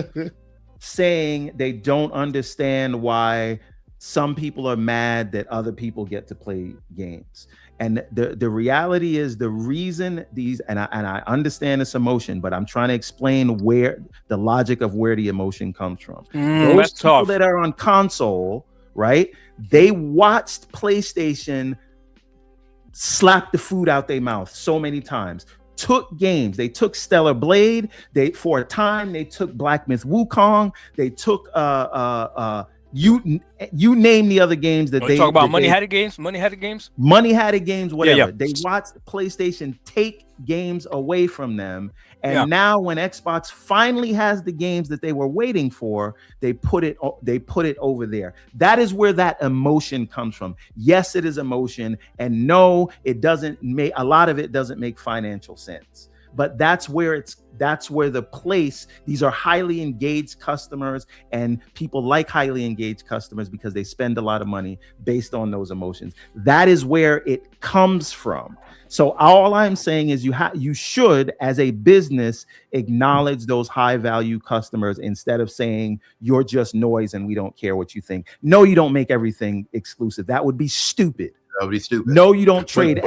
saying they don't understand why some people are mad that other people get to play games. And the reality is, the reason these, and I understand this emotion, but I'm trying to explain where the logic of where the emotion comes from. Those people that are on console, right? They watched PlayStation slap the food out their mouth so many times. Took games. They took Stellar Blade. For a time they took Black Myth Wukong. They took you name the other games that they talk about. Money Had It games, whatever. They watched PlayStation take games away from them, and now when Xbox finally has the games that they were waiting for, they put it over there. That is where that emotion comes from. Yes, it is emotion, and no, it doesn't make, a lot of it doesn't make financial sense. But that's where the place, these are highly engaged customers, and people like highly engaged customers because they spend a lot of money based on those emotions. That is where it comes from. So all I'm saying is you should, as a business, acknowledge those high value customers instead of saying you're just noise and we don't care what you think. No, you don't make everything exclusive. That would be stupid. That would be stupid. No, you don't trade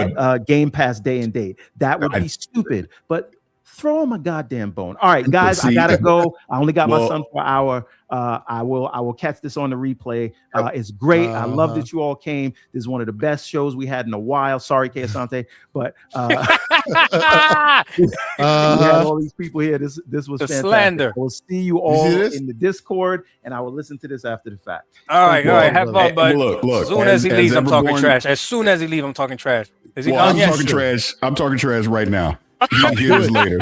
Game Pass day and date. That would be stupid. But throw him a goddamn bone. All right, guys, I gotta go. I only got my son for an hour. I will catch this on the replay. It's great. I love that you all came. This is one of the best shows we had in a while. Sorry, K Asante, but we had all these people here. This was fantastic. Slander. We'll see you all in the Discord, and I will listen to this after the fact. All right. Have fun, bud. Look. As soon as he leaves, I'm talking trash. As soon as he leaves, I'm talking trash. Is he I'm talking trash. I'm talking trash right now. You'll hear this later.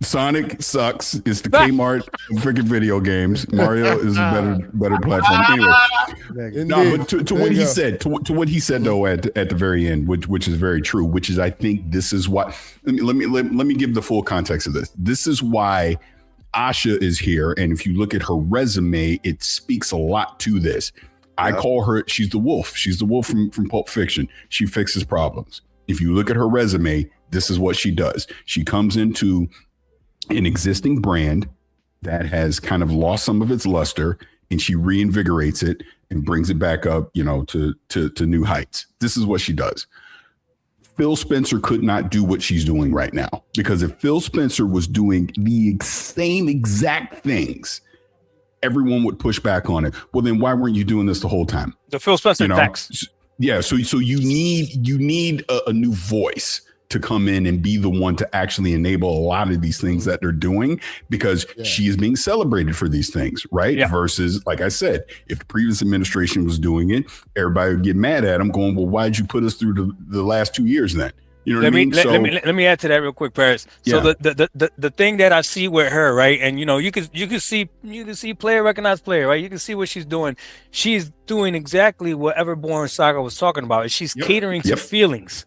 Sonic sucks. It's the Kmart of freaking video games. Mario is a better platform. Anyway, no, but to what he said, to what he said though at the very end, which is very true. Which is, I think this is why. Let me give the full context of this. This is why Asha is here, and if you look at her resume, it speaks a lot to this. I call her. She's the wolf. She's the wolf from Pulp Fiction. She fixes problems. If you look at her resume, this is what she does. She comes into an existing brand that has kind of lost some of its luster, and she reinvigorates it and brings it back up, to new heights. This is what she does. Phil Spencer could not do what she's doing right now, because if Phil Spencer was doing the same exact things, everyone would push back on it. Well, then why weren't you doing this the whole time? The Phil Spencer tax. Yeah. So you need a new voice to come in and be the one to actually enable a lot of these things that they're doing, because she is being celebrated for these things, right? Yeah. Versus, like I said, if the previous administration was doing it, everybody would get mad at them going, well, why'd you put us through the last 2 years then? You know what I mean? Let me add to that real quick, Paris. So the thing that I see with her, right, and you can see player recognize player, right? You can see what she's doing. She's doing exactly what Everborn Saga was talking about. She's catering to feelings.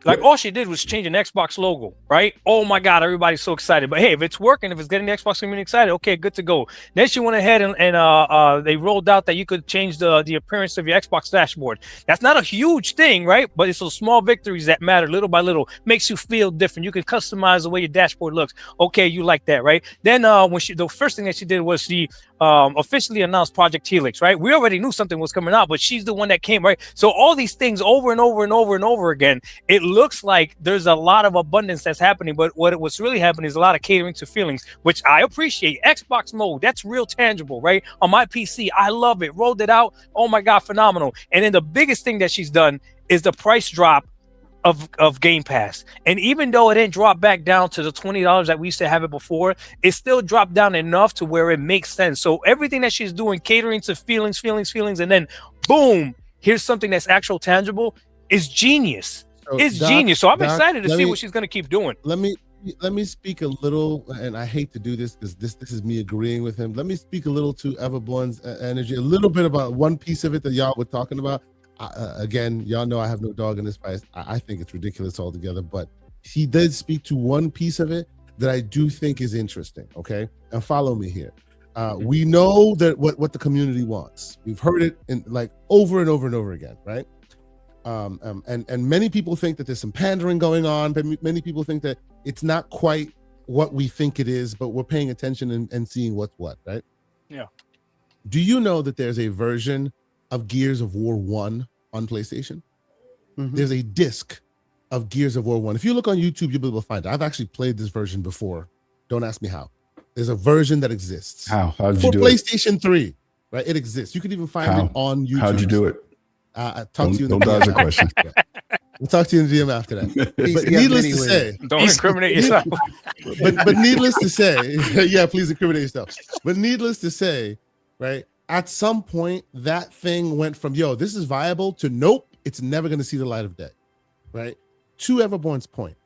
Like all she did was change an Xbox logo, right? Oh my God, everybody's so excited. But hey, if it's working, if it's getting the Xbox community excited, okay, good to go. Then she went ahead and they rolled out that you could change the appearance of your Xbox dashboard. That's not a huge thing, right? But it's those small victories that matter little by little. Makes you feel different. You can customize the way your dashboard looks. Okay, you like that, right? Then the first thing that she did was she officially announced Project Helix, right? We already knew something was coming out, but she's the one that came, right? So all these things over and over and over and over again, it looks like there's a lot of abundance that's happening, but what's really happening is a lot of catering to feelings, which I appreciate. Xbox mode, that's real tangible, right? On my PC, I love it. Rolled it out. Oh my God, phenomenal. And then the biggest thing that she's done is the price drop of Game Pass. And even though it didn't drop back down to the $20 that we used to have it before, it still dropped down enough to where it makes sense. So everything that she's doing, catering to feelings, and then boom, here's something that's actual tangible, is genius. It's genius. So I'm excited to see what she's going to keep doing. Let me speak a little, and I hate to do this because this is me agreeing with him. Let me speak a little to Everborn's energy, a little bit about one piece of it that y'all were talking about. Again, y'all know I have no dog in this fight. I think it's ridiculous altogether, but he did speak to one piece of it that I do think is interesting. Okay, and follow me here. We know that what the community wants. We've heard it in like over and over and over again, right? And many people think that there's some pandering going on, but many people think that it's not quite what we think it is, but we're paying attention and seeing what's what, right? Yeah. Do you know that there's a version of Gears of War 1 on PlayStation? Mhm. There's a disc of Gears of War 1. If you look on YouTube, you'll be able to find it. I've actually played this version before. Don't ask me how. There's a version that exists. How did for you do PlayStation 3, right? It exists. You can even find it on YouTube. How'd you do it? I talk to you. Don't dodge the question. We'll talk to you in the DM after that. But Yeah, needless to anyway. say, Don't incriminate yourself. but needless to say, yeah, please incriminate yourself. But needless to say, right? At some point, that thing went from this is viable to nope, it's never going to see the light of day, right? To Everborn's point,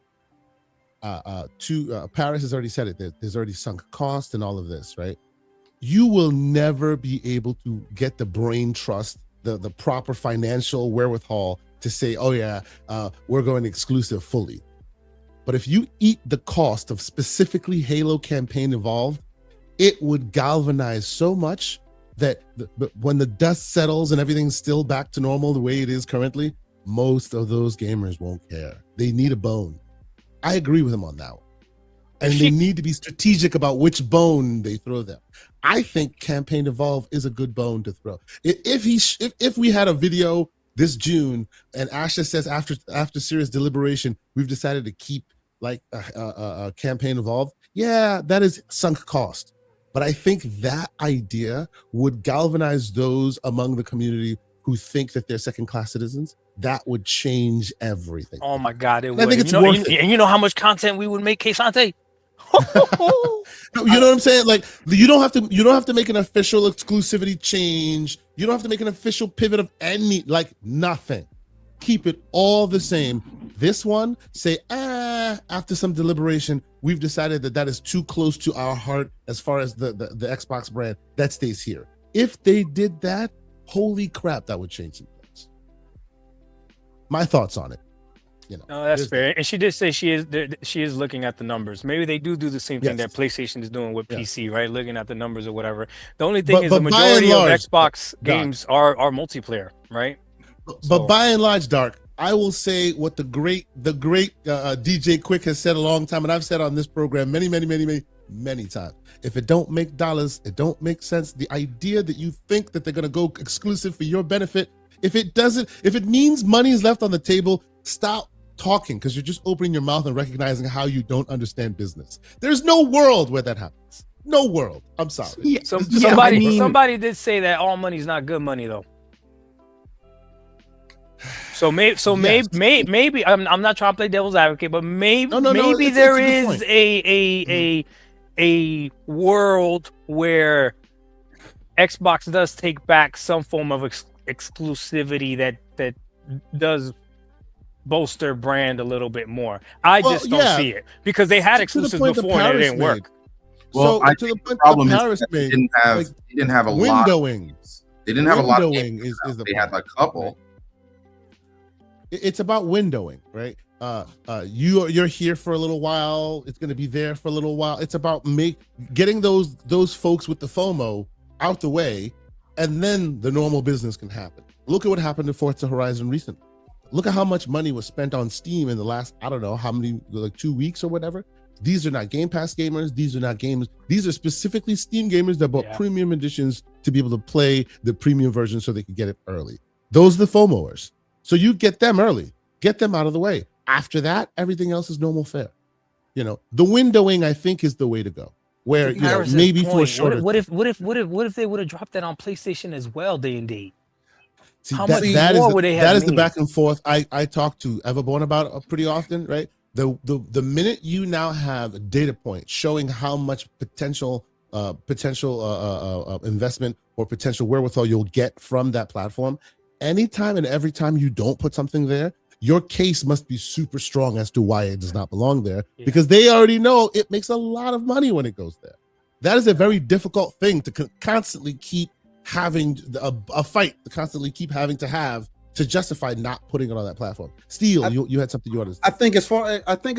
Paris has already said it. There's already sunk cost and all of this, right? You will never be able to get the brain trust, the proper financial wherewithal to say, oh yeah, we're going exclusive fully. But if you eat the cost of specifically Halo Campaign Evolved, it would galvanize so much that when the dust settles and everything's still back to normal the way it is currently, most of those gamers won't care. They need a bone. I agree with him on that one. And they need to be strategic about which bone they throw them. I think Campaign Evolve is a good bone to throw. If we had a video this June and Asha says after serious deliberation, we've decided to keep Campaign Evolve, yeah, that is sunk cost. But I think that idea would galvanize those among the community who think that they're second-class citizens. That would change everything. Oh my God, it would. I think it's worth it. And you know how much content we would make, K-Sante? No, you know what I'm saying? Like, you don't have to make an official exclusivity change. You don't have to make an official pivot of nothing. Keep it all the same. This one, say, after some deliberation, we've decided that is too close to our heart as far as the Xbox brand. That stays here. If they did that, holy crap, that would change some things. My thoughts on it. No, that's fair. And she did say she is looking at the numbers. Maybe they do the same thing that PlayStation is doing with PC, right? Looking at the numbers or whatever. The only thing is the majority of Xbox games are multiplayer, right? But by and large, Dark, I will say what the great DJ Quick has said a long time, and I've said on this program many times. If it don't make dollars, it don't make sense. The idea that you think that they're going to go exclusive for your benefit, if it means money is left on the table, stop talking, because you're just opening your mouth and recognizing how you don't understand business. There's no world where that happens. No world. I'm sorry. Yeah, somebody did say that all money is not good money, though. Maybe I'm not trying to play devil's advocate, but maybe there is a world where Xbox does take back some form of exclusivity that does bolster brand a little bit more. I just don't see it, because they had exclusives before and it didn't work. Well, to the point that Paris made, they didn't have a windowing. They didn't have a lot of games. They had a couple. It's about windowing, right? You're here for a little while. It's going to be there for a little while. It's about getting those folks with the FOMO out the way, and then the normal business can happen. Look at what happened to Forza Horizon recently. Look at how much money was spent on Steam in the last, I don't know how many, 2 weeks or whatever. These are not Game Pass gamers. These are not gamers. These are specifically Steam gamers that bought premium editions to be able to play the premium version so they could get it early. Those are the FOMOers. So you get them early, get them out of the way. After that, everything else is normal fare. The windowing, I think, is the way to go. Where maybe for a shorter. What if they would have dropped that on PlayStation as well, day and date? See, how much more would they have? That is the back and forth. I talk to Everborn about it pretty often, right? The minute you now have a data point showing how much potential investment or potential wherewithal you'll get from that platform, anytime and every time you don't put something there, your case must be super strong as to why it does not belong there, because they already know it makes a lot of money when it goes there. That is a very difficult thing to constantly keep having a fight, to constantly keep having to have to justify not putting it on that platform. Steel, you had something you wanted to say. I think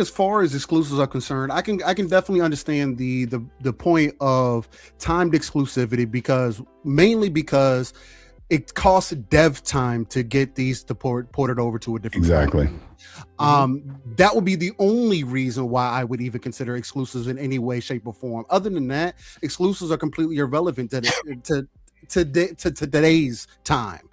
as far as exclusives are concerned, I can definitely understand the point of timed exclusivity, because it costs dev time to get these ported over to a different Exactly. That would be the only reason why I would even consider exclusives in any way, shape, or form. Other than that, exclusives are completely irrelevant to today's time.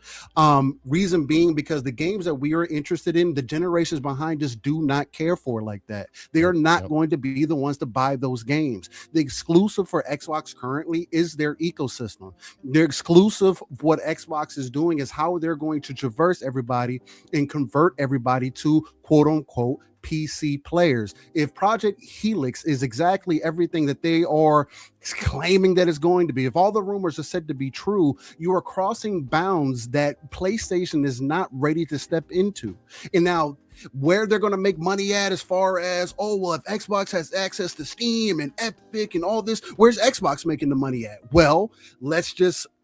Reason being because the games that we are interested in, the generations behind us do not care for like that. They are not going to be the ones to buy those games. The exclusive for Xbox currently is their ecosystem. Their exclusive, what Xbox is doing is how they're going to traverse everybody and convert everybody to quote unquote PC players. If Project Helix is exactly everything that they are claiming that it's going to be, if all the rumors are said to be true, you are crossing bounds that PlayStation is not ready to step into. And now where they're going to make money at, as far as, oh, well, if Xbox has access to Steam and Epic and all this, where's Xbox making the money at? Well,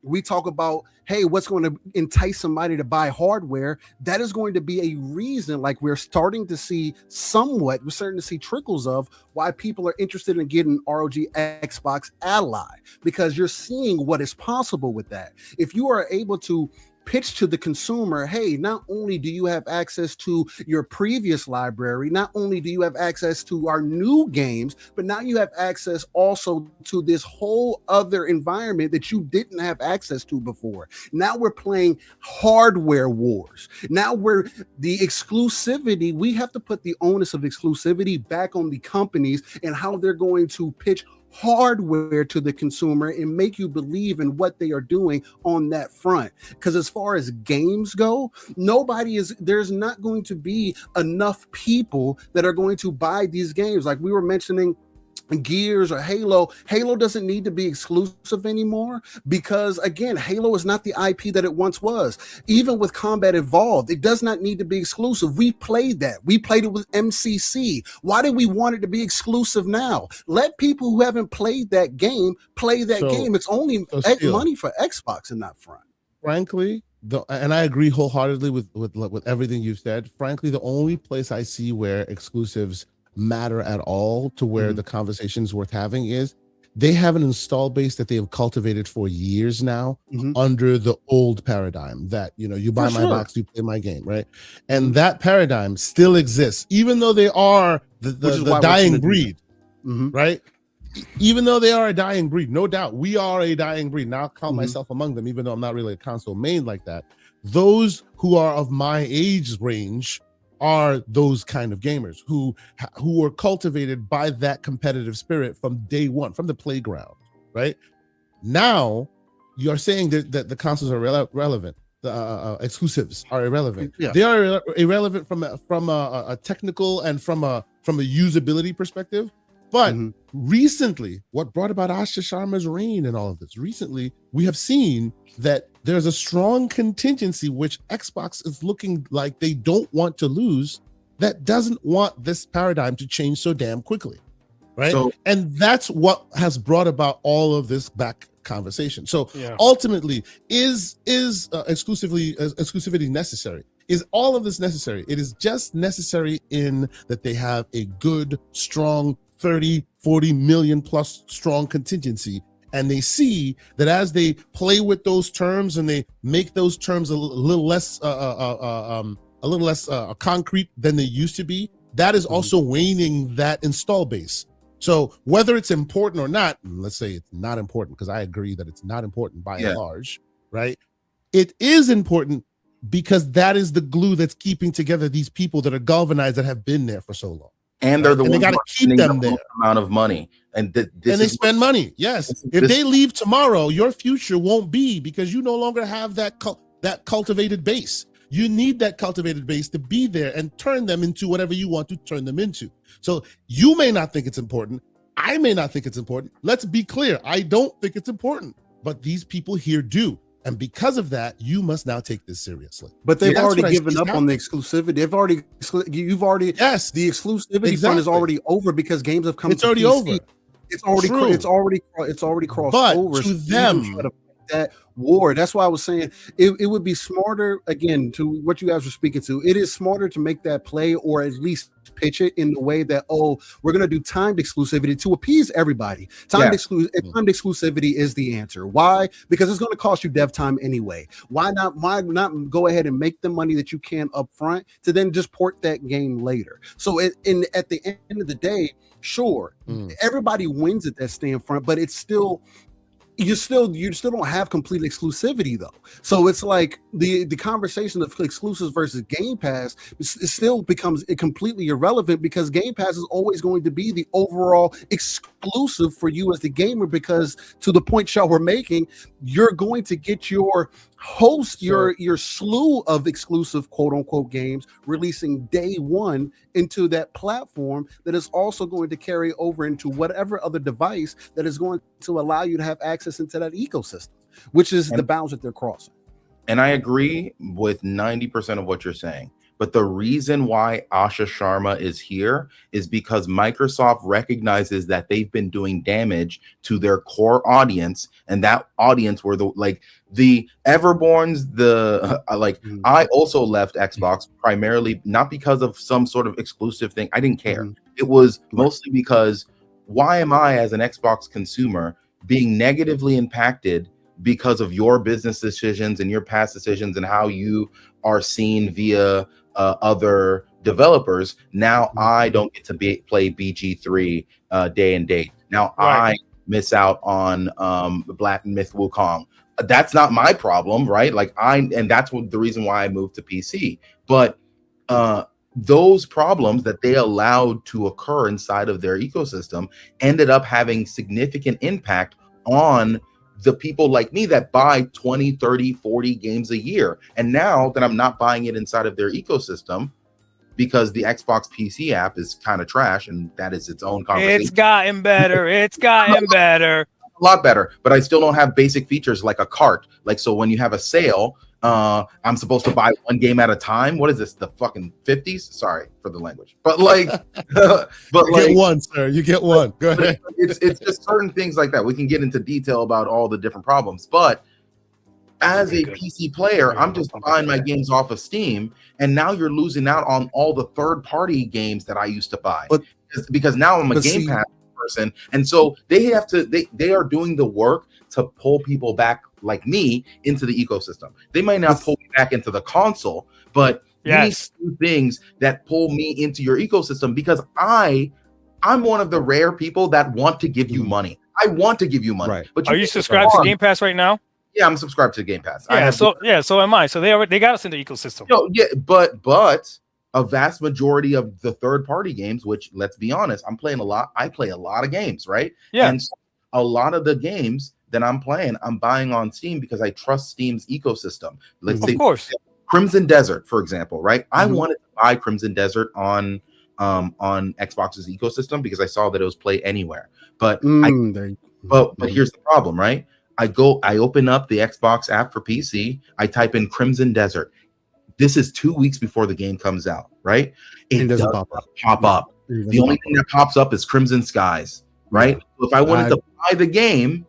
we talk about, hey, what's going to entice somebody to buy hardware? That is going to be a reason, like we're starting to see trickles of why people are interested in getting ROG Xbox Ally, because you're seeing what is possible with that. If you are able to pitch to the consumer, hey, not only do you have access to your previous library, not only do you have access to our new games, but now you have access also to this whole other environment that you didn't have access to before. Now we're playing hardware wars. Now the exclusivity, we have to put the onus of exclusivity back on the companies and how they're going to pitch hardware to the consumer and make you believe in what they are doing on that front. Because as far as games go, there's not going to be enough people that are going to buy these games. Like we were mentioning Gears or Halo doesn't need to be exclusive anymore, because again, Halo is not the IP that it once was. Even with Combat Evolved, it does not need to be exclusive. We played that. We played it with MCC. Why do we want it to be exclusive now? Let people who haven't played that game play that game. It's only money for Xbox in that front. Frankly, and I agree wholeheartedly with everything you've said. Frankly, the only place I see where exclusives matter at all to where the conversation is worth having is they have an install base that they have cultivated for years now under the old paradigm that, you buy my box, you play my game, right? And that paradigm still exists, even though they are the dying breed, right? Even though they are a dying breed, no doubt, we are a dying breed. Now I'll count myself among them, even though I'm not really a console main like that. Those who are of my age range are those kind of gamers who were cultivated by that competitive spirit from day one, from the playground, right? Now you're saying that the consoles are relevant, the exclusives are irrelevant. Yeah. They are irrelevant from a technical and from a usability perspective. But recently, what brought about Asha Sharma's reign and all of this, recently, we have seen that there's a strong contingency which Xbox is looking like they don't want to lose, that doesn't want this paradigm to change so damn quickly, right? And that's what has brought about all of this back conversation. So ultimately, is exclusivity necessary? Is all of this necessary? It is just necessary in that they have a good, strong 30, 40 million plus strong contingency. And they see that as they play with those terms and they make those terms a little less concrete than they used to be, that is also waning that install base. So whether it's important or not, let's say it's not important, because I agree that it's not important by and large, right? It is important because that is the glue that's keeping together these people that are galvanized, that have been there for so long. And they're the ones they got to keep them there. Amount of money, and they spend money. Yes, if they leave tomorrow, your future won't be, because you no longer have that cultivated base. You need that cultivated base to be there and turn them into whatever you want to turn them into. So you may not think it's important. I may not think it's important. Let's be clear. I don't think it's important, but these people here do. And because of that, you must now take this seriously. But they've already given up on the exclusivity. The exclusivity fund is already over because games have come. It's already over. It's already crossed but over. to them, that war. That's why I was saying it would be smarter, again, to what you guys were speaking to. It is smarter to make that play, or at least pitch it in the way that, oh, we're going to do timed exclusivity to appease everybody. Timed exclusivity is the answer. Why? Because it's going to cost you dev time anyway. Why not go ahead and make the money that you can up front to then just port that game later? So at the end of the day, sure, everybody wins at that stand front, but it's still you still don't have complete exclusivity though. So it's like the conversation of exclusives versus Game Pass it still becomes completely irrelevant, because Game Pass is always going to be the overall exclusive for you as the gamer, because to the point y'all were making, you're going to get your host, your slew of exclusive quote unquote games releasing day one into that platform that is also going to carry over into whatever other device that is going to allow you to have access into that ecosystem, which is the bounds that they're crossing. And I agree with 90% of what you're saying. But the reason why Asha Sharma is here is because Microsoft recognizes that they've been doing damage to their core audience, and that audience were the Everborns. I also left Xbox primarily not because of some sort of exclusive thing. I didn't care. It was mostly because why am I, as an Xbox consumer, being negatively impacted because of your business decisions and your past decisions and how you are seen via other developers? Now I don't get to play BG3 day and date. Now I miss out on Black Myth Wukong. That's not my problem, right? And that's the reason why I moved to PC. But those problems that they allowed to occur inside of their ecosystem ended up having significant impact on the people like me that buy 20, 30, 40 games a year. And now that I'm not buying it inside of their ecosystem because the Xbox PC app is kind of trash, and that is its own conversation. It's gotten better. It's gotten better. A lot better, but I still don't have basic features like a cart. So when you have a sale, I'm supposed to buy one game at a time. What is this? The fucking 50s? Sorry for the language, but get one, sir. You get one. Go ahead. It's just certain things like that. We can get into detail about all the different problems, but as a PC player, I'm just buying my games off of Steam, and now you're losing out on all the third-party games that I used to buy, because now I'm a Game Pass person, and so they are doing the work to pull people back like me into the ecosystem. They might not pull me back into the console, but these two things that pull me into your ecosystem, because I'm one of the rare people that want to give you money. I want to give you money. Right. But are you subscribed to Game Pass right now? Yeah, I'm subscribed to Game Pass. So am I. So they got us in the ecosystem. No, yeah, but a vast majority of the third-party games, which, let's be honest, I play a lot of games, right? Yeah. And so a lot of the games that I'm playing, I'm buying on Steam because I trust Steam's ecosystem. Let's say, of course, Crimson Desert, for example, right? I wanted to buy Crimson Desert on Xbox's ecosystem because I saw that it was Play Anywhere. But here's the problem, right? I open up the Xbox app for PC. I type in Crimson Desert. This is 2 weeks before the game comes out, right? It doesn't pop up. The only thing that pops up is Crimson Skies, right? So if I wanted to buy the game,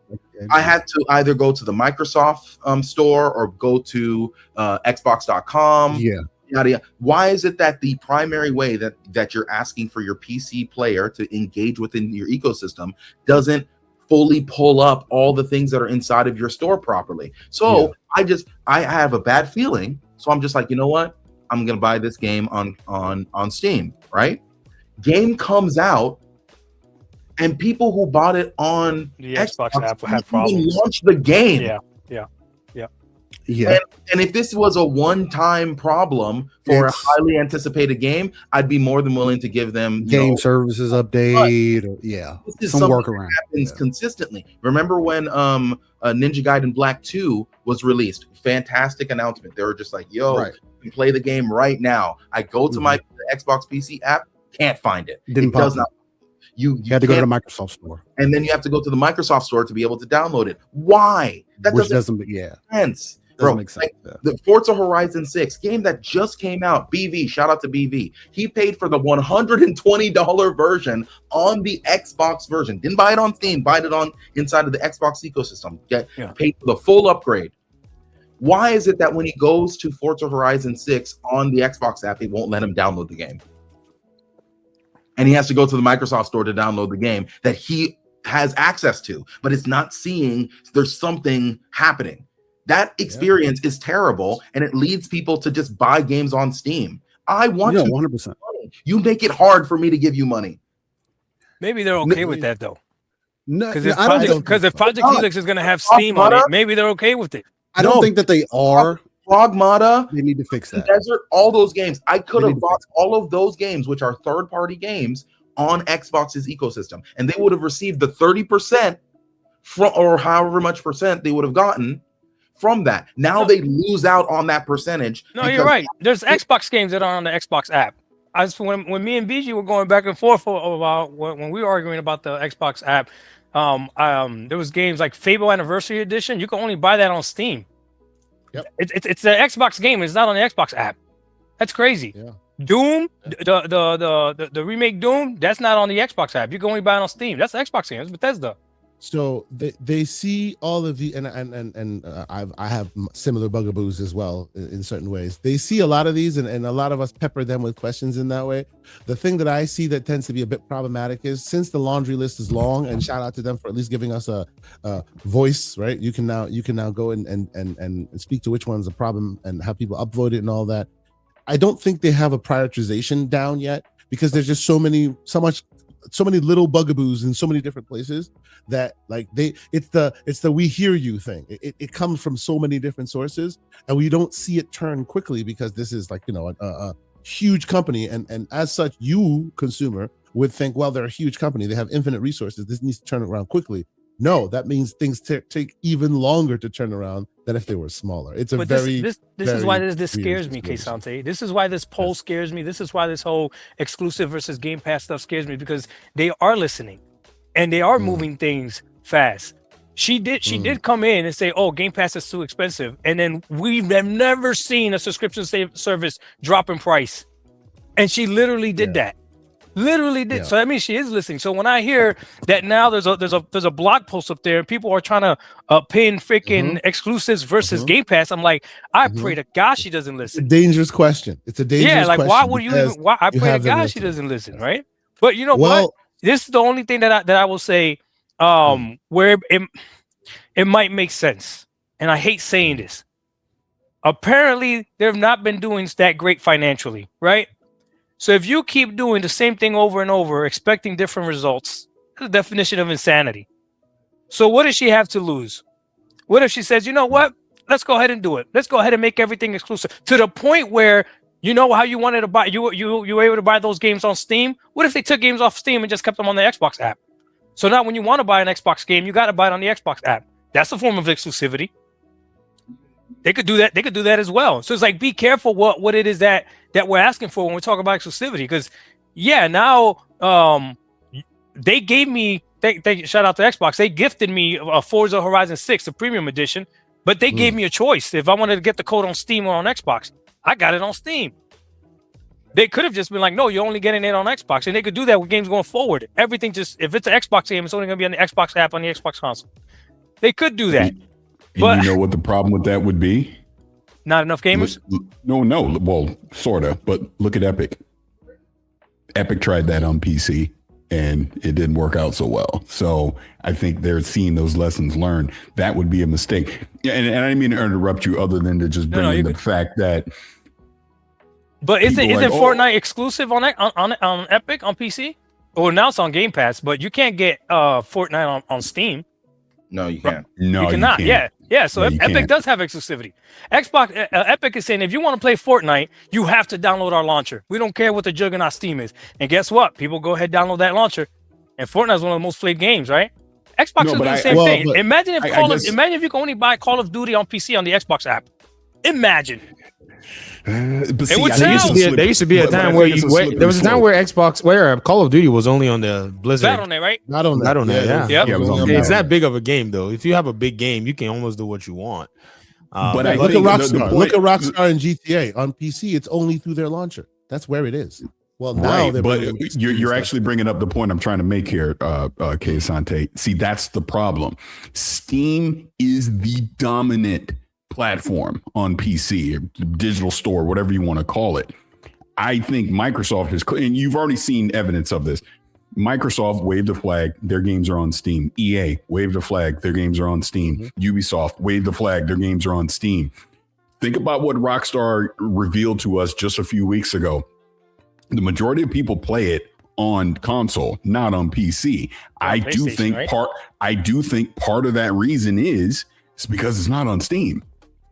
I had to either go to the Microsoft store or go to Xbox.com. Yeah. Yada, yada. Why is it that the primary way that you're asking for your PC player to engage within your ecosystem doesn't fully pull up all the things that are inside of your store properly? So I have a bad feeling. So I'm just like, you know what? I'm gonna buy this game on Steam, right? Game comes out, and people who bought it on the Xbox app have problems. Launch the game. Yeah. And if this was a one-time problem for a highly anticipated game, I'd be more than willing to give them game services update. This is some workaround. Happens consistently. Remember when Ninja Gaiden Black 2 was released? Fantastic announcement. They were just like, "Yo, you can play the game right now." I go to my Xbox PC app, can't find it. It does not. You had to go to the Microsoft store, and then you have to go to the Microsoft store to be able to download it. Why? That doesn't make sense. Bro, make sense. like the Forza Horizon 6 game that just came out, BV, shout out to BV. He paid for the $120 version on the Xbox version. Didn't buy it on Steam, bought it on inside of the Xbox ecosystem. Paid for the full upgrade. Why is it that when he goes to Forza Horizon 6 on the Xbox app, it won't let him download the game? And he has to go to the Microsoft store to download the game that he has access to, but it's not seeing there's something happening. That experience is terrible, and it leads people to just buy games on Steam. I want to 100%. money. You make it hard for me to give you money. Maybe they're okay with that though. No, because if Project Helix is going to have Steam on it, maybe they're okay with it. I don't think that they are. Pragmata, they need to fix that. Desert, all those games. I could have bought all of those games, which are third-party games, on Xbox's ecosystem, and they would have received the 30% from, or however much percent they would have gotten from that. Now they lose out on that percentage. No, you're right. There's Xbox games that are on the Xbox app. When me and BG were going back and forth about when we were arguing about the Xbox app, there was games like Fable Anniversary Edition. You can only buy that on Steam. Yep. It's the Xbox game. It's not on the Xbox app. That's crazy. Yeah. Doom, the remake Doom, that's not on the Xbox app. You can only buy it on Steam. That's the Xbox game. It's Bethesda. So they see all of the and I have similar bugaboos as well in certain ways. They see a lot of these and a lot of us pepper them with questions in that way. The thing that I see that tends to be a bit problematic is since the laundry list is long, and shout out to them for at least giving us a voice, right? You can now go and speak to which one's a problem and have people upvote it and all that. I don't think they have a prioritization down yet because there's just so many little bugaboos in so many different places that like it's the we hear you thing. It comes from so many different sources and we don't see it turn quickly because this is like, a huge company and as such you consumer would think, well, they're a huge company, they have infinite resources, this needs to turn around quickly. No, that means things take even longer to turn around than if they were smaller. It's a this is why this scares me, Kesante. This is why this poll scares me. This is why this whole exclusive versus Game Pass stuff scares me because they are listening and they are moving things fast. She did come in and say, "Oh, Game Pass is too expensive," and then we have never seen a subscription service drop in price, and she literally did that. Literally did. So that means she is listening. So when I hear that now there's a blog post up there, people are trying to pin freaking exclusives versus Game Pass. I'm like, I pray to God she doesn't listen. It's a dangerous question. It's a dangerous question. Why would you even? Why I pray to God she doesn't listen, right? But you know what? This is the only thing that I will say where it might make sense. And I hate saying this. Apparently, they've not been doing that great financially, right? So if you keep doing the same thing over and over, expecting different results, that's the definition of insanity. So what does she have to lose? What if she says, you know what? Let's go ahead and do it. Let's go ahead and make everything exclusive to the point where you know how you wanted to buy, you were able to buy those games on Steam. What if they took games off Steam and just kept them on the Xbox app? So now when you want to buy an Xbox game, you got to buy it on the Xbox app. That's a form of exclusivity. They could do that. They could do that as well. So it's like, be careful what it is that we're asking for when we talk about exclusivity. Because now they gave me, shout out to Xbox. They gifted me a Forza Horizon 6, the premium edition, but they gave me a choice. If I wanted to get the code on Steam or on Xbox, I got it on Steam. They could have just been like, no, you're only getting it on Xbox. And they could do that with games going forward. Everything if it's an Xbox game, it's only going to be on the Xbox app on the Xbox console. They could do that. But you know what the problem with that would be? Not enough gamers? No. Well, sort of. But look at Epic. Epic tried that on PC, and it didn't work out so well. So I think they're seeing those lessons learned. That would be a mistake. And I didn't mean to interrupt you other than to just bring in the fact that... But isn't Fortnite exclusive on Epic, on PC? Well, now it's on Game Pass, but you can't get Fortnite on Steam. No, you can't. No, you cannot. Yeah. So Epic does have exclusivity. Xbox Epic is saying if you want to play Fortnite, you have to download our launcher. We don't care what the juggernaut Steam is. And guess what? People go ahead and download that launcher. And Fortnite is one of the most played games, right? Xbox is doing the same thing. Imagine if you can only buy Call of Duty on PC on the Xbox app. Imagine. But see, there used to be a time where there was a time where Call of Duty was only on the Blizzard. Battle.net, right? Not on that. Yeah. It was on It's that big of a game though. If you have a big game, you can almost do what you want. But I look at think Rockstar. Look at Rockstar and GTA on PC. It's only through their launcher. That's where it is. Well, now right, but you're actually bringing up the point I'm trying to make here, Kay Sante. See, that's the problem. Steam is the dominant platform on PC, digital store, whatever you want to call it. I think Microsoft has, and you've already seen evidence of this. Microsoft waved the flag, their games are on Steam. EA waved the flag, their games are on Steam. Mm-hmm. Ubisoft waved the flag, their games are on Steam. Think about what Rockstar revealed to us just a few weeks ago. The majority of people play it on console, not on PC. I do think part of that reason is because it's not on Steam.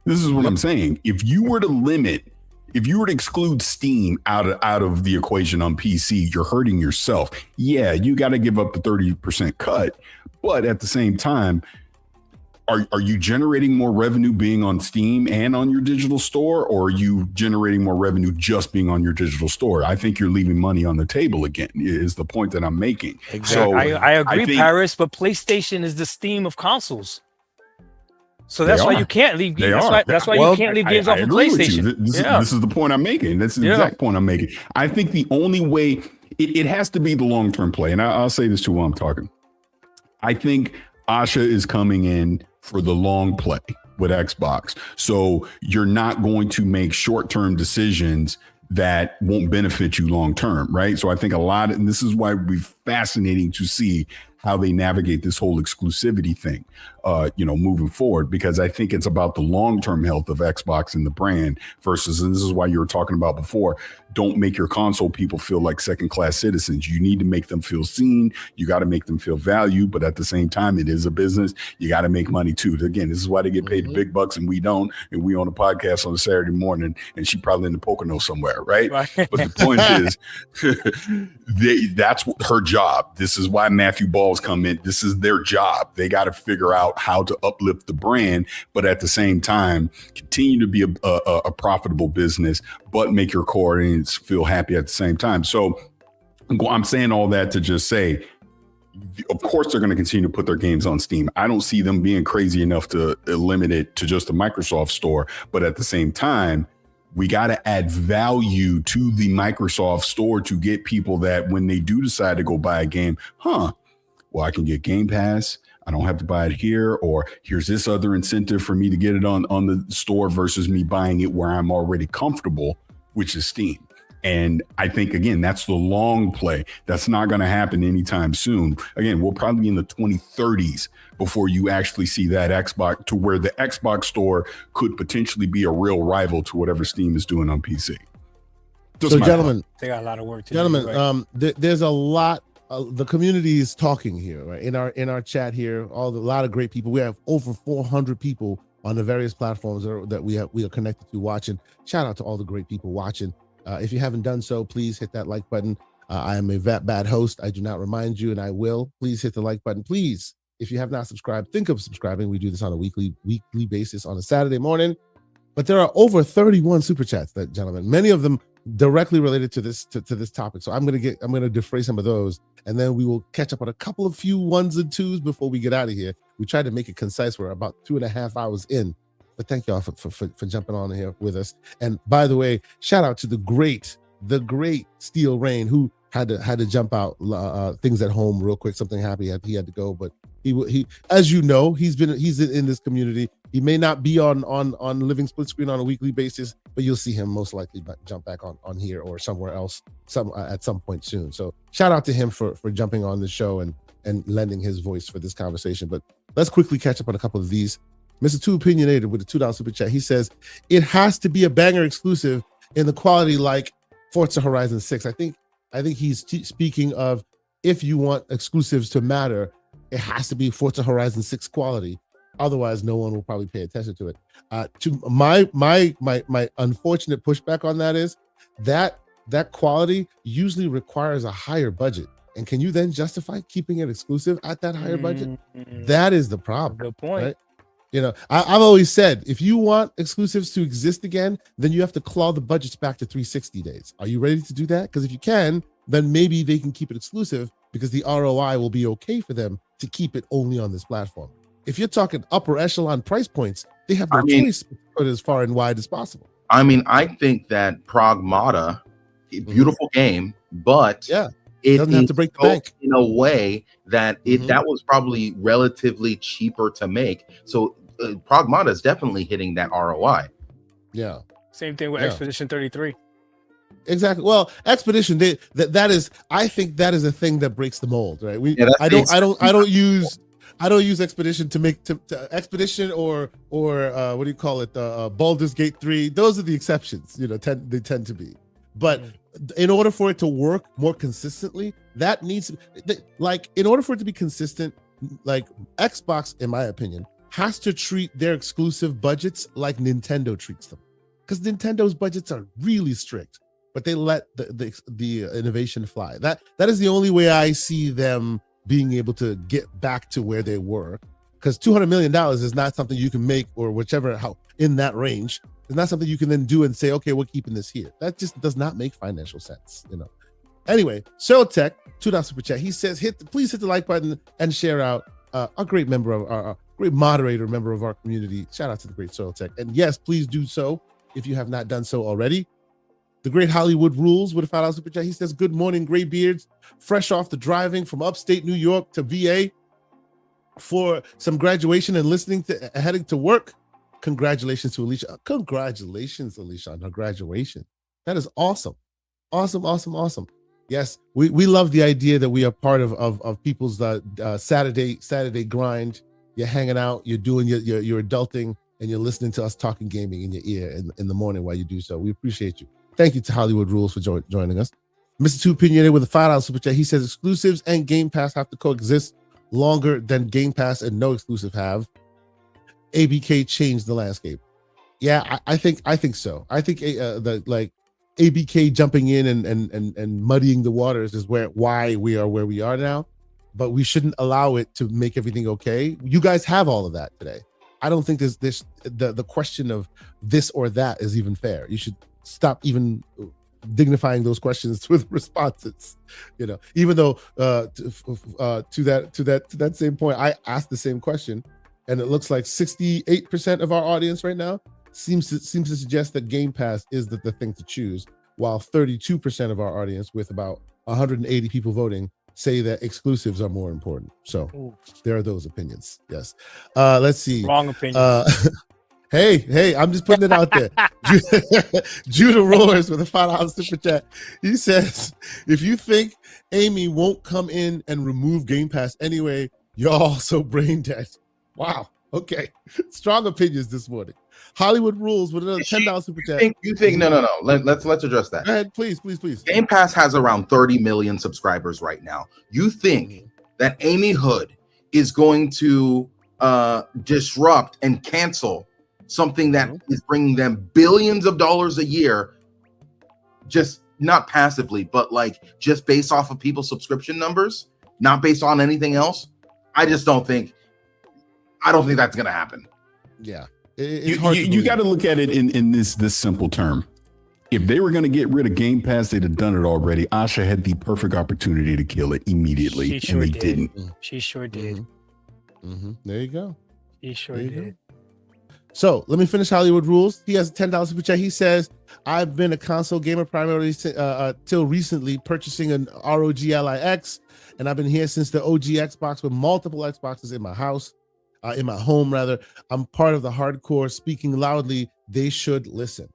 This is what I'm saying. If you were to exclude Steam out of the equation on PC, you're hurting yourself. Yeah, you got to give up the 30% cut, but at the same time, are you generating more revenue being on Steam and on your digital store, or are you generating more revenue just being on your digital store? I think you're leaving money on the table again, is the point that I'm making. Exactly. So I agree, Paris, but PlayStation is the Steam of consoles. So that's why you can't leave games. That's why you can't leave games off of PlayStation. This is the point I'm making. That's the exact point I'm making. I think the only way it has to be the long-term play. And I'll say this too while I'm talking. I think Asha is coming in for the long play with Xbox. So you're not going to make short-term decisions that won't benefit you long-term, right? So I think and this is why we're fascinating to see how they navigate this whole exclusivity thing, moving forward, because I think it's about the long-term health of Xbox and the brand versus, and this is why you were talking about before, don't make your console people feel like second-class citizens. You need to make them feel seen. You got to make them feel valued, but at the same time, it is a business. You got to make money too. Again, this is why they get paid the big bucks and we don't. And we on a podcast on a Saturday morning and she probably in the Pocono somewhere, right? But the point is, that's her job. This is why Matthew Ball's come in. This is their job. They got to figure out how to uplift the brand, but at the same time, continue to be a profitable business, but make your core audience feel happy at the same time. So I'm saying all that to just say, of course, they're going to continue to put their games on Steam. I don't see them being crazy enough to limit it to just the Microsoft store. But at the same time, we got to add value to the Microsoft store to get people that when they do decide to go buy a game, well, I can get Game Pass. I don't have to buy it here, or here's this other incentive for me to get it on the store versus me buying it where I'm already comfortable, which is Steam. And I think, again, that's the long play. That's not going to happen anytime soon. Again, we'll probably be in the 2030s before you actually see that Xbox, to where the Xbox store could potentially be a real rival to whatever Steam is doing on PC. So, gentlemen, they got a lot of work to do. Right? There's a lot. The community is talking here, right? In our chat here, a lot of great people. We have over 400 people on the various platforms that we are connected to watching. Shout out to all the great people watching. If you haven't done so, please hit that like button. I am a bad host. I do not remind you, and I will. Please hit the like button. Please, if you have not subscribed, think of subscribing. We do this on a weekly basis on a Saturday morning. But there are over 31 super chats, gentlemen. Many of them directly related to this topic. So I'm gonna defray some of those, and then we will catch up on a couple of few ones and twos before we get out of here. We tried to make it concise. We're about 2.5 hours in. But thank y'all for jumping on here with us. And by the way, shout out to the great Steel Rain, who had to jump out things at home real quick. Something happened. He had to go, but he as you know, he's in this community. He may not be on Living Split Screen on a weekly basis, but you'll see him most likely jump back on here or somewhere else at some point soon. So shout out to him for jumping on the show and lending his voice for this conversation. But let's quickly catch up on a couple of these. Mr. Too Opinionated with a $2 super chat. He says, it has to be a banger exclusive in the quality like Forza Horizon 6. I think he's speaking of, if you want exclusives to matter, it has to be Forza Horizon 6 quality. Otherwise, no one will probably pay attention to it. To my unfortunate pushback on that is that quality usually requires a higher budget. And can you then justify keeping it exclusive at that higher budget? That is the problem. Good point. Right? I've always said, if you want exclusives to exist again, then you have to claw the budgets back to 360 days. Are you ready to do that? Because if you can, then maybe they can keep it exclusive because the ROI will be okay for them to keep it only on this platform. If you're talking upper echelon price points, They have no choice but to put it as far and wide as possible. I mean, I think that Pragmata, beautiful game, but it doesn't have to break the bank in a way that that was probably relatively cheaper to make. So Pragmata is definitely hitting that ROI. Yeah. Same thing with Expedition 33. Exactly. Well, Expedition, that is, I think that is a thing that breaks the mold, right? I don't use Expedition to make to Expedition or what do you call it? Baldur's Gate 3. Those are the exceptions, they tend to be. But in order for it to work more consistently, that needs in order for it to be consistent, like Xbox, in my opinion, has to treat their exclusive budgets like Nintendo treats them, because Nintendo's budgets are really strict, but they let the innovation fly. That is the only way I see them being able to get back to where they were, because $200 million is not something you can make, or whichever, how in that range. It's not something you can then do and say, okay, we're keeping this here. That just does not make financial sense, Anyway, Cheryl Tech, $2 super chat. He says, please hit the like button and share out a great member of our great moderator member of our community. Shout out to the great Cheryl Tech. And yes, please do so if you have not done so already. The great Hollywood Rules with a $5 super chat. He says, good morning, gray beards. Fresh off the driving from upstate New York to VA for some graduation and heading to work. Congratulations to Alicia. Congratulations, Alicia, on her graduation. That is awesome. Awesome. Yes, we love the idea that we are part of people's Saturday grind. You're hanging out, you're doing your adulting, and you're listening to us talking gaming in your ear in the morning while you do so. We appreciate you. Thank you to Hollywood Rules for joining us. Mr. Two Opinionated with a $5 super chat. He says exclusives and Game Pass have to coexist longer than Game Pass and no exclusive have. ABK changed the landscape. Yeah, I think so. I think ABK jumping in and muddying the waters is why we are where we are now. But we shouldn't allow it to make everything okay. You guys have all of that today. I don't think the question of this or that is even fair. You should stop even dignifying those questions with responses. Even though to that same point, I asked the same question, and it looks like 68% of our audience right now seems to suggest that Game Pass is the thing to choose, while 32% of our audience, with about 180 people voting, say that exclusives are more important. So there are those opinions. Yes. Let's see. Wrong opinion. Hey, I'm just putting it out there. Judah Roars with a $5 super chat. He says, if you think Amy won't come in and remove Game Pass anyway, you're also brain dead. Wow. Okay. Strong opinions this morning. Hollywood Rules with another $10 super chat. You think no. Let's address that. Go ahead, please. Game Pass has around 30 million subscribers right now. You think that Amy Hood is going to disrupt and cancel something that is bringing them billions of dollars a year, just not passively, but just based off of people's subscription numbers, not based on anything else? I don't think that's going to happen. Yeah. You got to look at it in this simple term. If they were going to get rid of Game Pass, they'd have done it already. Asha had the perfect opportunity to kill it immediately, and they didn't. She sure did. There you go. She sure did. So let me finish Hollywood Rules. He has a $10 super chat. He says, I've been a console gamer primarily till recently, purchasing an ROG Ally X, and I've been here since the OG Xbox with multiple Xboxes in my house. In my home, rather. I'm part of the hardcore speaking loudly. They should listen.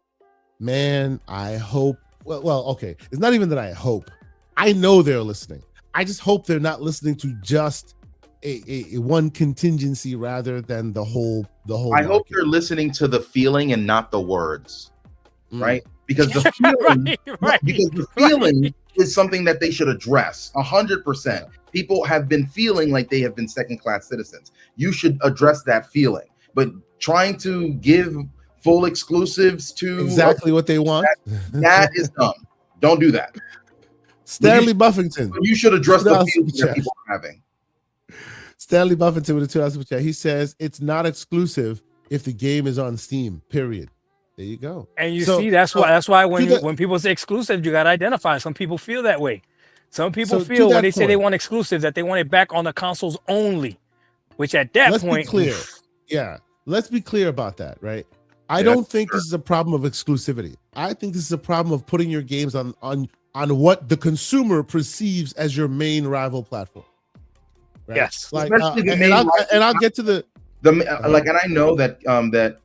Man, I hope. Well, okay. It's not even that I hope. I know they're listening. I just hope they're not listening to just a one contingency rather than the whole. I hope they're listening to the feeling and not the words, right? Because the feeling, because the feeling is something that they should address 100%. People have been feeling like they have been second-class citizens. You should address that feeling. But trying to give full exclusives to exactly what they want, that is dumb. Don't do that. Stanley Buffington. You should address the feelings that people are having. Stanley Buffington with a $2 super chat. He says it's not exclusive if the game is on Steam. Period. There you go. And you see, that's why when people say exclusive, you got to identify. Some people feel that way. Some people feel when they say they want exclusives that they want it back on the consoles only, which at that point, be clear. Yeah. let's be clear about that, right? I don't think this is a problem of exclusivity. I think this is a problem of putting your games on what the consumer perceives as your main rival platform. Right? Yes, like, and I'll get to the like, and I know that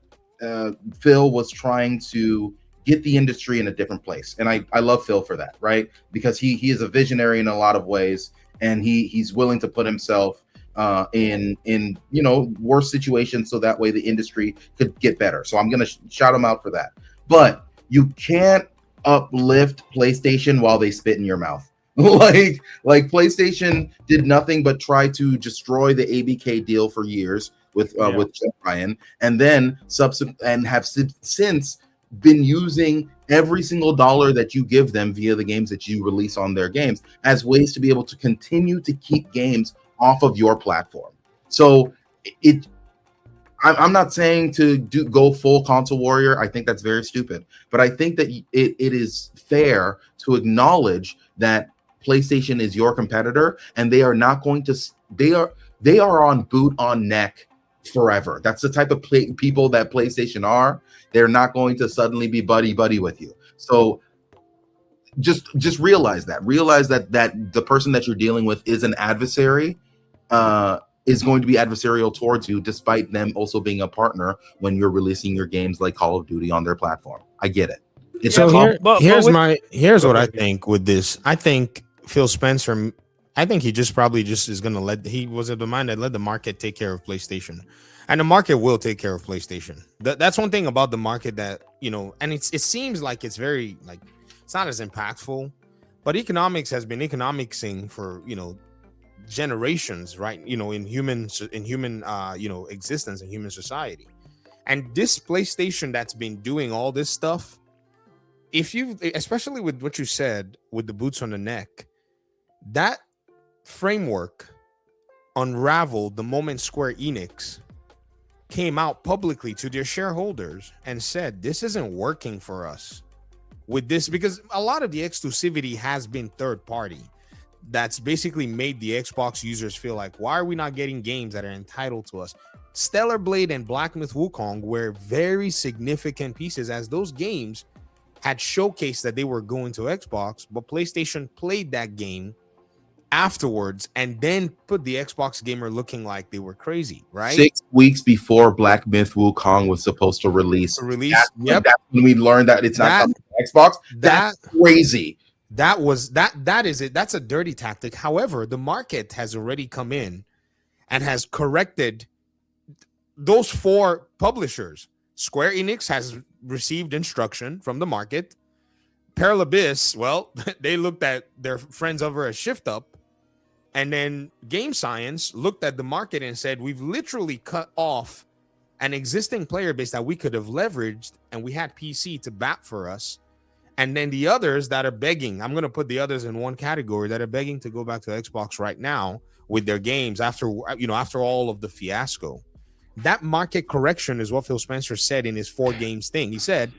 Phil was trying to get the industry in a different place, and I love Phil for that, right? Because he is a visionary in a lot of ways, and he's willing to put himself in worse situations so that way the industry could get better. So I'm gonna shout him out for that. But you can't uplift PlayStation while they spit in your mouth. like PlayStation did nothing but try to destroy the ABK deal for years with Jeff Ryan, and then have since been using every single dollar that you give them via the games that you release on their games as ways to be able to continue to keep games off of your platform. So I'm not saying to go full console warrior. I think that's very stupid. But I think that it is fair to acknowledge that PlayStation is your competitor, and they are not going to. They are on boot on neck forever. That's the type of people that PlayStation are. They're not going to suddenly be buddy with you. So just realize that. Realize that the person that you're dealing with is an adversary. Is going to be adversarial towards you, despite them also being a partner when you're releasing your games like Call of Duty on their platform. I get it. Here's what I think with this. I think Phil Spencer, I think he probably is going to he was of the mind that let the market take care of PlayStation, and the market will take care of PlayStation. That's one thing about the market that, and it seems like it's very, it's not as impactful, but economics has been economicsing for, generations, right? In human existence and human society. And this PlayStation that's been doing all this stuff, especially with what you said with the boots on the neck, that framework unraveled the moment Square Enix came out publicly to their shareholders and said, this isn't working for us with this, because a lot of the exclusivity has been third party. That's basically made the Xbox users feel like, why are we not getting games that are entitled to us? Stellar Blade and Black Myth Wukong were very significant pieces, as those games had showcased that they were going to Xbox, but PlayStation played that game afterwards and then put the Xbox gamer looking like they were crazy, right? 6 weeks before Black Myth Wukong was supposed to release. That's when we learned that it's not coming to Xbox. That's crazy. That is it. That's a dirty tactic. However, the market has already come in and has corrected those 4 publishers. Square Enix has received instruction from the market. Pearl Abyss, well, they looked at their friends over at Shift Up, and then Game Science looked at the market and said, we've literally cut off an existing player base that we could have leveraged, and we had PC to bat for us. And then the others that are begging, I'm going to put the others in one category, that are begging to go back to Xbox right now with their games after all of the fiasco. That market correction is what Phil Spencer said in his 4 games thing. He said,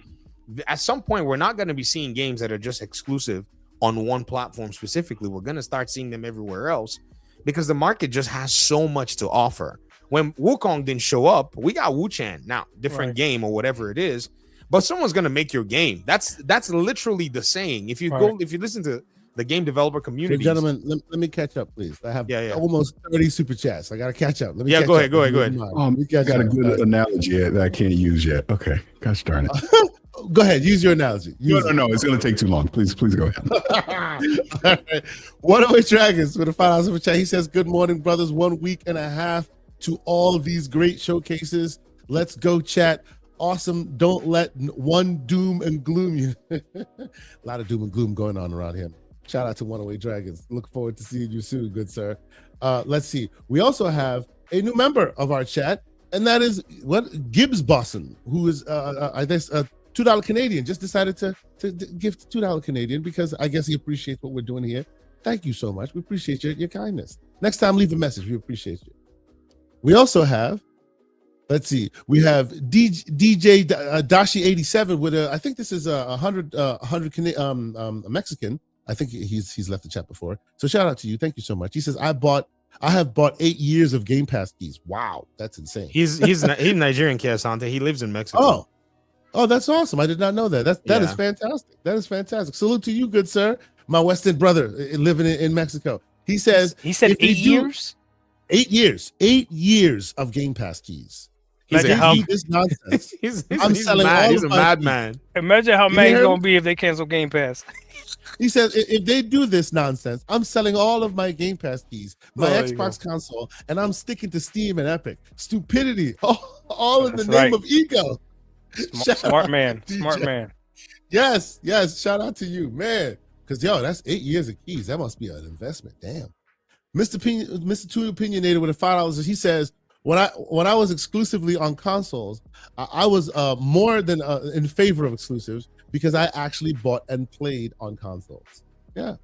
at some point, we're not going to be seeing games that are just exclusive on one platform specifically. We're going to start seeing them everywhere else because the market just has so much to offer. When Wukong didn't show up, we got Wu-Chan. Now, different game or whatever it is, but someone's going to make your game. That's literally the saying. If you listen to the game developer community, hey, gentlemen, let me catch up, please. I have almost 30 super chats. I got to catch up. Let me go ahead. I got a good analogy that I can't use yet. Okay, gosh darn it. Go ahead. Use your analogy. No. It's going to take too long. Please go ahead. All right. 108 Dragons with a $5 super chat. He says, good morning, brothers. 1 week and a half to all of these great showcases. Let's go, chat. Awesome. Don't let one doom and gloom you. A lot of doom and gloom going on around here. Shout out to 108 Dragons. Look forward to seeing you soon, good sir. Let's see. We also have a new member of our chat, and that is Gibbs Bosson, who is I guess $2 Canadian. Just decided to give $2 Canadian because I guess he appreciates what we're doing here. Thank you so much. We appreciate your kindness. Next time, leave a message. We appreciate you. We also have, let's see, we have DJ Dashi 87 with I think this is a 100 Mexican. I think he's left the chat before. So shout out to you. Thank you so much. He says, I bought I have bought 8 years of Game Pass keys. Wow, that's insane. He's Nigerian, Asante. He lives in Mexico. Oh, that's awesome. I did not know that. That is fantastic. That is fantastic. Salute to you, good sir. My Western brother living in Mexico. He said 8 years? 8 years. 8 years of Game Pass keys. Imagine how this nonsense. I'm selling mad. He's a madman. Imagine how mad he's gonna be if they cancel Game Pass. He says, if they do this nonsense, I'm selling all of my Game Pass keys, my Xbox console, and I'm sticking to Steam and Epic. Stupidity, all in the name of ego. Smart man. Yes. Shout out to you, man. Because that's 8 years of keys. That must be an investment. Damn. Mr. Too Opinionated with $5. He says, when I was exclusively on consoles, I was more than in favor of exclusives because I actually bought and played on consoles. Yeah.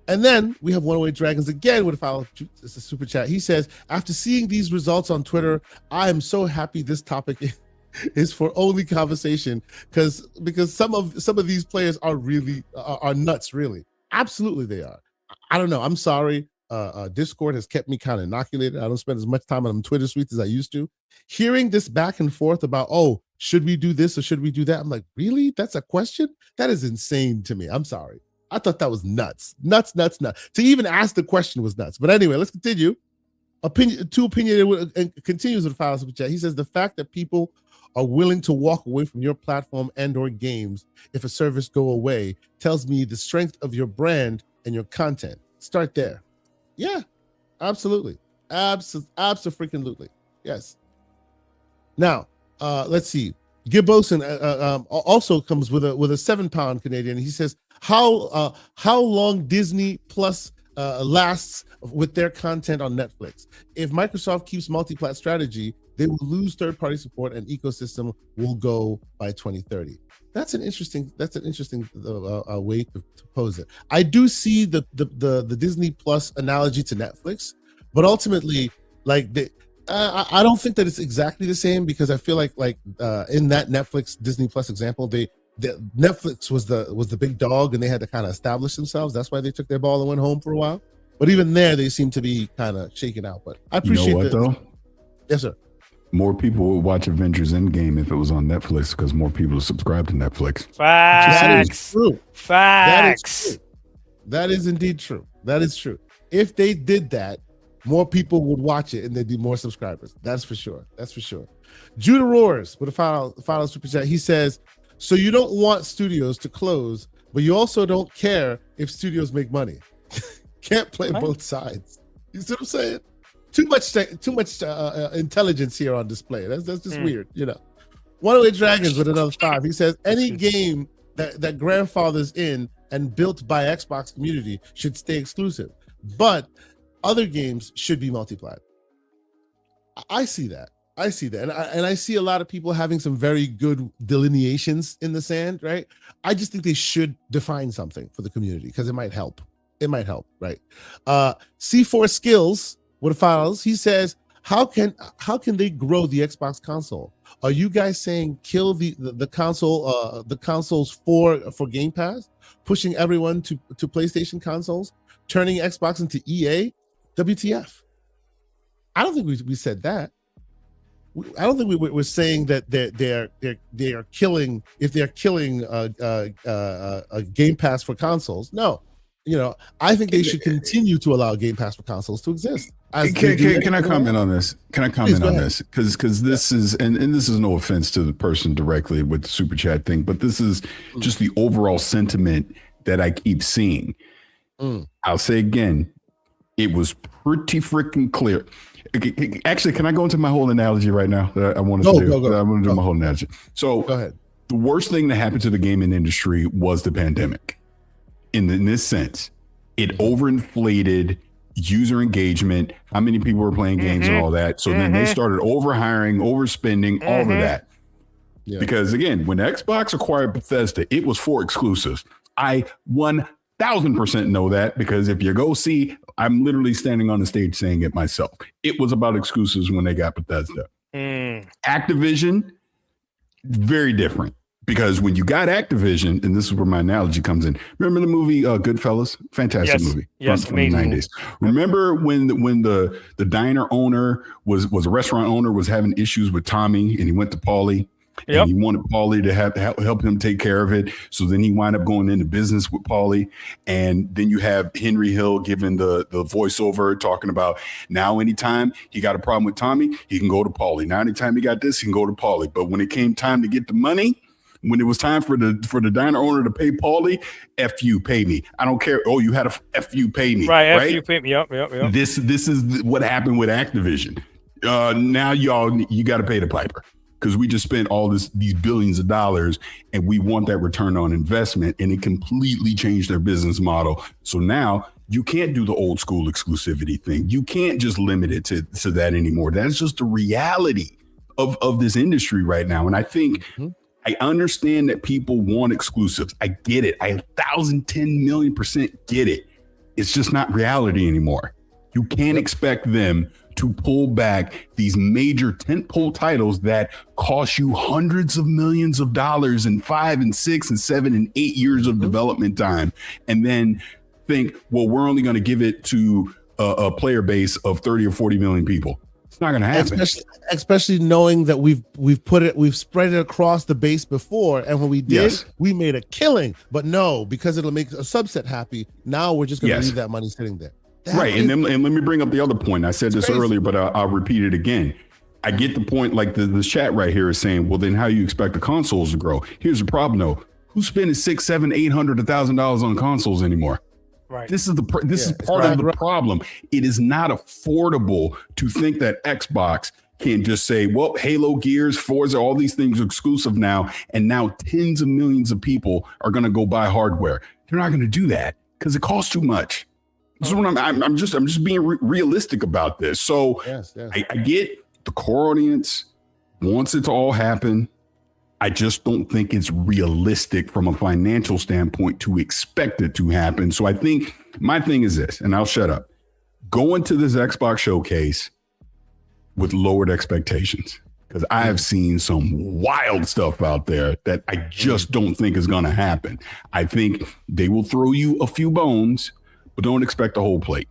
And then we have 108 Dragons again with a super chat. He says, after seeing these results on Twitter, I am so happy this topic is for only conversation because some of these players are really are nuts. Really, absolutely they are. I don't know. I'm sorry. Discord has kept me kind of inoculated. I don't spend as much time on Twitter tweets as I used to. Hearing this back and forth about, should we do this or should we do that? I'm like, really? That's a question? That is insane to me. I'm sorry. I thought that was nuts. Nuts. To even ask the question was nuts. But anyway, let's continue. Too Opinionated continues with $5 super chat. He says the fact that people are willing to walk away from your platform and or games if a service go away tells me the strength of your brand and your content. Start there. Yeah, absolutely. Abso-freaking-lutely. Yes. Now, let's see. Gibboson also comes with a £7 Canadian. He says, how long Disney Plus lasts with their content on Netflix. If Microsoft keeps multi-plat strategy, they will lose third-party support and ecosystem will go by 2030. That's an interesting way to pose it. I do see the Disney Plus analogy to Netflix, but ultimately, I don't think that it's exactly the same because I feel like in that Netflix Disney Plus example, Netflix was the big dog and they had to kind of establish themselves. That's why they took their ball and went home for a while. But even there, they seem to be kind of shaken out. But I appreciate though? Yes, sir. More people would watch Avengers Endgame if it was on Netflix because more people subscribe to Netflix. Facts. That is true. Facts. That is indeed true. That is true. If they did that, more people would watch it and there'd be more subscribers. That's for sure. Judah Roars with a $5 super chat. He says, so you don't want studios to close, but you also don't care if studios make money. Can't play both sides. You see what I'm saying? Too much intelligence here on display. That's just weird, 108 Dragons with another 5. He says any game that grandfathers in and built by Xbox community should stay exclusive, but other games should be multi-plat. I see that, and I see a lot of people having some very good delineations in the sand. Right? I just think they should define something for the community because it might help. Right? C4 Skills with $5. He says, how can they grow the Xbox console? Are you guys saying kill the console the consoles for Game Pass, pushing everyone to PlayStation consoles, turning Xbox into EA? WTF? I don't think we said that. I don't think we're saying that they are killing if they're killing a Game Pass for consoles. No. I think they should continue to allow Game Pass for consoles to exist. Can I comment on this? Because this is, and this is no offense to the person directly with the super chat thing, but this is just the overall sentiment that I keep seeing. I'll say again, it was pretty freaking clear. Actually, can I go into my whole analogy right now? That I wanted to do. I want to do my whole analogy. So go ahead. The worst thing that happened to the gaming industry was the pandemic. In this sense, it overinflated user engagement, how many people were playing games and all that. So then they started overhiring, overspending, all of that. Yeah. Because again, when Xbox acquired Bethesda, it was for exclusives. I 1000% know that because if you go see, I'm literally standing on the stage saying it myself. It was about exclusives when they got Bethesda. Activision, very different. Because when you got Activision, and this is where my analogy comes in. Remember the movie Goodfellas? Fantastic movie. Yes, from the 90s. Remember when the diner owner was a restaurant owner, was having issues with Tommy, and he went to Paulie. Yep. And he wanted Paulie to help him take care of it. So then he wound up going into business with Paulie. And then you have Henry Hill giving the voiceover, talking about now anytime he got a problem with Tommy, he can go to Paulie. Now anytime he got this, he can go to Paulie. But when it came time to get the money, when it was time for the diner owner to pay Paulie, F you, pay me. I don't care. Oh, you had a F you, pay me. Right, F you, pay me. Yep. This is what happened with Activision. Now you got to pay the piper, because we just spent all these billions of dollars, and we want that return on investment, and it completely changed their business model. So now you can't do the old school exclusivity thing. You can't just limit it to that anymore. That's just the reality of this industry right now. And I think I understand that people want exclusives. I get it. I 1,010,000,000% get it. It's just not reality anymore. You can't expect them to pull back these major tentpole titles that cost you hundreds of millions of dollars in 5 and 6 and 7 and 8 years of development time, and then think, well, we're only going to give it to a player base of 30 or 40 million people. It's not going to happen. Especially knowing that we've spread it across the base before, and when we did, we made a killing. But no, because it'll make a subset happy. Now we're just going to leave that money sitting there. Right, and let me bring up the other point. I said this earlier, but I'll repeat it again. I get the point. Like the chat right here is saying, well, then how you expect the consoles to grow? Here's the problem, though. Who's spending $600, $700, $800, $1,000 on consoles anymore? Right. This is part of the problem. It is not affordable to think that Xbox can just say, well, Halo, Gears, Forza, all these things are exclusive now, and now tens of millions of people are going to go buy hardware. They're not going to do that because it costs too much. This is what I'm just being realistic about this. So I get the core audience wants it to all happen. I just don't think it's realistic from a financial standpoint to expect it to happen. So I think my thing is this, and I'll shut up. Go into this Xbox showcase with lowered expectations, because I have seen some wild stuff out there that I just don't think is going to happen. I think they will throw you a few bones, but don't expect the whole plate.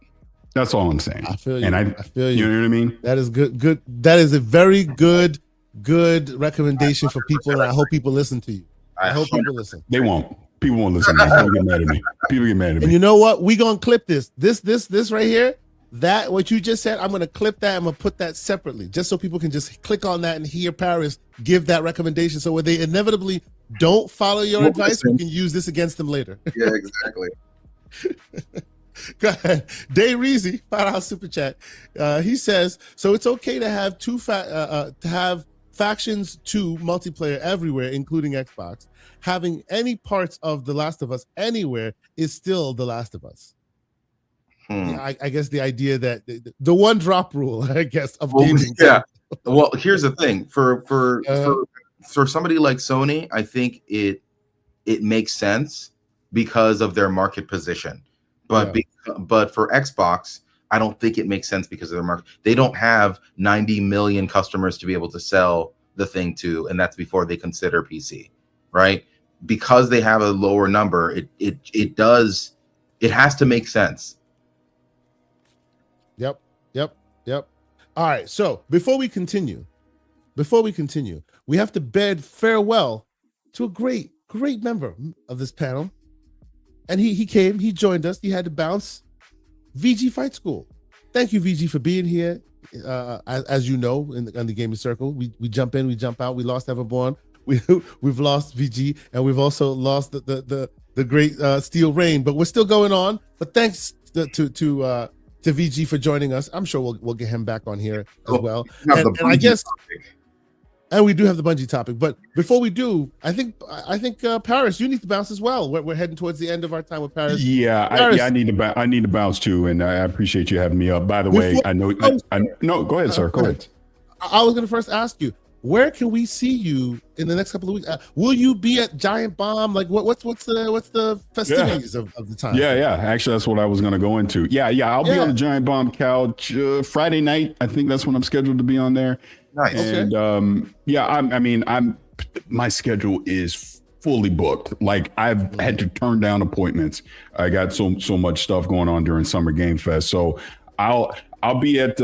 That's all I'm saying. I feel you. And I feel you. You know what I mean? That is good. That is a very good recommendation for people, and I hope people listen to you. I hope people listen. They won't. People won't listen to me. People get mad at me. People get mad at me. And you know what? We gonna clip this right here. That what you just said, I'm gonna clip that. I'm gonna put that separately, just so people can just click on that and hear Paris give that recommendation. So when they inevitably don't follow your advice, we can use this against them later. Yeah, exactly. Go ahead. Day Reezy, $5 super chat. He says, so it's okay to have to have factions 2 multiplayer everywhere, including Xbox. Having any parts of The Last of Us anywhere is still The Last of Us. Yeah, I guess the idea that the one drop rule, I guess, of gaming. Yeah. Well, here's the thing. For somebody like Sony, I think it makes sense because of their market position. But but for Xbox, I don't think it makes sense because of their market. They don't have 90 million customers to be able to sell the thing to, and that's before they consider PC, right? Because they have a lower number, it has to make sense. Yep. All right. So before we continue, we have to bid farewell to a great member of this panel. And he came, he joined us, he had to bounce. VG Fight School. Thank you, VG, for being here. As you know, in the gaming circle, we jump in, we jump out. We lost Everborn. We've lost VG, and we've also lost the great Steel Rain, but we're still going on. But thanks to VG for joining us. I'm sure we'll get him back on here as well. And I guess, and we do have the Bungie topic. But before we do, I think Paris, you need to bounce as well. We're heading towards the end of our time with Paris. Yeah, I need to bounce too, and I appreciate you having me up. By the way, I know. No, go ahead, sir. Go ahead. I was going to first ask you, where can we see you in the next couple of weeks? Will you be at Giant Bomb? Like, what's the festivities of the time? Yeah. Actually, that's what I was going to go into. Yeah. I'll be on the Giant Bomb couch Friday night. I think that's when I'm scheduled to be on there. Nice. And I'm my schedule is fully booked. Like I've had to turn down appointments. I got so much stuff going on during Summer Game Fest. So I'll be at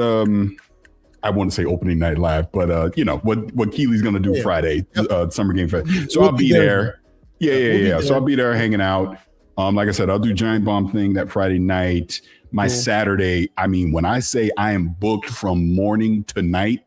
I want to say opening night live, but you know what Keely's gonna do Friday, Summer Game Fest. So I'll be there. Yeah. So I'll be there hanging out. Like I said, I'll do Giant Bomb thing that Friday night. My Saturday, I mean, when I say I am booked from morning to night,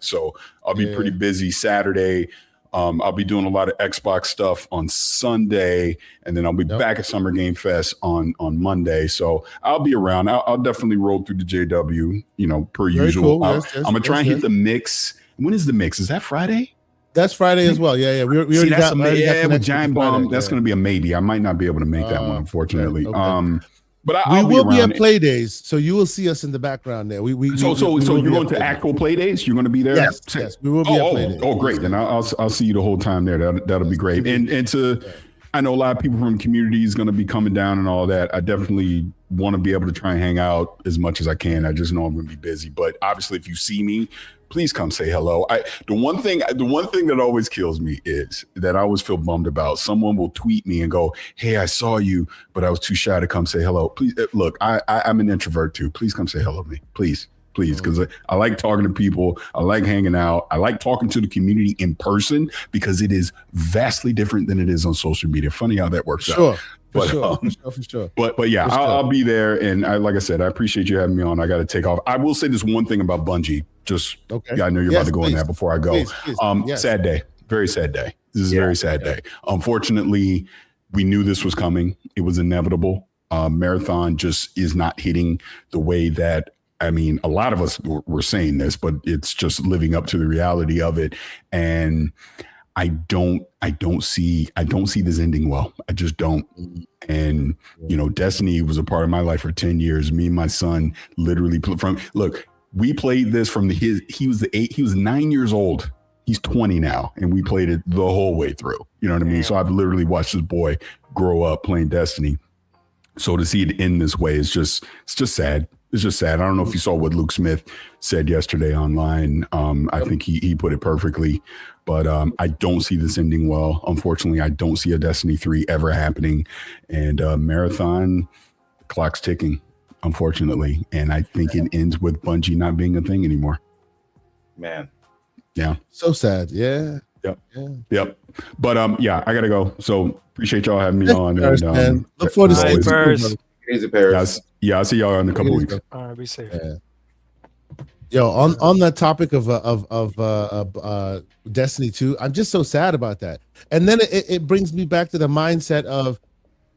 So I'll be pretty busy Saturday. I'll be doing a lot of Xbox stuff on Sunday, and then I'll be back at Summer Game Fest on Monday. So I'll be around. I'll definitely roll through the JW, you know, per usual. Cool. I'm gonna try and hit the mix. When is the mix? Is that Friday? That's Friday as well. Yeah. We already got with Giant Bomb. That's going to be a maybe. I might not be able to make that one, unfortunately. Okay. But we will be at play days, so you will see us in the background there. So you're going to actual play days? You're going to be there? Yes, we will be at play days. Oh, great! Then I'll see you the whole time there. That'll be great. I know a lot of people from the community is going to be coming down and all that. I definitely want to be able to try and hang out as much as I can. I just know I'm going to be busy. But obviously, if you see me, please come say hello. The one thing that always kills me is that I always feel bummed about. Someone will tweet me and go, "Hey, I saw you, but I was too shy to come say hello." Please, look, I'm an introvert too. Please come say hello to me, please, because I like talking to people. I like hanging out. I like talking to the community in person because it is vastly different than it is on social media. Funny how that works out. For sure. But yeah, I'll be there. And like I said, I appreciate you having me on. I got to take off. I will say this one thing about Bungie. I know you're about to go in that before I go. Please. Sad day. Very sad day. This is a very sad day. Unfortunately, we knew this was coming. It was inevitable. Marathon just is not hitting the way that, I mean, a lot of us were saying this, but it's just living up to the reality of it. And I don't see this ending well. I just don't. And you know, Destiny was a part of my life for 10 years. Me and my son literally we played this from he was 9 years old. He's 20 now, and we played it the whole way through. You know what I mean? So I've literally watched this boy grow up playing Destiny. So to see it end this way is just sad. It's just sad. I don't know if you saw what Luke Smith said yesterday online. I think he put it perfectly, but I don't see this ending well. Unfortunately, I don't see a Destiny 3 ever happening, and Marathon, clock's ticking, unfortunately. And I think it ends with Bungie not being a thing anymore. Man. Yeah. So sad. Yeah. Yep. But I gotta go. So appreciate y'all having me on. And, look forward to seeing you. Crazy Paris. I'll see y'all in a couple weeks. All right, be safe. Yeah. Yo, on that topic of Destiny 2, I'm just so sad about that. And then it brings me back to the mindset of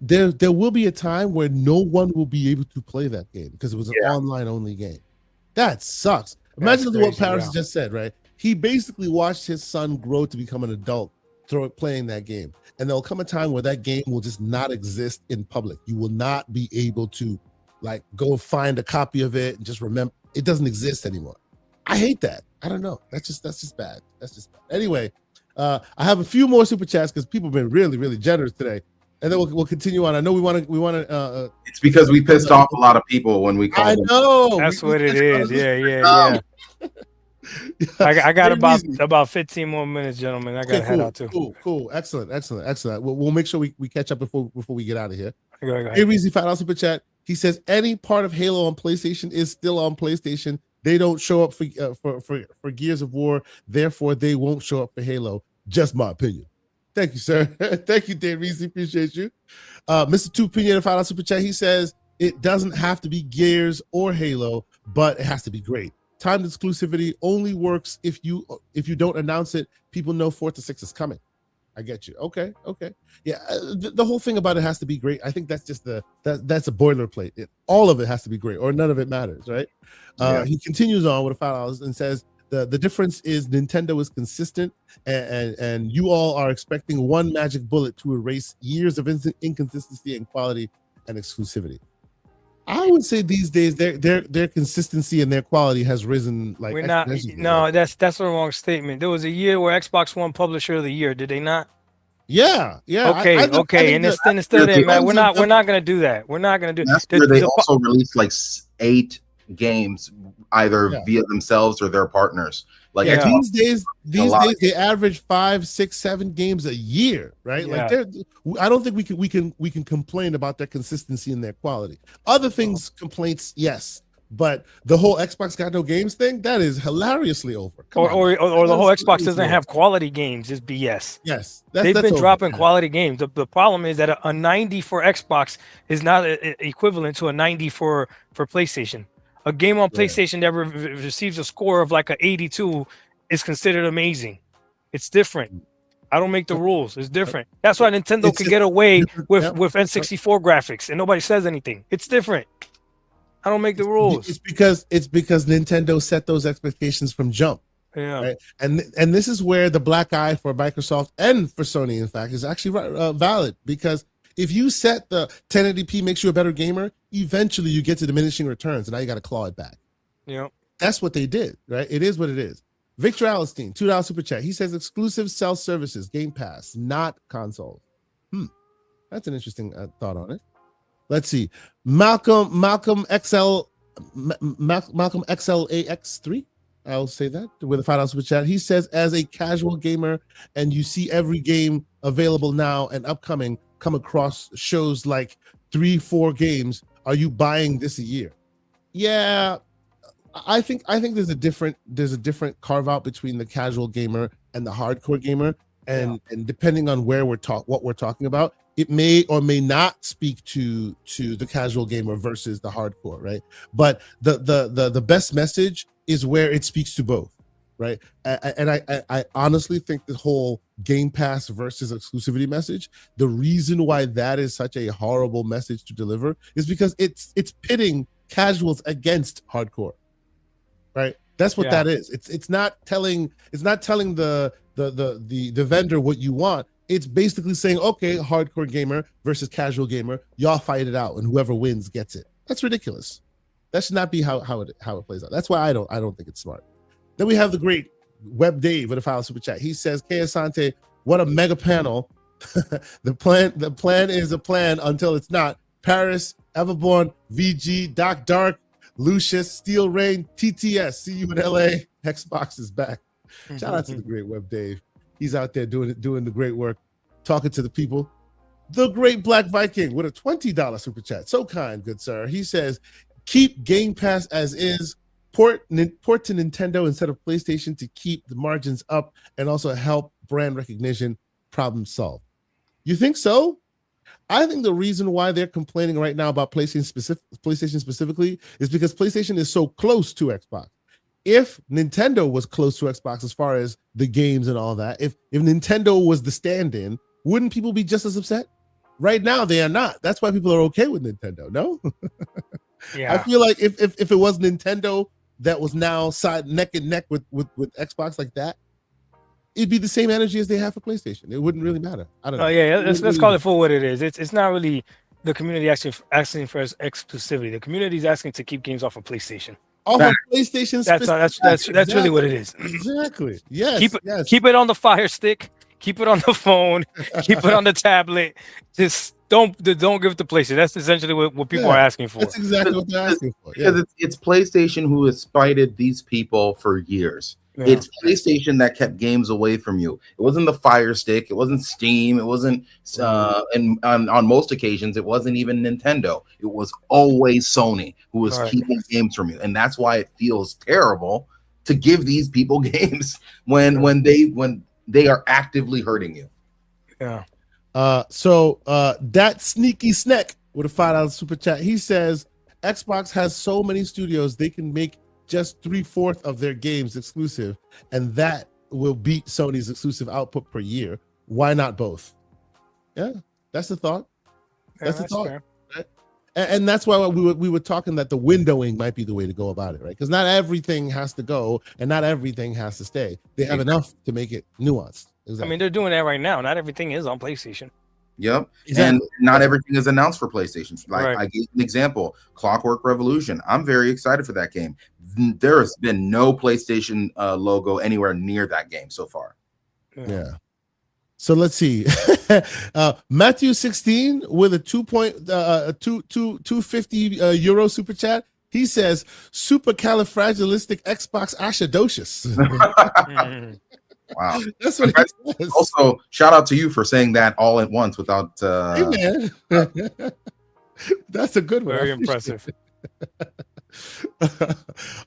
there will be a time where no one will be able to play that game because it was an online only game. That sucks. Imagine what Paris just said, right? He basically watched his son grow to become an adult playing that game. And there'll come a time where that game will just not exist in public. You will not be able to like go find a copy of it and just remember it doesn't exist anymore. I hate that. I don't know. That's just bad. That's just bad. Anyway, I have a few more super chats because people have been really, really generous today. And then we'll continue on. I know we want to. It's because we pissed off a lot of people when we called. I know. That's what it is. Yeah. I got about 15 more minutes, gentlemen. I got to head out too. Cool. Excellent. We'll make sure we catch up before we get out of here. Go ahead. Hey, Reezy, $5 super chat. He says any part of Halo on PlayStation is still on PlayStation. They don't show up for Gears of War, therefore they won't show up for Halo. Just my opinion. Thank you, sir. Thank you, Dan Reezy. Appreciate you. Mr. Two Pinion, $5 super chat. He says it doesn't have to be Gears or Halo, but it has to be great. Timed exclusivity only works if you don't announce it. People know 4 to 6 is coming. I get you. Okay. Yeah, the whole thing about it has to be great. I think that's just that's a boilerplate. All of it has to be great, or none of it matters, right? He continues on with $5 and says the difference is Nintendo is consistent, and you all are expecting one magic bullet to erase years of inconsistency in quality and exclusivity. I would say these days their consistency and their quality has risen. Like we're not. No, that's the wrong statement. There was a year where Xbox won Publisher of the Year. Did they not? Yeah. Okay. And it's still there, man. We're not gonna do that. We're not gonna do. That's where they also released like 8 games either via themselves or their partners. Like these days they average 5, 6, 7 games a year, right? Yeah. Like I don't think we can complain about their consistency and their quality. Other things, complaints, yes. But the whole Xbox got no games thing, that is hilariously over. Or the whole Xbox doesn't have quality games is BS. Yes. They've been dropping quality games. The problem is that a 90 for Xbox is not equivalent to a 90 for PlayStation. A game on PlayStation that receives a score of like an 82 is considered amazing. It's different. I don't make the rules. It's different. That's why Nintendo can get away with N64 graphics and nobody says anything. It's different. I don't make the rules. It's because Nintendo set those expectations from jump. Yeah. Right? And this is where the black eye for Microsoft and for Sony, in fact, is actually valid, because if you set the 1080p makes you a better gamer, eventually you get to diminishing returns, and now you got to claw it back. Yeah. That's what they did, right? It is what it is. Victor Alistine, $2 super chat. He says exclusive self-services, Game Pass, not consoles. That's an interesting thought on it. Let's see. Malcolm XLAX3. I'll say that with a $5 super chat. He says, as a casual gamer, and you see every game available now and upcoming come across shows like 3-4 games, are you buying this a year? Yeah, I think there's a different carve out between the casual gamer and the hardcore gamer, and depending on where what we're talking about, it may or may not speak to the casual gamer versus the hardcore, right? But the best message is where it speaks to both, right? And I honestly think the whole Game Pass versus exclusivity message, the reason why that is such a horrible message to deliver is because it's pitting casuals against hardcore, right? That's what that is. It's not telling the vendor what you want. It's basically saying, okay, hardcore gamer versus casual gamer, y'all fight it out, and whoever wins gets it. That's ridiculous. That should not be how it plays out. That's why I don't think it's smart. Then we have the great Web Dave with a $5 super chat. He says, K Asante, what a mega panel. The plan is a plan until it's not. Paris, Everborn, VG, Doc Dark, Lucius, Steel Rain, TTS. See you in LA. Xbox is back. Shout out to the great Web Dave. He's out there doing the great work, talking to the people. The great Black Viking with a $20 super chat. So kind, good sir. He says, keep Game Pass as is. Port to Nintendo instead of PlayStation to keep the margins up and also help brand recognition. Problem solved. You think so? I think the reason why they're complaining right now about PlayStation specifically is because PlayStation is so close to Xbox. If Nintendo was close to Xbox as far as the games and all that, if Nintendo was the stand-in, wouldn't people be just as upset? Right now, they are not. That's why people are okay with Nintendo. No, I feel like if it was Nintendo that was now neck and neck with Xbox like that, it'd be the same energy as they have for PlayStation. It wouldn't really matter. I don't know. Oh yeah, let's call it for what it is. It's not really the community asking for exclusivity. The community is asking to keep games off of PlayStation. Off of PlayStation. That's really what it is. Exactly. Yes. Keep it on the Fire Stick. Keep it on the phone. Keep it on the tablet. Just don't give it to PlayStation. That's essentially what people are asking for. That's exactly what they're asking for. Because it's PlayStation who has spited these people for years. Yeah. It's PlayStation that kept games away from you. It wasn't the Fire Stick. It wasn't Steam. It wasn't, and on most occasions, it wasn't even Nintendo. It was always Sony who was keeping games from you, and that's why it feels terrible to give these people games when they are actively hurting you. Yeah. So that sneaky snack with a $5 super chat. He says Xbox has so many studios they can make just 3/4 of their games exclusive, and that will beat Sony's exclusive output per year. Why not both? Yeah, that's the thought. That's the thought. Right? And that's why we were talking that the windowing might be the way to go about it, right? Because not everything has to go, and not everything has to stay. They have enough to make it nuanced. Exactly. I mean, they're doing that right now. Not everything is on PlayStation. Yep. Exactly. And not everything is announced for PlayStation. Like I gave an example, Clockwork Revolution. I'm very excited for that game. There has been no PlayStation logo anywhere near that game so far. Yeah. So let's see. Matthew 16 with a 250 euro super chat. He says supercalifragilistic Xbox acidosis. Wow. That's what he says. Also, shout out to you for saying that all at once without. Hey, man. That's a good one. Very impressive.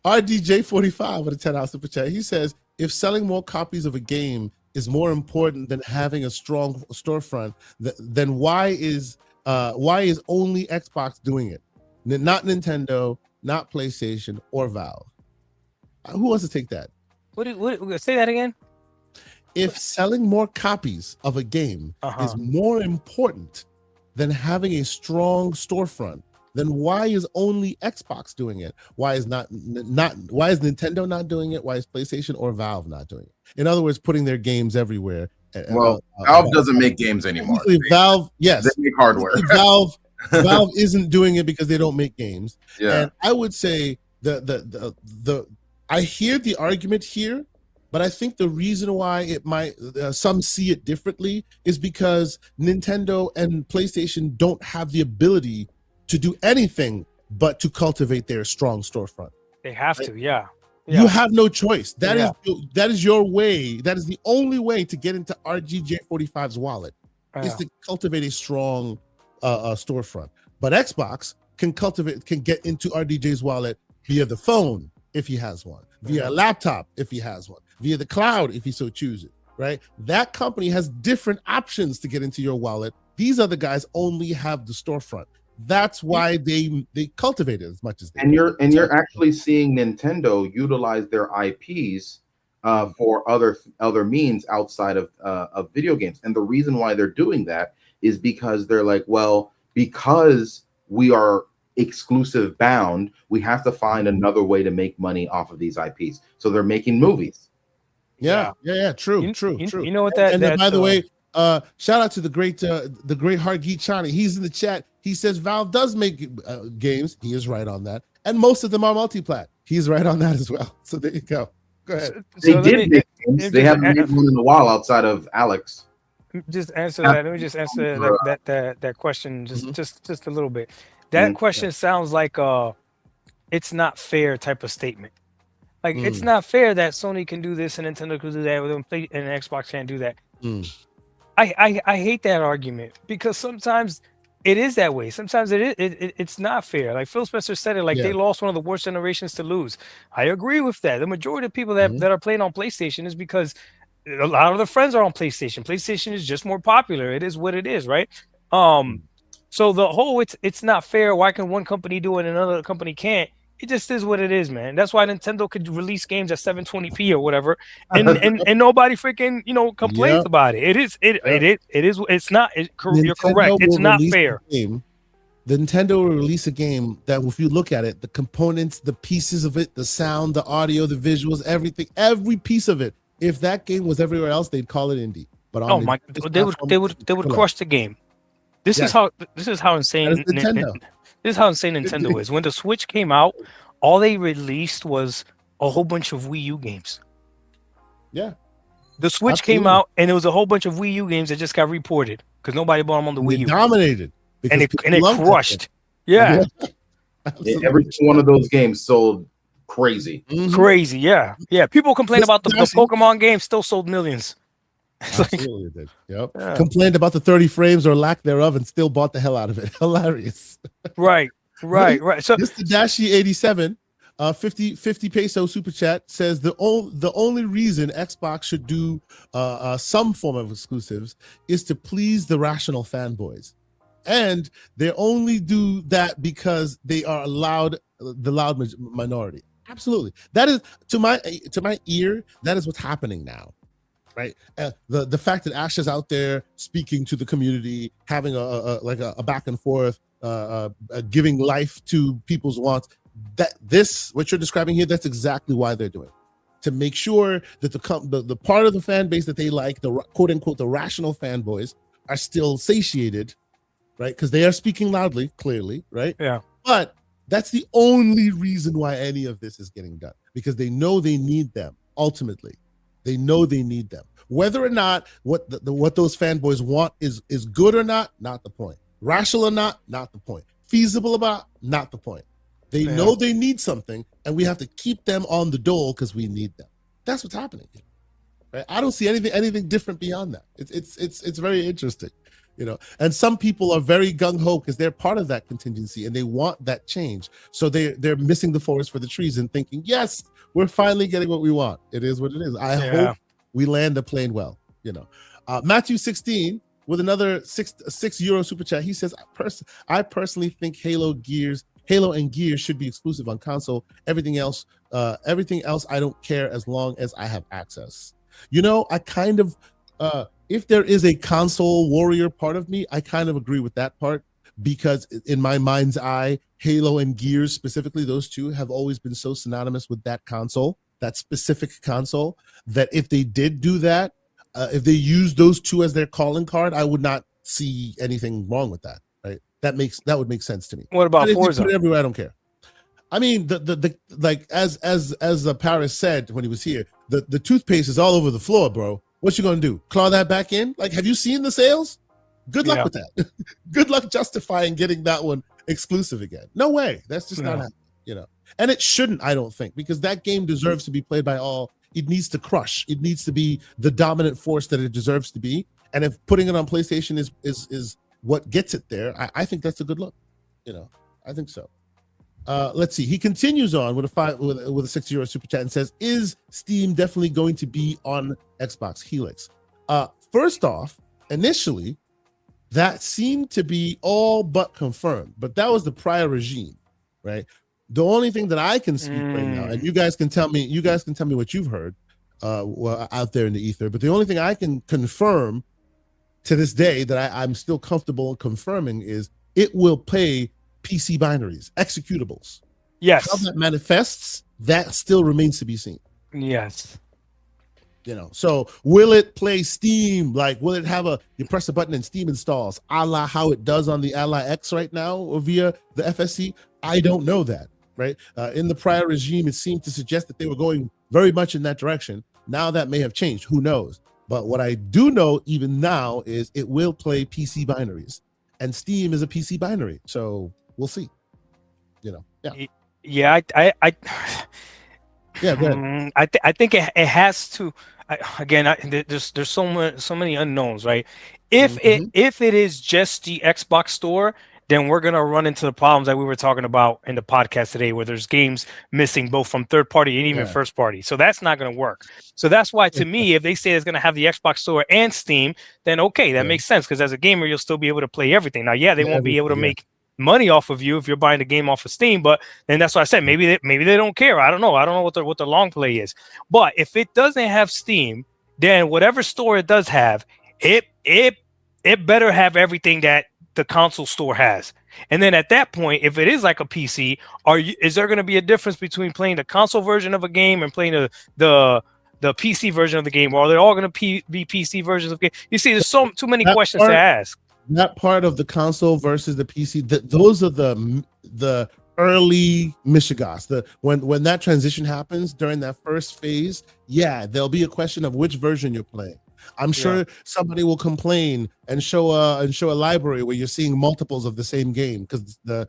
RDJ45 with a 10 super chat. He says, if selling more copies of a game is more important than having a strong storefront, then why is only Xbox doing it? Not Nintendo, not PlayStation or Valve. Who wants to take that? What say that again? If selling more copies of a game is more important than having a strong storefront, then why is only Xbox doing it? Why is why is Nintendo not doing it? Why is PlayStation or Valve not doing it? In other words, putting their games everywhere. Well, Valve doesn't make games anymore. Valve, yes, they make hardware. Valve isn't doing it because they don't make games. Yeah. And I would say I hear the argument here, but I think the reason why it might some see it differently is because Nintendo and PlayStation don't have the ability to do anything but to cultivate their strong storefront. They have to, yeah. You have no choice. That is your way. That is the only way to get into RGJ45's wallet is to cultivate a strong storefront. But Xbox can get into RDJ's wallet via the phone if he has one, via a laptop if he has one, via the cloud if he so chooses, right? That company has different options to get into your wallet. These other guys only have the storefront. That's why they cultivate it as much as they and you're actually seeing Nintendo utilize their IPs for other means outside of video games. And the reason why they're doing that is because they're like, well, because we are exclusive bound, we have to find another way to make money off of these IPs. So they're making movies. True. You know what that? And by the way, shout out to the great Heart Geek Chani. He's in the chat. He says Valve does make games. He is right on that, and most of them are multi-plat. He's right on that as well. So there you go. Go ahead. They did make games. They haven't made one in a while outside of Alex. Just answer that. Let me just answer that question just a little bit. That question sounds like it's not fair type of statement. Like it's not fair that Sony can do this and Nintendo can do that, and Xbox can't do that. I hate that argument because sometimes it is that way. Sometimes it's not fair. Like Phil Spencer said it, they lost one of the worst generations to lose. I agree with that. The majority of people that are playing on PlayStation is because a lot of the friends are on PlayStation. PlayStation is just more popular. It is what it is, right? So the whole it's not fair. Why can one company do it and another company can't? It just is what it is, man. That's why Nintendo could release games at 720p or whatever, and nobody freaking complains about it. It is. It's not. You're correct. It's not fair. The Nintendo will release a game that, if you look at it, the components, the pieces of it, the sound, the audio, the visuals, everything, every piece of it. If that game was everywhere else, they'd call it indie. But they would crush the game. This is how insane Nintendo. This is how insane Nintendo is. When the Switch came out, all they released was a whole bunch of Wii U games. Yeah. The Switch came out, and it was a whole bunch of Wii U games that just got reported because nobody bought them on the Wii U. Dominated. And they crushed. Yeah. Every one of those games sold crazy. Crazy, yeah. Yeah. People complain about the Pokemon game, still sold millions. Absolutely did. Yep. Yeah. Complained about the 30 frames or lack thereof and still bought the hell out of it. Hilarious. Right. So Mr. Dashi 87, 50 peso super chat says the only reason Xbox should do some form of exclusives is to please the rational fanboys. And they only do that because they are the loud minority. Absolutely. That is to my ear, that is what's happening now. Right, the fact that Ash is out there speaking to the community, having a back and forth, giving life to people's wants. What you're describing here, that's exactly why they're doing it. To make sure that the part of the fan base that they like, the quote unquote the rational fanboys, are still satiated, right? Because they are speaking loudly, clearly, right? Yeah. But that's the only reason why any of this is getting done, because they know they need them ultimately. They know they need them. Whether or not what those fanboys want is good or not the point. Rational or not the point. Feasible about, not the point. They know they need something, and we have to keep them on the dole because we need them. That's what's happening. Right? I don't see anything different beyond that. It's very interesting, you know. And some people are very gung ho because they're part of that contingency and they want that change. So they're missing the forest for the trees and thinking, yes, we're finally getting what we want. It is what it is. I hope we land the plane well, you know. Matthew 16 with another €6 super chat. He says, I personally think Halo and Gears should be exclusive on console. Everything else I don't care as long as I have access. You know, I kind of if there is a console warrior part of me, I kind of agree with that part, because in my mind's eye, Halo and Gears specifically, those two have always been so synonymous with that console, that specific console, that if they did do that, if they used those two as their calling card, I would not see anything wrong with that. Right? That would make sense to me. What about Forza? Put it everywhere, I don't care. I mean, the like as Paris said when he was here, the toothpaste is all over the floor, bro. What you gonna do? Claw that back in? Like, have you seen the sales? Good luck with that. Good luck justifying getting that one exclusive again. No way. That's just not happening, you know. And it shouldn't, I don't think, because that game deserves to be played by all. It needs to crush. It needs to be the dominant force that it deserves to be. And if putting it on PlayStation is what gets it there, I think that's a good look. You know, I think so. Let's see. He continues on with a €6 super chat and says, "Is Steam definitely going to be on Xbox Helix?" First off, initially, that seemed to be all but confirmed, but that was the prior regime, right? The only thing that I can speak right now, and you guys can tell me what you've heard, out there in the ether. But the only thing I can confirm to this day that I'm still comfortable in confirming is it will play PC binaries, executables. Yes. How that manifests, that still remains to be seen. Yes. You know, so will it play Steam? Like, will it have you press a button and Steam installs, a la how it does on the Ally X right now or via the FSC? I don't know that, right? In the prior regime, it seemed to suggest that they were going very much in that direction. Now that may have changed. Who knows? But what I do know even now is it will play PC binaries, and Steam is a PC binary. So we'll see. You know, yeah. Yeah, go ahead. I think it has to. There's so many unknowns, right? If it is just the Xbox store, then we're gonna run into the problems that we were talking about in the podcast today, where there's games missing both from third party and even first party. So that's not gonna work. So that's why, to me, if they say it's gonna have the Xbox store and Steam, then okay, that makes sense, because as a gamer, you'll still be able to play everything. Now, they won't be able to make money off of you if you're buying the game off of Steam, but then that's what I said. Maybe they don't care. I don't know what the long play is. But if it doesn't have Steam, then whatever store it does have, it better have everything that the console store has. And then at that point, if it is like a PC, is there going to be a difference between playing the console version of a game and playing the PC version of the game, or are they all going to be PC versions of the game? You see, there's too many questions to ask. That part of the console versus the PC, those are the early Michigas. When that transition happens during that first phase, there'll be a question of which version you're playing. I'm sure somebody will complain and show a library where you're seeing multiples of the same game, because the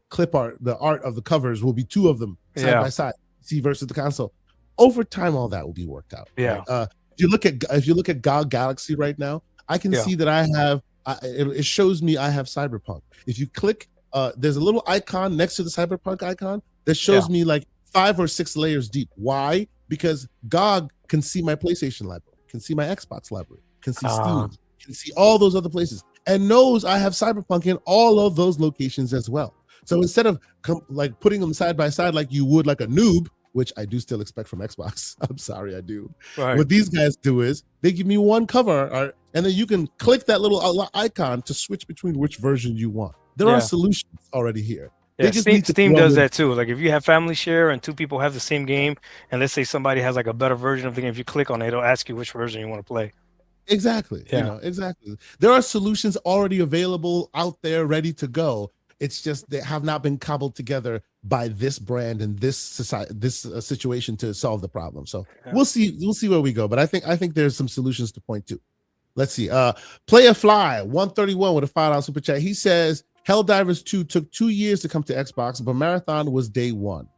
clip art, the art of the covers will be two of them side by side, PC versus the console. Over time, all that will be worked out. Yeah. Right? If you look at GOG Galaxy right now, I can see that I have. It shows me I have Cyberpunk. If you click, there's a little icon next to the Cyberpunk icon that shows me like 5 or 6 layers deep. Why? Because GOG can see my PlayStation library, can see my Xbox library, can see Steam, can see all those other places, and knows I have Cyberpunk in all of those locations as well. So instead of like putting them side by side like you would like a noob, which I do still expect from Xbox. I'm sorry, I do. Right. What these guys do is they give me one cover art, and then you can click that little icon to switch between which version you want. There are solutions already here. Yeah, Steam does that too. Like if you have family share and 2 people have the same game, and let's say somebody has like a better version of the game, if you click on it, it'll ask you which version you want to play. Exactly. Yeah. You know, exactly. There are solutions already available out there, ready to go. It's just they have not been cobbled together by this brand and this situation to solve the problem. So we'll see where we go. But I think there's some solutions to point to. Let's see. Play a Fly 131 with a $5 super chat. He says, Helldivers 2 took 2 years to come to Xbox, but Marathon was day one.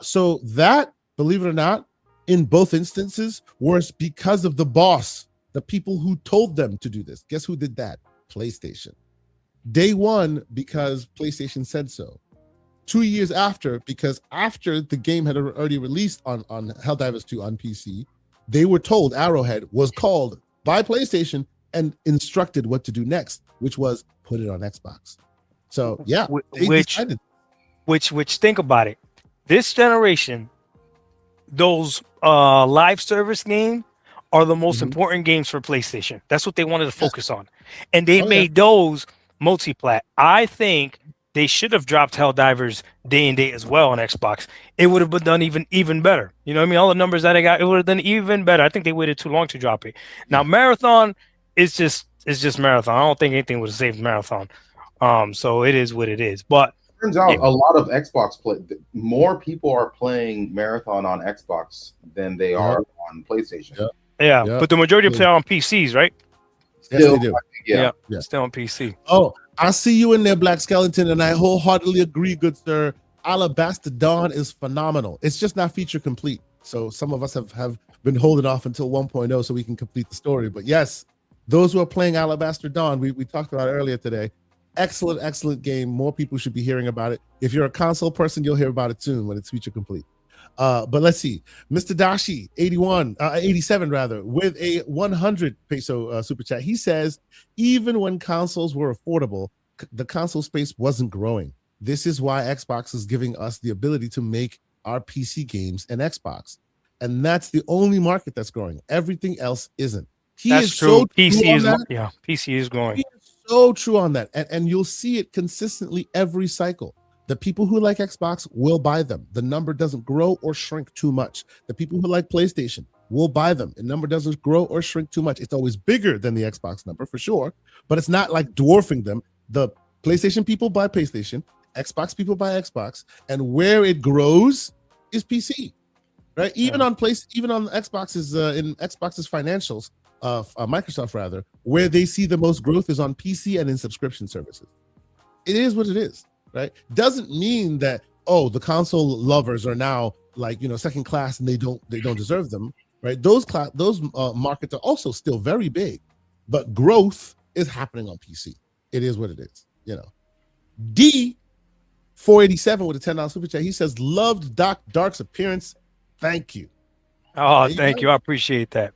So that, believe it or not, in both instances was because of the boss, the people who told them to do this. Guess who did that? PlayStation. Day one, because PlayStation said so. 2 years after, because after the game had already released on Helldivers 2 on PC, they were told, Arrowhead was called by PlayStation and instructed what to do next, which was put it on Xbox. So yeah, which think about it. This generation, those live service games are the most important games for PlayStation. That's what they wanted to focus on. And they made those multi-plat. I think they should have dropped Helldivers day and date as well on Xbox. It would have been done even better. You know what I mean? All the numbers that I got, it would have done even better. I think they waited too long to drop it. Now, Marathon is just Marathon. I don't think anything would have saved Marathon. So it is what it is. But turns out a lot of Xbox more people are playing Marathon on Xbox than they are on PlayStation. Yeah, but the majority of play on PCs, right? Yes, they do. Yeah, still on PC. Oh, I see you in there, Black Skeleton, and I wholeheartedly agree, good sir. Alabaster Dawn is phenomenal. It's just not feature complete. So some of us have been holding off until 1.0 so we can complete the story. But yes, those who are playing Alabaster Dawn, we talked about it earlier today. Excellent game. More people should be hearing about it. If you're a console person, you'll hear about it soon when it's feature complete. But let's see. Mr. Dashi, 87 rather, with a 100 peso super chat. He says, even when consoles were affordable, the console space wasn't growing. This is why Xbox is giving us the ability to make our PC games an Xbox. And that's the only market that's growing. Everything else isn't. That's true. PC is growing. He is so true on that. And you'll see it consistently every cycle. The people who like Xbox will buy them. The number doesn't grow or shrink too much. The people who like PlayStation will buy them. The number doesn't grow or shrink too much. It's always bigger than the Xbox number for sure, but it's not like dwarfing them. The PlayStation people buy PlayStation, Xbox people buy Xbox, and where it grows is PC, right? Even on Xbox's in Xbox's financials, Microsoft rather, where they see the most growth is on PC and in subscription services. It is what it is. Right? Doesn't mean that the console lovers are now second class and they don't deserve them. Right? Those markets are also still very big, but growth is happening on PC. It is what it is. D487 with a $10 super chat. He says, "Loved Doc Dark's appearance. Thank you." Oh, thank you. I appreciate that.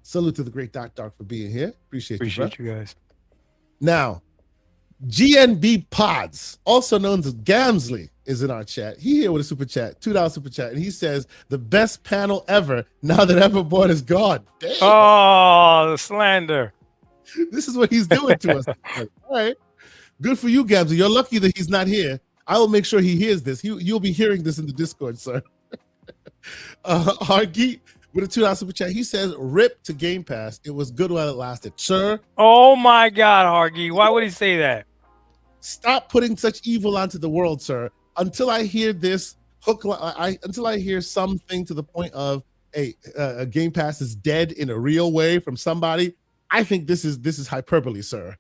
Salute to the great Doc Dark for being here. Appreciate you guys. Now, GNB Pods, also known as Gamsley, is in our chat. He here with a super chat, $2 super chat, and he says, the best panel ever now that Everboard is gone. Damn. Oh, the slander. This is what he's doing to us. All right. Good for you, Gamsley. You're lucky that he's not here. I will make sure he hears this. You'll be hearing this in the Discord, sir. Hargeet with a $2 super chat. He says, rip to Game Pass. It was good while it lasted. Sir. Oh my God, Hargeet. Why would he say that? Stop putting such evil onto the world, sir. Until I hear this until I hear something to the point of a Game Pass is dead in a real way from somebody, I think this is hyperbole, sir.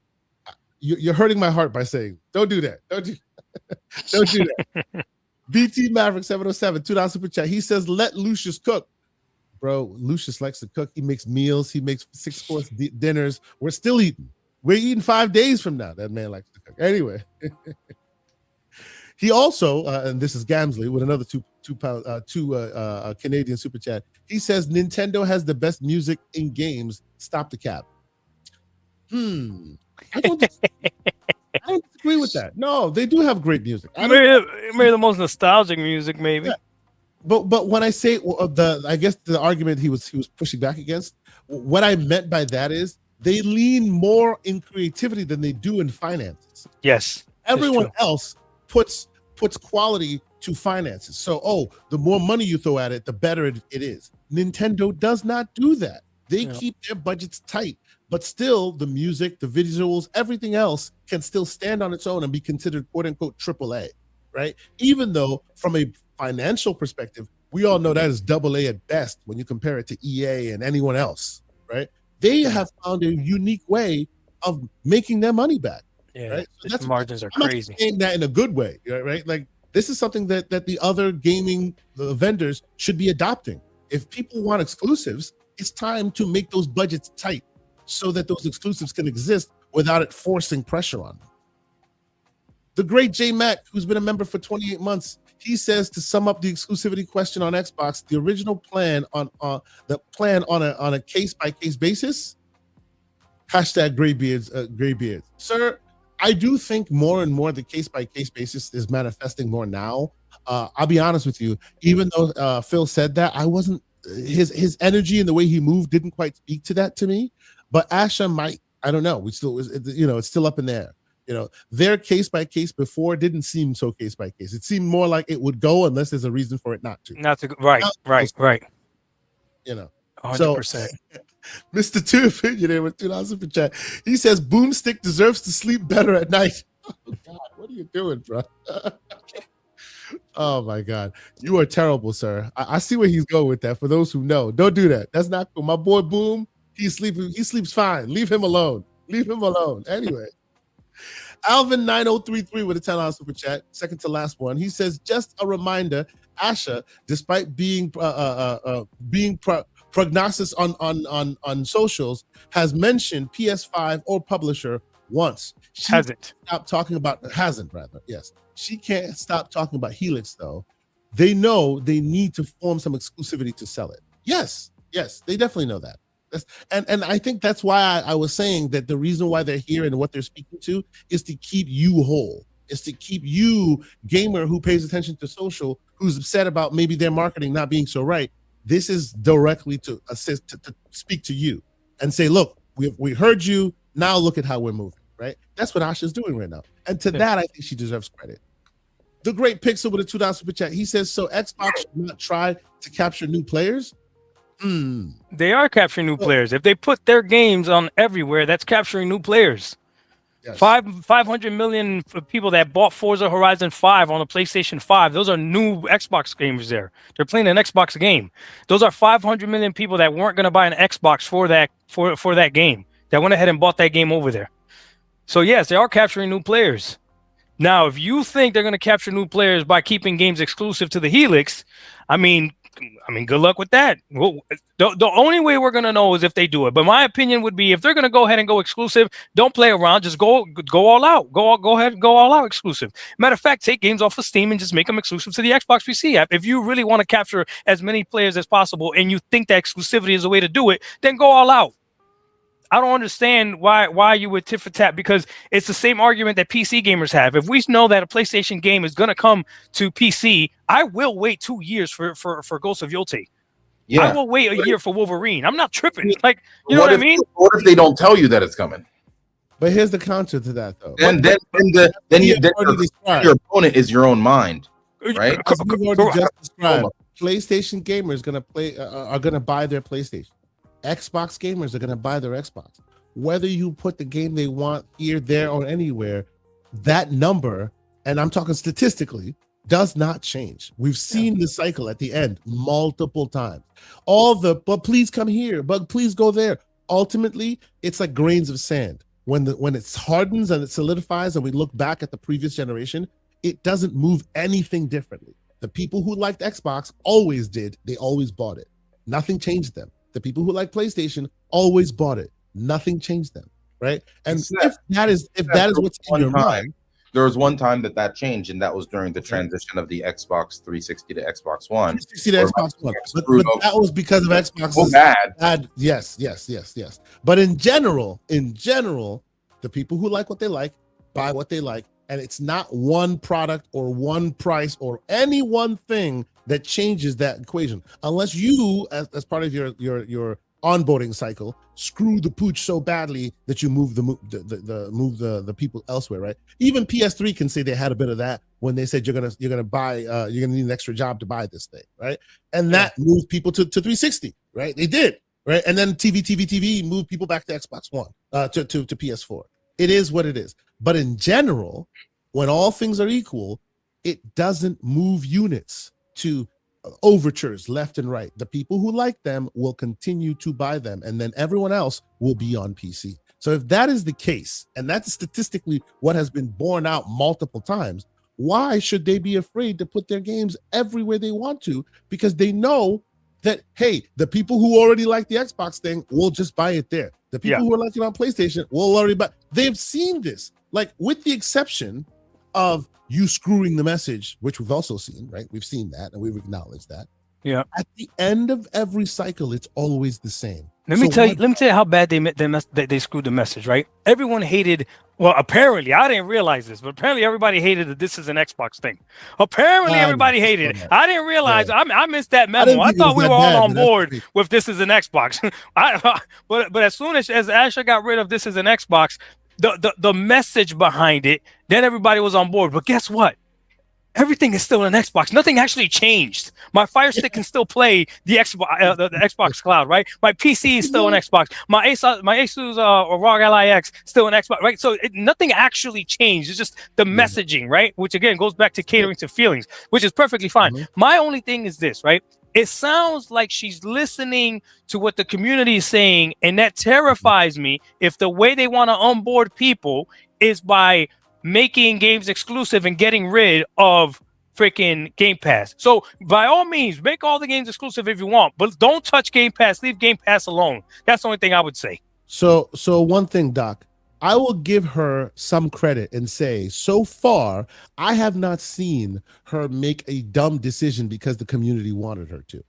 You're hurting my heart by saying, don't do that. Don't do that. BT Maverick 707, $2 super chat. He says, let Lucius cook. Bro, Lucius likes to cook. He makes meals. He makes 6-course dinners. We're still eating. We're eating 5 days from now. That man likes to cook. Anyway. He also, and this is Gamsley with another two Canadian super chat. He says, Nintendo has the best music in games. Stop the cap. I don't disagree with that. No, they do have great music. Maybe the most nostalgic music, maybe. Yeah. But when I say I guess the argument he was pushing back against, what I meant by that is they lean more in creativity than they do in finances. Yes. Everyone else puts quality to finances. So, the more money you throw at it, the better it is. Nintendo does not do that. They keep their budgets tight, but still the music, the visuals, everything else can still stand on its own and be considered quote unquote AAA, right? Even though from a financial perspective, we all know that is AA at best when you compare it to EA and anyone else, right? They have found a unique way of making their money back. Yeah, right? So the margins are I'm not crazy. saying that in a good way, right? Like this is something that the other gaming vendors should be adopting. If people want exclusives, it's time to make those budgets tight so that those exclusives can exist without it forcing pressure on them. The great J Mac, who's been a member for 28 months, he says, to sum up the exclusivity question on Xbox, the original plan on a case-by-case basis, hashtag graybeards. Sir, I do think more and more the case-by-case basis is manifesting more now. I'll be honest with you, even though Phil said that, I wasn't, his energy and the way he moved didn't quite speak to that to me, but Asha might, I don't know, it's still up in the air. Their case by case before didn't seem so case by case. It seemed more like it would go unless there's a reason for it not to. Right. 100%. So, Mr. Two Opinionator with $2 super chat. He says Boomstick deserves to sleep better at night. Oh God, what are you doing, bro? Oh my God, you are terrible, sir. I see where he's going with that. For those who know, don't do that. That's not cool. My boy Boom, he's sleeping. He sleeps fine. Leave him alone. Anyway. Alvin 9033 with a $10 super chat, second to last one. He says, just a reminder, Asha, despite being prognosis on socials, has mentioned PS5 or publisher once. Hasn't She can't stop talking about Helix though. They know they need to form some exclusivity to sell it. Yes, they definitely know that. And I think that's why I was saying that the reason why they're here and what they're speaking to is to keep you whole, is to keep you, gamer who pays attention to social, who's upset about maybe their marketing not being so right. This is directly to assist, to speak to you and say, look, we heard you, now look at how we're moving, right? That's what Asha's doing right now. And to that, I think she deserves credit. The great Pixel with a $2 super chat, he says, so Xbox should not try to capture new players? They are capturing new players. If they put their games on everywhere, that's capturing new players. Yes. 500 million people that bought Forza Horizon 5 on the PlayStation 5. Those are new Xbox gamers there. They're playing an Xbox game. Those are 500 million people that weren't going to buy an Xbox for that game, that went ahead and bought that game over there. So yes, they are capturing new players. Now, if you think they're going to capture new players by keeping games exclusive to the Helix, I mean, good luck with that. Well, the only way we're going to know is if they do it. But my opinion would be if they're going to go ahead and go exclusive, don't play around. Just go all out. Go ahead and go all out exclusive. Matter of fact, take games off of Steam and just make them exclusive to the Xbox PC app. If you really want to capture as many players as possible and you think that exclusivity is the way to do it, then go all out. I don't understand why you would tit for tat, because it's the same argument that PC gamers have. If we know that a PlayStation game is going to come to PC, I will wait 2 years for Ghost of Yotei. Yeah. I will wait a year for Wolverine. I'm not tripping. Like, you know what I mean? What if they don't tell you that it's coming? But here's the counter to that, though. Then your opponent is your own mind, right? As we've already just described, PlayStation gamers are gonna buy their PlayStation. Xbox gamers are going to buy their Xbox. Whether you put the game they want here, there, or anywhere, that number, and I'm talking statistically, does not change. We've seen the cycle at the end multiple times. But please come here, but please go there. Ultimately, it's like grains of sand. When it hardens and it solidifies and we look back at the previous generation, it doesn't move anything differently. The people who liked Xbox always did. They always bought it. Nothing changed them. The people who like PlayStation always bought it. Nothing changed them, right? And if that is what's in your mind, there was one time that changed, and that was during the transition of the Xbox 360 to Xbox One. 360 to Xbox One, but that was because of Xbox's bad. Yes. But in general, the people who like what they like buy what they like, and it's not one product or one price or any one thing that changes that equation, unless you, as part of your onboarding cycle, screw the pooch so badly that you move the people elsewhere, right? Even PS3 can say they had a bit of that when they said you're gonna need an extra job to buy this thing, right? And that moved people to 360, right? They did, right? And then TV moved people back to Xbox One, to PS4. It is what it is. But in general, when all things are equal, it doesn't move units to overtures left and right. The people who like them will continue to buy them, and then everyone else will be on PC. So if that is the case, and that's statistically what has been borne out multiple times, why should they be afraid to put their games everywhere they want to? Because they know that, hey, the people who already like the Xbox thing will just buy it there. The people who are liking it on PlayStation will already buy. They've seen this, like with the exception of you screwing the message, which we've also seen, right? We've seen that and we've acknowledged that. Yeah. At the end of every cycle, it's always the same. Let me tell you how bad they screwed the message, right? Everyone hated. Well, apparently, I didn't realize this, but apparently everybody hated that this is an Xbox thing. Apparently, everybody hated it. I didn't realize. Yeah. I missed that memo. I thought we were all on board with this is an Xbox. But as soon as Asher got rid of this is an Xbox, the message behind it, then everybody was on board. But guess what? Everything is still an Xbox. Nothing actually changed. My Fire Stick can still play the Xbox, the Xbox Cloud, right? My PC is still an Xbox. My Asus ROG Ally X still an Xbox, right? So nothing actually changed. It's just the messaging, right? Which again goes back to catering to feelings, which is perfectly fine. My only thing is this, right? It sounds like she's listening to what the community is saying, and that terrifies me. If the way they want to onboard people is by making games exclusive and getting rid of freaking Game Pass. So by all means, make all the games exclusive if you want, but don't touch Game Pass. Leave Game Pass alone. That's the only thing I would say. So one thing, Doc, I will give her some credit and say, so far, I have not seen her make a dumb decision because the community wanted her to.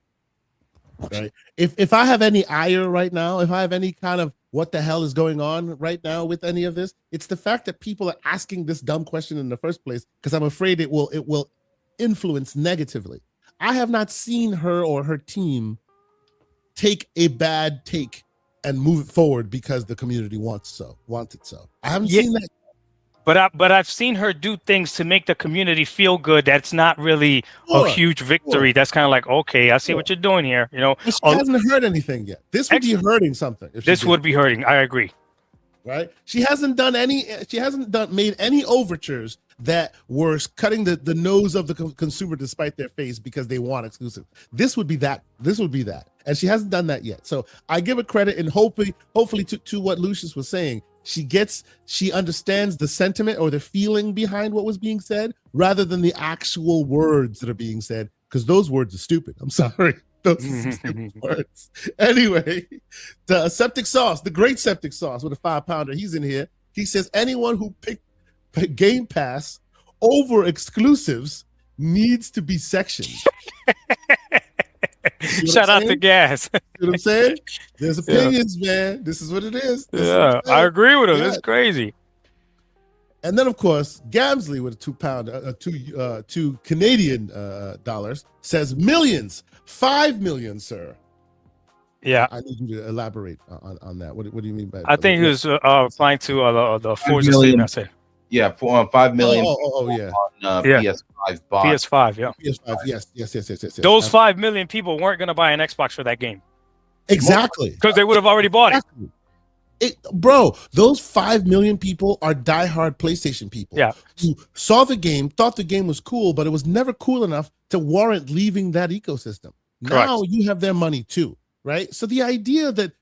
Right? If I have any ire right now, if I have any kind of what the hell is going on right now with any of this, it's the fact that people are asking this dumb question in the first place because I'm afraid it will influence negatively. I have not seen her or her team take a bad take and move it forward because the community wants it so. I haven't seen that. But I've seen her do things to make the community feel good. That's not really a huge victory. That's kind of like, okay, I see what you're doing here. You know, she hasn't heard anything yet. This would be hurting something. This would be hurting. I agree. Right? She hasn't made any overtures that were cutting the nose of the consumer despite their face because they want exclusive. This would be that. And she hasn't done that yet. So I give her credit, and hopefully to what Lucius was saying, she understands the sentiment or the feeling behind what was being said rather than the actual words that are being said, because those words are stupid. I'm sorry. Those are stupid words. Anyway, the Septic Sauce, the great Septic Sauce with a 5-pounder, he's in here. He says anyone who picked Game Pass over exclusives needs to be sectioned. Shout out to Gas. You know what I'm saying? There's opinions, man. This is what it is. I agree with him. It's crazy. And then, of course, Gamsley with a 2-pound, two Canadian dollars says millions, 5 million, sir. Yeah, I need you to elaborate on that. What do you mean by? I think he was applying to the Forza statement. Yeah, 5 million. Yeah. On PS5 box. PS5, yeah. PS5, yes. Those 5 million people weren't going to buy an Xbox for that game. Exactly. Because they would have already bought it. Bro, those 5 million people are diehard PlayStation people. Yeah. Who saw the game, thought the game was cool, but it was never cool enough to warrant leaving that ecosystem. Correct. Now you have their money too, right? So the idea that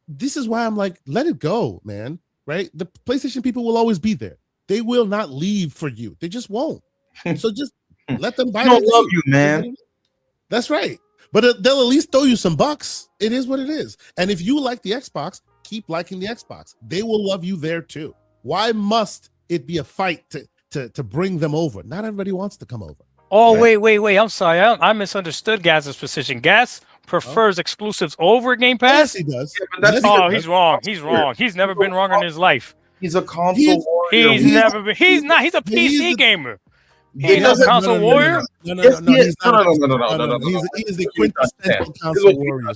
this is why I'm like, let it go, man, right? The PlayStation people will always be there. They will not leave for you. They just won't. So just let them buy. I don't love you, man. That's right. But they'll at least throw you some bucks. It is what it is. And if you like the Xbox, keep liking the Xbox. They will love you there too. Why must it be a fight to bring them over? Not everybody wants to come over. Oh, right? wait. I'm sorry. I misunderstood Gas's position. Gas prefers exclusives over Game Pass? Yes, he does. Yeah, he's wrong. He's wrong. He's never been wrong in his life. He's a console warrior. He's never been. He's not. He's a PC gamer. He's a console warrior. No. He is the quintessential console warrior.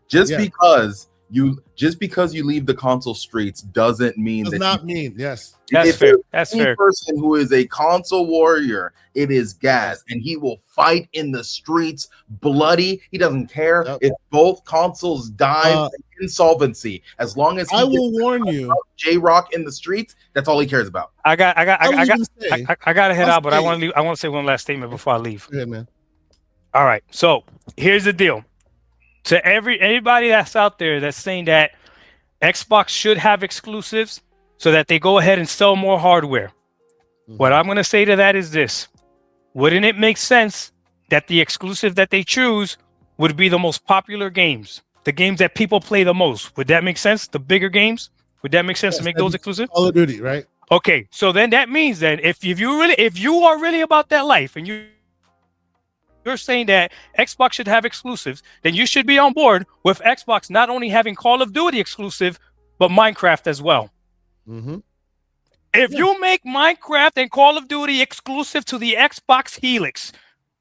Just because you leave the console streets doesn't mean does not mean yes. That's fair. That's fair. Person who is a console warrior, it is Gas, and he will fight in the streets bloody. He doesn't care if both consoles die insolvency. As long as I will warn you, J-Rock in the streets, that's all he cares about. I got to head out, but I want to say one last statement before I leave. Yeah, man. All right. So here's the deal. To anybody that's out there that's saying that Xbox should have exclusives so that they go ahead and sell more hardware. What I'm going to say to that is this. Wouldn't it make sense that the exclusive that they choose would be the most popular games, the games that people play the most? Would that make sense? The bigger games? Would that make sense to make those exclusive? Call of Duty, right? Okay, so then that means that if you are really about that life and you're saying that Xbox should have exclusives, then you should be on board with Xbox not only having Call of Duty exclusive, but Minecraft as well. If you make Minecraft and Call of Duty exclusive to the Xbox Helix,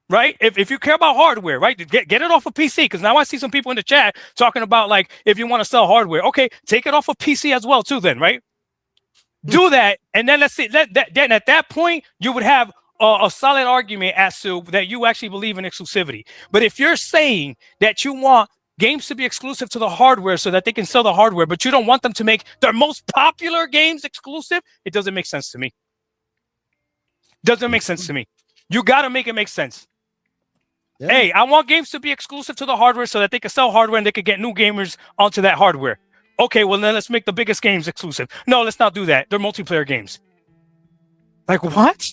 right? If you care about hardware, right? Get it off of PC, because now I see some people in the chat talking about, like, if you want to sell hardware, okay, take it off of PC as well too then, right? Do that, and then let's see. Then at that point, you would have a solid argument as to that you actually believe in exclusivity. But if you're saying that you want games to be exclusive to the hardware so that they can sell the hardware, but you don't want them to make their most popular games exclusive, it doesn't make sense to me. Doesn't make sense to me. You got to make it make sense. Yeah. Hey, I want games to be exclusive to the hardware so that they can sell hardware and they can get new gamers onto that hardware. Okay, well, then let's make the biggest games exclusive. No, let's not do that. They're multiplayer games. Like, what?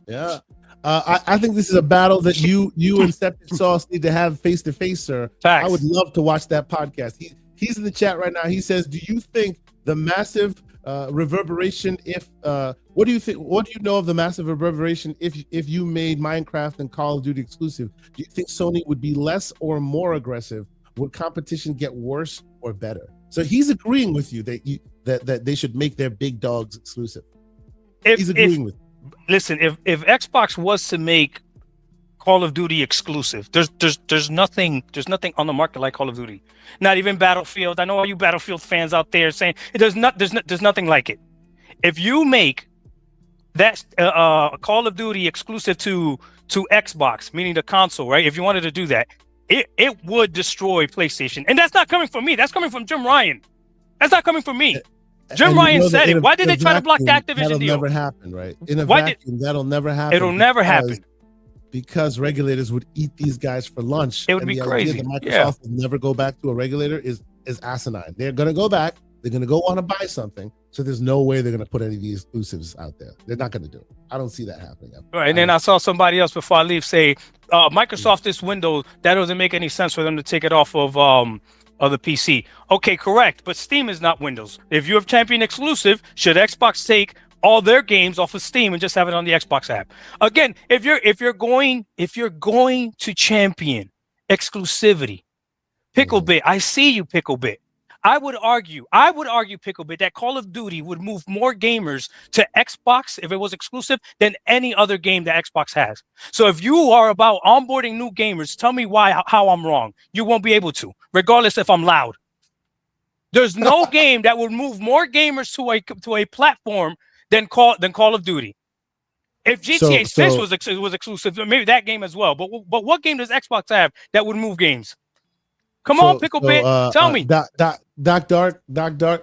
Yeah. I think this is a battle that you and Septic Sauce need to have face to face, sir. Facts. I would love to watch that podcast. He's in the chat right now. He says, "Do you think the massive reverberation? What do you think? What do you know of the massive reverberation if you made Minecraft and Call of Duty exclusive? Do you think Sony would be less or more aggressive? Would competition get worse or better?" So he's agreeing with you that they should make their big dogs exclusive. He's agreeing with you. Listen, if Xbox was to make Call of Duty exclusive, there's nothing on the market like Call of Duty. Not even Battlefield. I know all you Battlefield fans out there saying there's nothing like it. If you make that Call of Duty exclusive to Xbox, meaning the console, right? If you wanted to do that, it would destroy PlayStation. And that's not coming from me. That's coming from Jim Ryan. That's not coming from me. Jim Ryan said it. Why did they try to block the Activision that'll deal? That'll never happen, right? In a vacuum, that'll never happen. It'll never happen. Because regulators would eat these guys for lunch. It would be crazy. That Microsoft will never go back to a regulator is asinine. They're going to go back. They're going to go want to buy something. So there's no way they're going to put any of these exclusives out there. They're not going to do it. I don't see that happening. Right. And then I saw somebody else before I leave say, Microsoft, this window, that doesn't make any sense for them to take it off of the PC. Okay, correct. But Steam is not Windows. If you have Champion exclusive, should Xbox take all their games off of Steam and just have it on the Xbox app? Again, if you're going to champion exclusivity, Picklebit, I see you, Picklebit. I would argue, Picklebit, that Call of Duty would move more gamers to Xbox if it was exclusive than any other game that Xbox has. So if you are about onboarding new gamers, tell me how I'm wrong. You won't be able to, regardless if I'm loud. There's no game that would move more gamers to a platform than Call of Duty. If GTA 6 was exclusive, maybe that game as well. But what game does Xbox have that would move games? Come on, Picklebit, tell me. Doc Dark.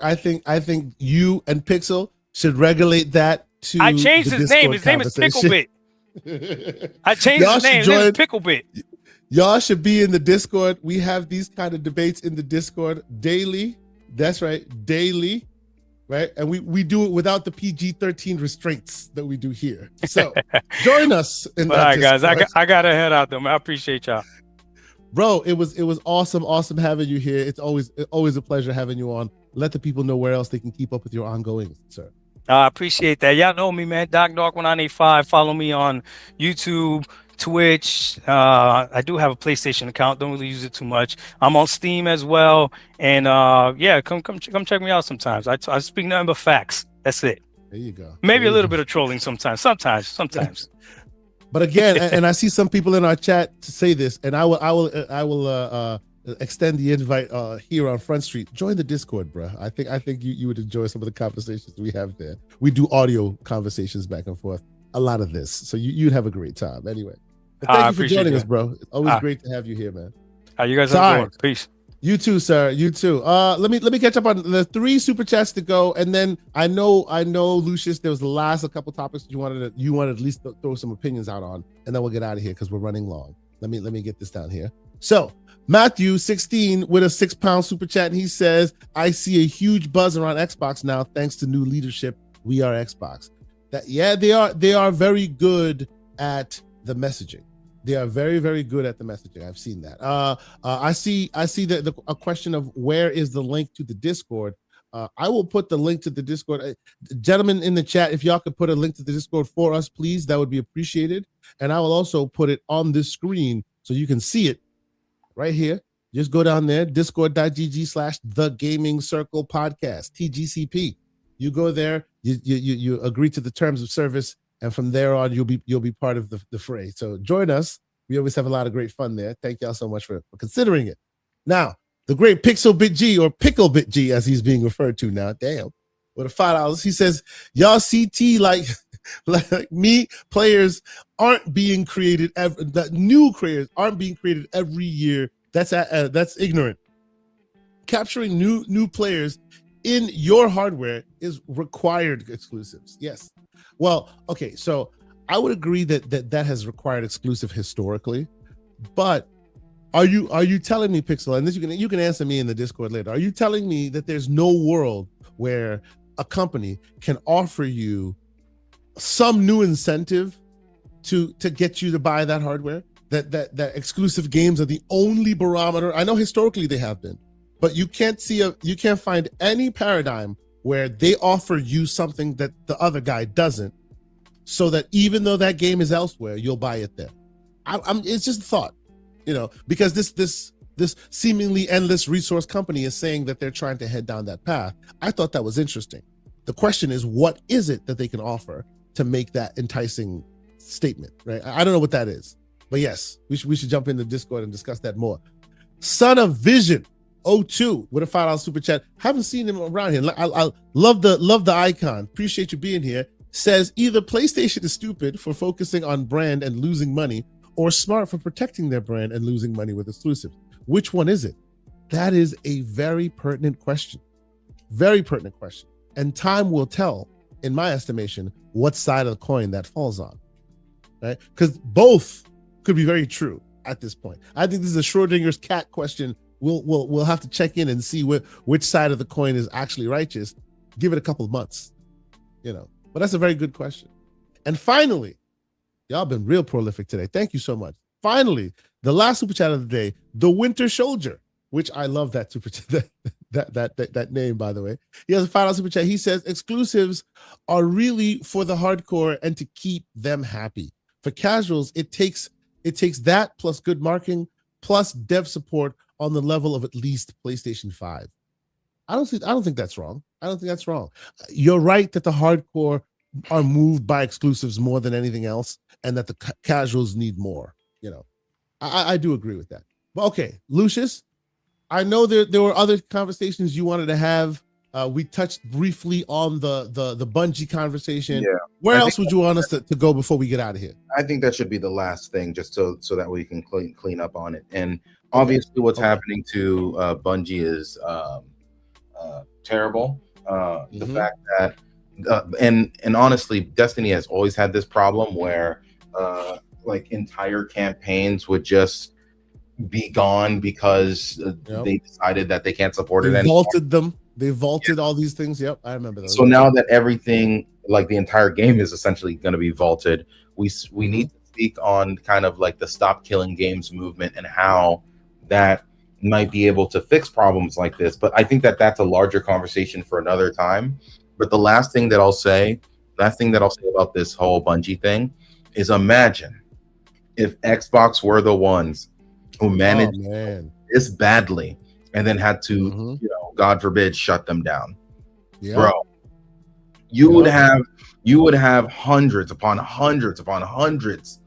I think you and Pixel should regulate that to. I changed his name. His name is Picklebit. I changed his name. His name is Picklebit. Y'all should be in the Discord. We have these kind of debates in the Discord daily. That's right, daily, right? And we do it without the PG-13 restraints that we do here. So join us. All right, guys. I gotta head out though. I appreciate y'all. Bro, it was awesome having you here. It's always a pleasure having you on. Let the people know where else they can keep up with your ongoings, sir. I appreciate that. Y'all know me, man. DocDark1985. Follow me on YouTube, Twitch. I do have a PlayStation account. Don't really use it too much. I'm on Steam as well. And yeah, come check me out sometimes. I speak nothing but facts. That's it. There you go. Maybe a little bit of trolling sometimes. Sometimes. But again, and I see some people in our chat to say this, and I will extend the invite here on Front Street. Join the Discord, bro. I think you would enjoy some of the conversations we have there. We do audio conversations back and forth. A lot of this, so you'd have a great time. Anyway, but thank you for joining us, bro. It's always great to have you here, man. How you guys are doing? Peace. You too, sir. You too. Let me catch up on the 3 super chats to go, and then I know, Lucius, there was a couple topics that you wanted at least throw some opinions out on, and then we'll get out of here because we're running long. Let me get this down here. So Matthew 16 with a £6 super chat, and he says, I see a huge buzz around Xbox now thanks to new leadership. We are Xbox. They are very good at the messaging. They are very, very good at the messaging. I've seen that. I see a question of where is the link to the Discord. I will put the link to the Discord. Gentlemen in the chat, if y'all could put a link to the Discord for us, please, that would be appreciated. And I will also put it on this screen so you can see it right here. Just go down there, discord.gg/The Gaming Circle Podcast, TGCP. You go there, you agree to the terms of service, and from there on, you'll be part of the fray. So join us. We always have a lot of great fun there. Thank y'all so much for considering it. Now, the great Pixelbit G, or Picklebit G, as he's being referred to now. Damn, with a $5, he says, y'all CT like me, players aren't being created. The new creators aren't being created every year. That's ignorant. Capturing new players in your hardware is required exclusives. Yes. Well, okay. So I would agree that has required exclusive historically, but are you telling me, Pixel, and this you can answer me in the Discord later, are you telling me that there's no world where a company can offer you some new incentive to get you to buy that hardware? That exclusive games are the only barometer? I know historically they have been, but you can't find any paradigm where they offer you something that the other guy doesn't, so that even though that game is elsewhere, you'll buy it there. It's just a thought, because this seemingly endless resource company is saying that they're trying to head down that path. I thought that was interesting. The question is, what is it that they can offer to make that enticing statement, right? I don't know what that is, but yes, we should jump into Discord and discuss that more. Son of Vision 02 with a $5 super chat. Haven't seen him around here. I love the icon. Appreciate you being here. Says either PlayStation is stupid for focusing on brand and losing money, or smart for protecting their brand and losing money with exclusives. Which one is it? That is a very pertinent question. Very pertinent question. And time will tell, in my estimation, what side of the coin that falls on, right? Because both could be very true at this point. I think this is a Schrodinger's cat question. We'll have to check in and see which side of the coin is actually righteous. Give it a couple of months, But that's a very good question. And finally, y'all been real prolific today. Thank you so much. Finally, the last super chat of the day, the Winter Soldier, which I love that super chat, that name, by the way. He has a $5 super chat. He says exclusives are really for the hardcore and to keep them happy. For casuals, it takes that plus good marketing plus dev support on the level of at least PlayStation 5. I don't think that's wrong. I don't think that's wrong. You're right that the hardcore are moved by exclusives more than anything else, and that the casuals need more. I do agree with that. But okay, Lucius, I know there were other conversations you wanted to have. We touched briefly on the Bungie conversation. Yeah. Where else would you want us to go before we get out of here? I think that should be the last thing, just so that we can clean up on it. And obviously, what's happening to Bungie is terrible. The fact that, and honestly, Destiny has always had this problem where like entire campaigns would just be gone because they decided that they can't support it anymore. They vaulted all these things. Yep, I remember those. So now that everything, like the entire game, is essentially going to be vaulted, we need to speak on kind of like the Stop Killing Games movement and how that might be able to fix problems like this. But I think that that's a larger conversation for another time. But the last thing that I'll say about this whole Bungie thing is, imagine if Xbox were the ones who managed this badly and then had to, God forbid, shut them down. Bro, you would have hundreds upon hundreds upon hundreds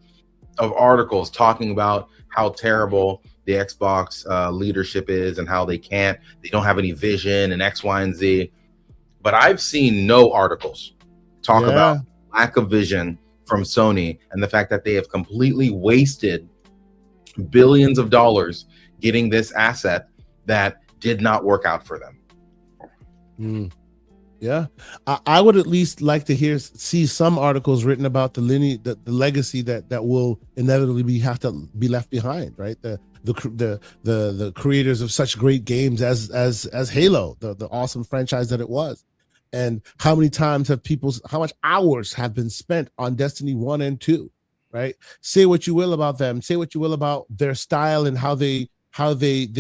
of articles talking about how terrible the Xbox leadership is and how they don't have any vision and X, Y, and Z. But I've seen no articles talk about lack of vision from Sony and the fact that they have completely wasted billions of dollars getting this asset that did not work out for them. Yeah, I would at least like to see some articles written about the legacy that will inevitably have to be left behind, right? the creators of such great games as Halo, the awesome franchise that it was. And how many times how much hours have been spent on Destiny 1 and 2, right? Say what you will about them, say what you will about their style and how they created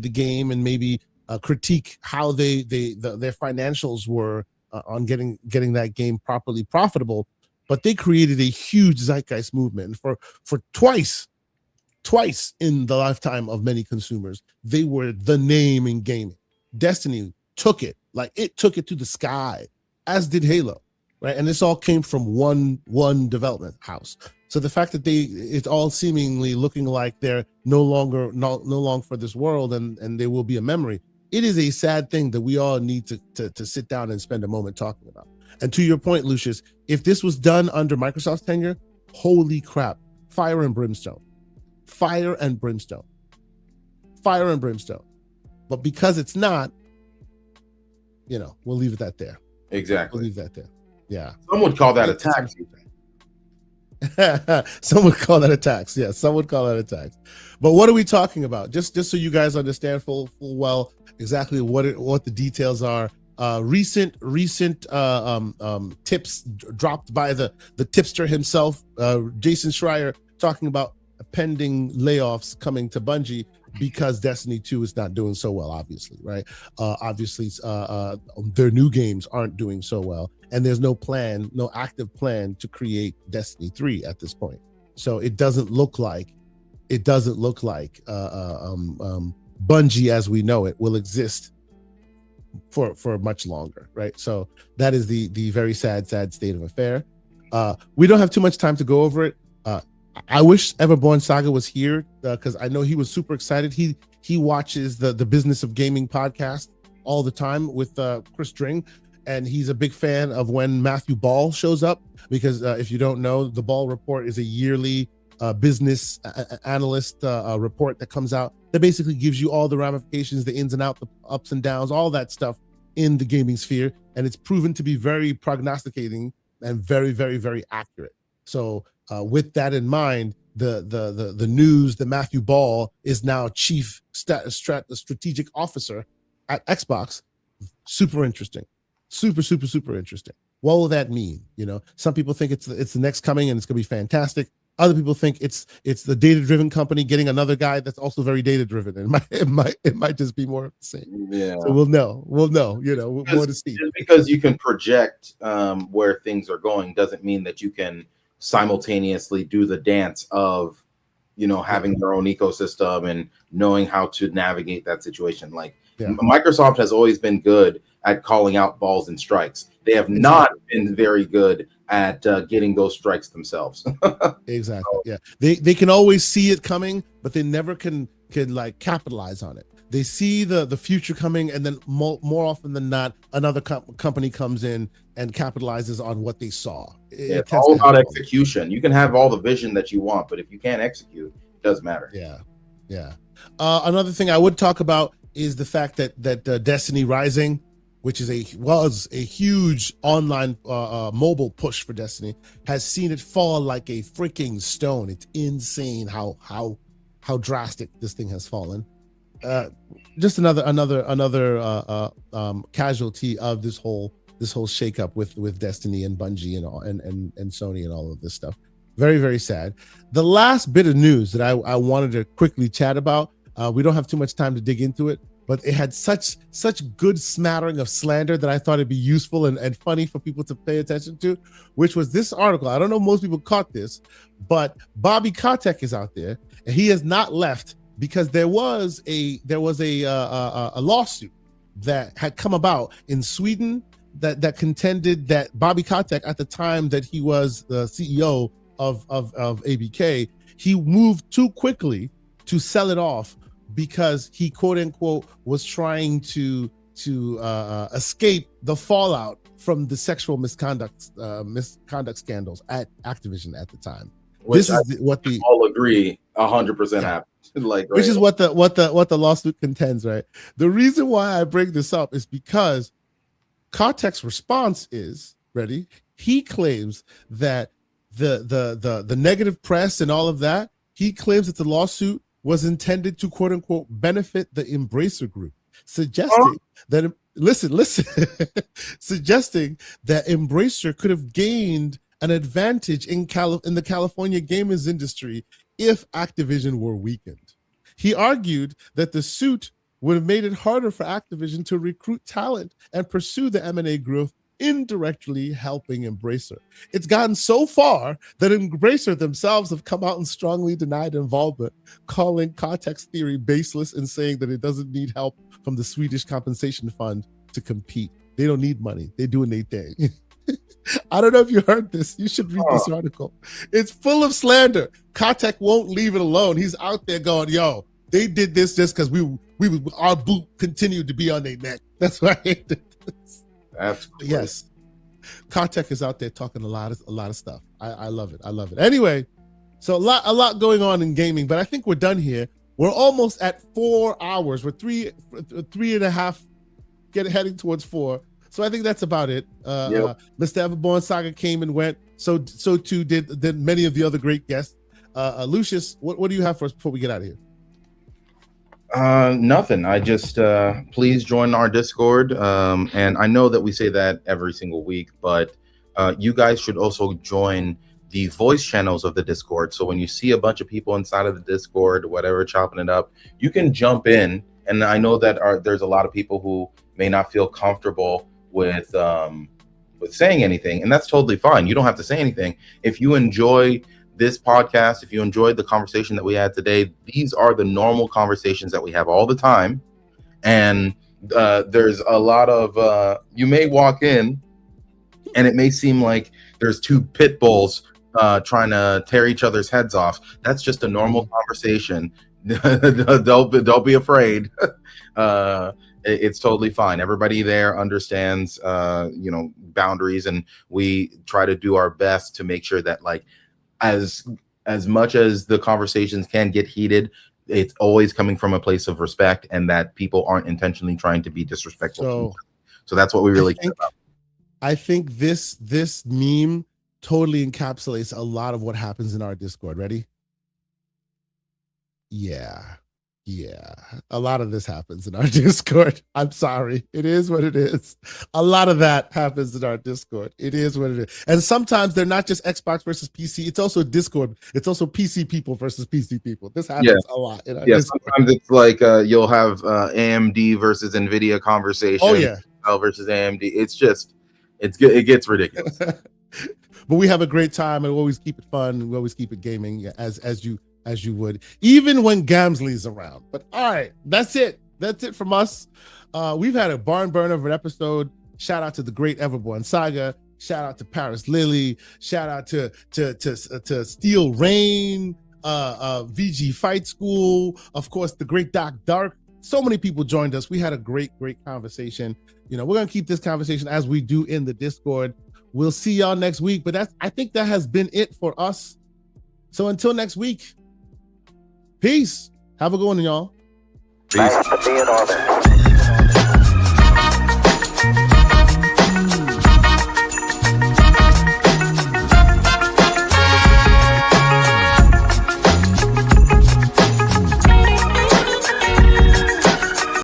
the game, and maybe critique how their financials were on getting that game properly profitable. But they created a huge zeitgeist movement. And for twice in the lifetime of many consumers, they were the name in gaming. Destiny took it to the sky, as did Halo, right? And this all came from one development house. So the fact that it's all seemingly looking like they're no longer for this world, and they will be a memory. It is a sad thing that we all need to sit down and spend a moment talking about. And to your point, Lucius, if this was done under Microsoft's tenure, holy crap, fire and brimstone. But because it's not, we'll leave it there. Exactly. We'll leave that there. Yeah. Some would call that a tax. Some would call that a tax. Yeah, some would call that a tax. But what are we talking about? Just so you guys understand full well exactly what the details are. Recent tips dropped by the tipster himself, Jason Schreier, talking about pending layoffs coming to Bungie because Destiny 2 is not doing so well, obviously, right? Obviously, their new games aren't doing so well, and there's no active plan to create Destiny 3 at this point. So it doesn't look like Bungie as we know it will exist for much longer, right? So that is the very sad state of affair. We don't have too much time to go over it. I wish Everborn Saga was here because I know he was super excited. He watches the Business of Gaming podcast all the time with Chris Dring, and he's a big fan of when Matthew Ball shows up because if you don't know, the Ball Report is a yearly business analyst report that comes out that basically gives you all the ramifications, the ins and outs, the ups and downs, all that stuff in the gaming sphere, and it's proven to be very prognosticating and very, very, very accurate. So with that in mind, the news that Matthew Ball is now chief strategic officer at Xbox, super interesting, super interesting. What will that mean? Some people think it's the next coming and it's gonna be fantastic. Other people think it's the data-driven company getting another guy that's also very data-driven. It might just be more of the same. Yeah. So we'll know. More to see. Just because you can project where things are going doesn't mean that you can simultaneously do the dance of having their own ecosystem and knowing how to navigate that situation. Microsoft has always been good at calling out balls and strikes. They have not been very good at getting those strikes themselves. Exactly. Yeah, they can always see it coming, but they never can capitalize on it. They see the future coming, and then more often than not, another company comes in and capitalizes on what they saw. It's all about execution. You can have all the vision that you want, but if you can't execute, it doesn't matter. Yeah. Another thing I would talk about is the fact that Destiny Rising, which was a huge online mobile push for Destiny, has seen it fall like a freaking stone. It's insane how drastic this thing has fallen. Just another casualty of this whole shakeup with Destiny and Bungie and Sony and all of this stuff. Very, very sad. The last bit of news that I wanted to quickly chat about, we don't have too much time to dig into it, but it had such good smattering of slander that I thought it'd be useful and funny for people to pay attention to, which was this article. I don't know if most people caught this, but Bobby Kotick is out there, and he has not left because there was a lawsuit that had come about in Sweden that contended that Bobby Kotick, at the time that he was the CEO of ABK, he moved too quickly to sell it off because he quote unquote was trying to escape the fallout from the sexual misconduct scandals at Activision at the time. Which what we all agree 100% happened. Which is what the lawsuit contends, right? The reason why I bring this up is because Kotick's response is ready. He claims that the negative press and all of that He claims that the lawsuit was intended to quote unquote benefit the Embracer Group, suggesting that suggesting that Embracer could have gained an advantage in the California gamers industry if Activision were weakened. He argued that the suit would have made it harder for Activision to recruit talent and pursue the M&A growth, indirectly helping Embracer. It's gotten so far that Embracer themselves have come out and strongly denied involvement, calling context theory baseless and saying that it doesn't need help from the Swedish compensation fund to compete. They don't need money. They're doing their thing. I don't know if you heard this. You should read this article. It's full of slander. Kotick won't leave it alone. He's out there going, yo, they did this just because our boot continued to be on their neck. That's why they did this. That's great. Yes. Kotick is out there talking a lot of stuff. I love it. I llove it. Anyway, so a lot going on in gaming, but I think we're done here. We're almost at 4 hours. We're three and a half, heading towards 4. So I think that's about it. Mr. Everborn Saga came and went. So too did many of the other great guests. Lucius, what do you have for us before we get out of here? Nothing. I just please join our Discord. And I know that we say that every single week, but you guys should also join the voice channels of the Discord. So when you see a bunch of people inside of the Discord, whatever, chopping it up, you can jump in. And I know that there's a lot of people who may not feel comfortable with saying anything, and that's totally fine. You don't have to say anything. If you enjoy this podcast, if you enjoyed the conversation that we had today, these are the normal conversations that we have all the time. And there's a lot of you may walk in and it may seem like there's two pit bulls trying to tear each other's heads off. That's just a normal conversation. Don't be afraid. It's totally fine. Everybody there understands boundaries, and we try to do our best to make sure that, like, as much as the conversations can get heated, it's always coming from a place of respect, and that people aren't intentionally trying to be disrespectful. So that's what we really care about. I think this meme totally encapsulates a lot of what happens in our Discord. Ready? Yeah. A lot of this happens in our Discord. I'm sorry. It is what it is. A lot of that happens in our Discord. It is what it is. And sometimes they're not just Xbox versus PC. It's also Discord. It's also PC people versus PC people. This happens a lot in our Discord. Sometimes it's like you'll have AMD versus NVIDIA conversation. Oh, yeah. Intel versus AMD. It's just, it gets ridiculous. But we have a great time, and we always keep it fun. We always keep it gaming as you would, even when Gamsley's around. But all right, that's it from us. We've had a barn burner of an episode. Shout out to the great Everborn Saga. Shout out to Paris Lily. Shout out to Steel Rain, VG Fight School, of course, the great Doc Dark. So many people joined us. We had a great conversation. We're gonna keep this conversation as we do in the Discord. We'll see y'all next week. But I think that has been it for us. So until next week, peace. Have a good one, y'all. Peace.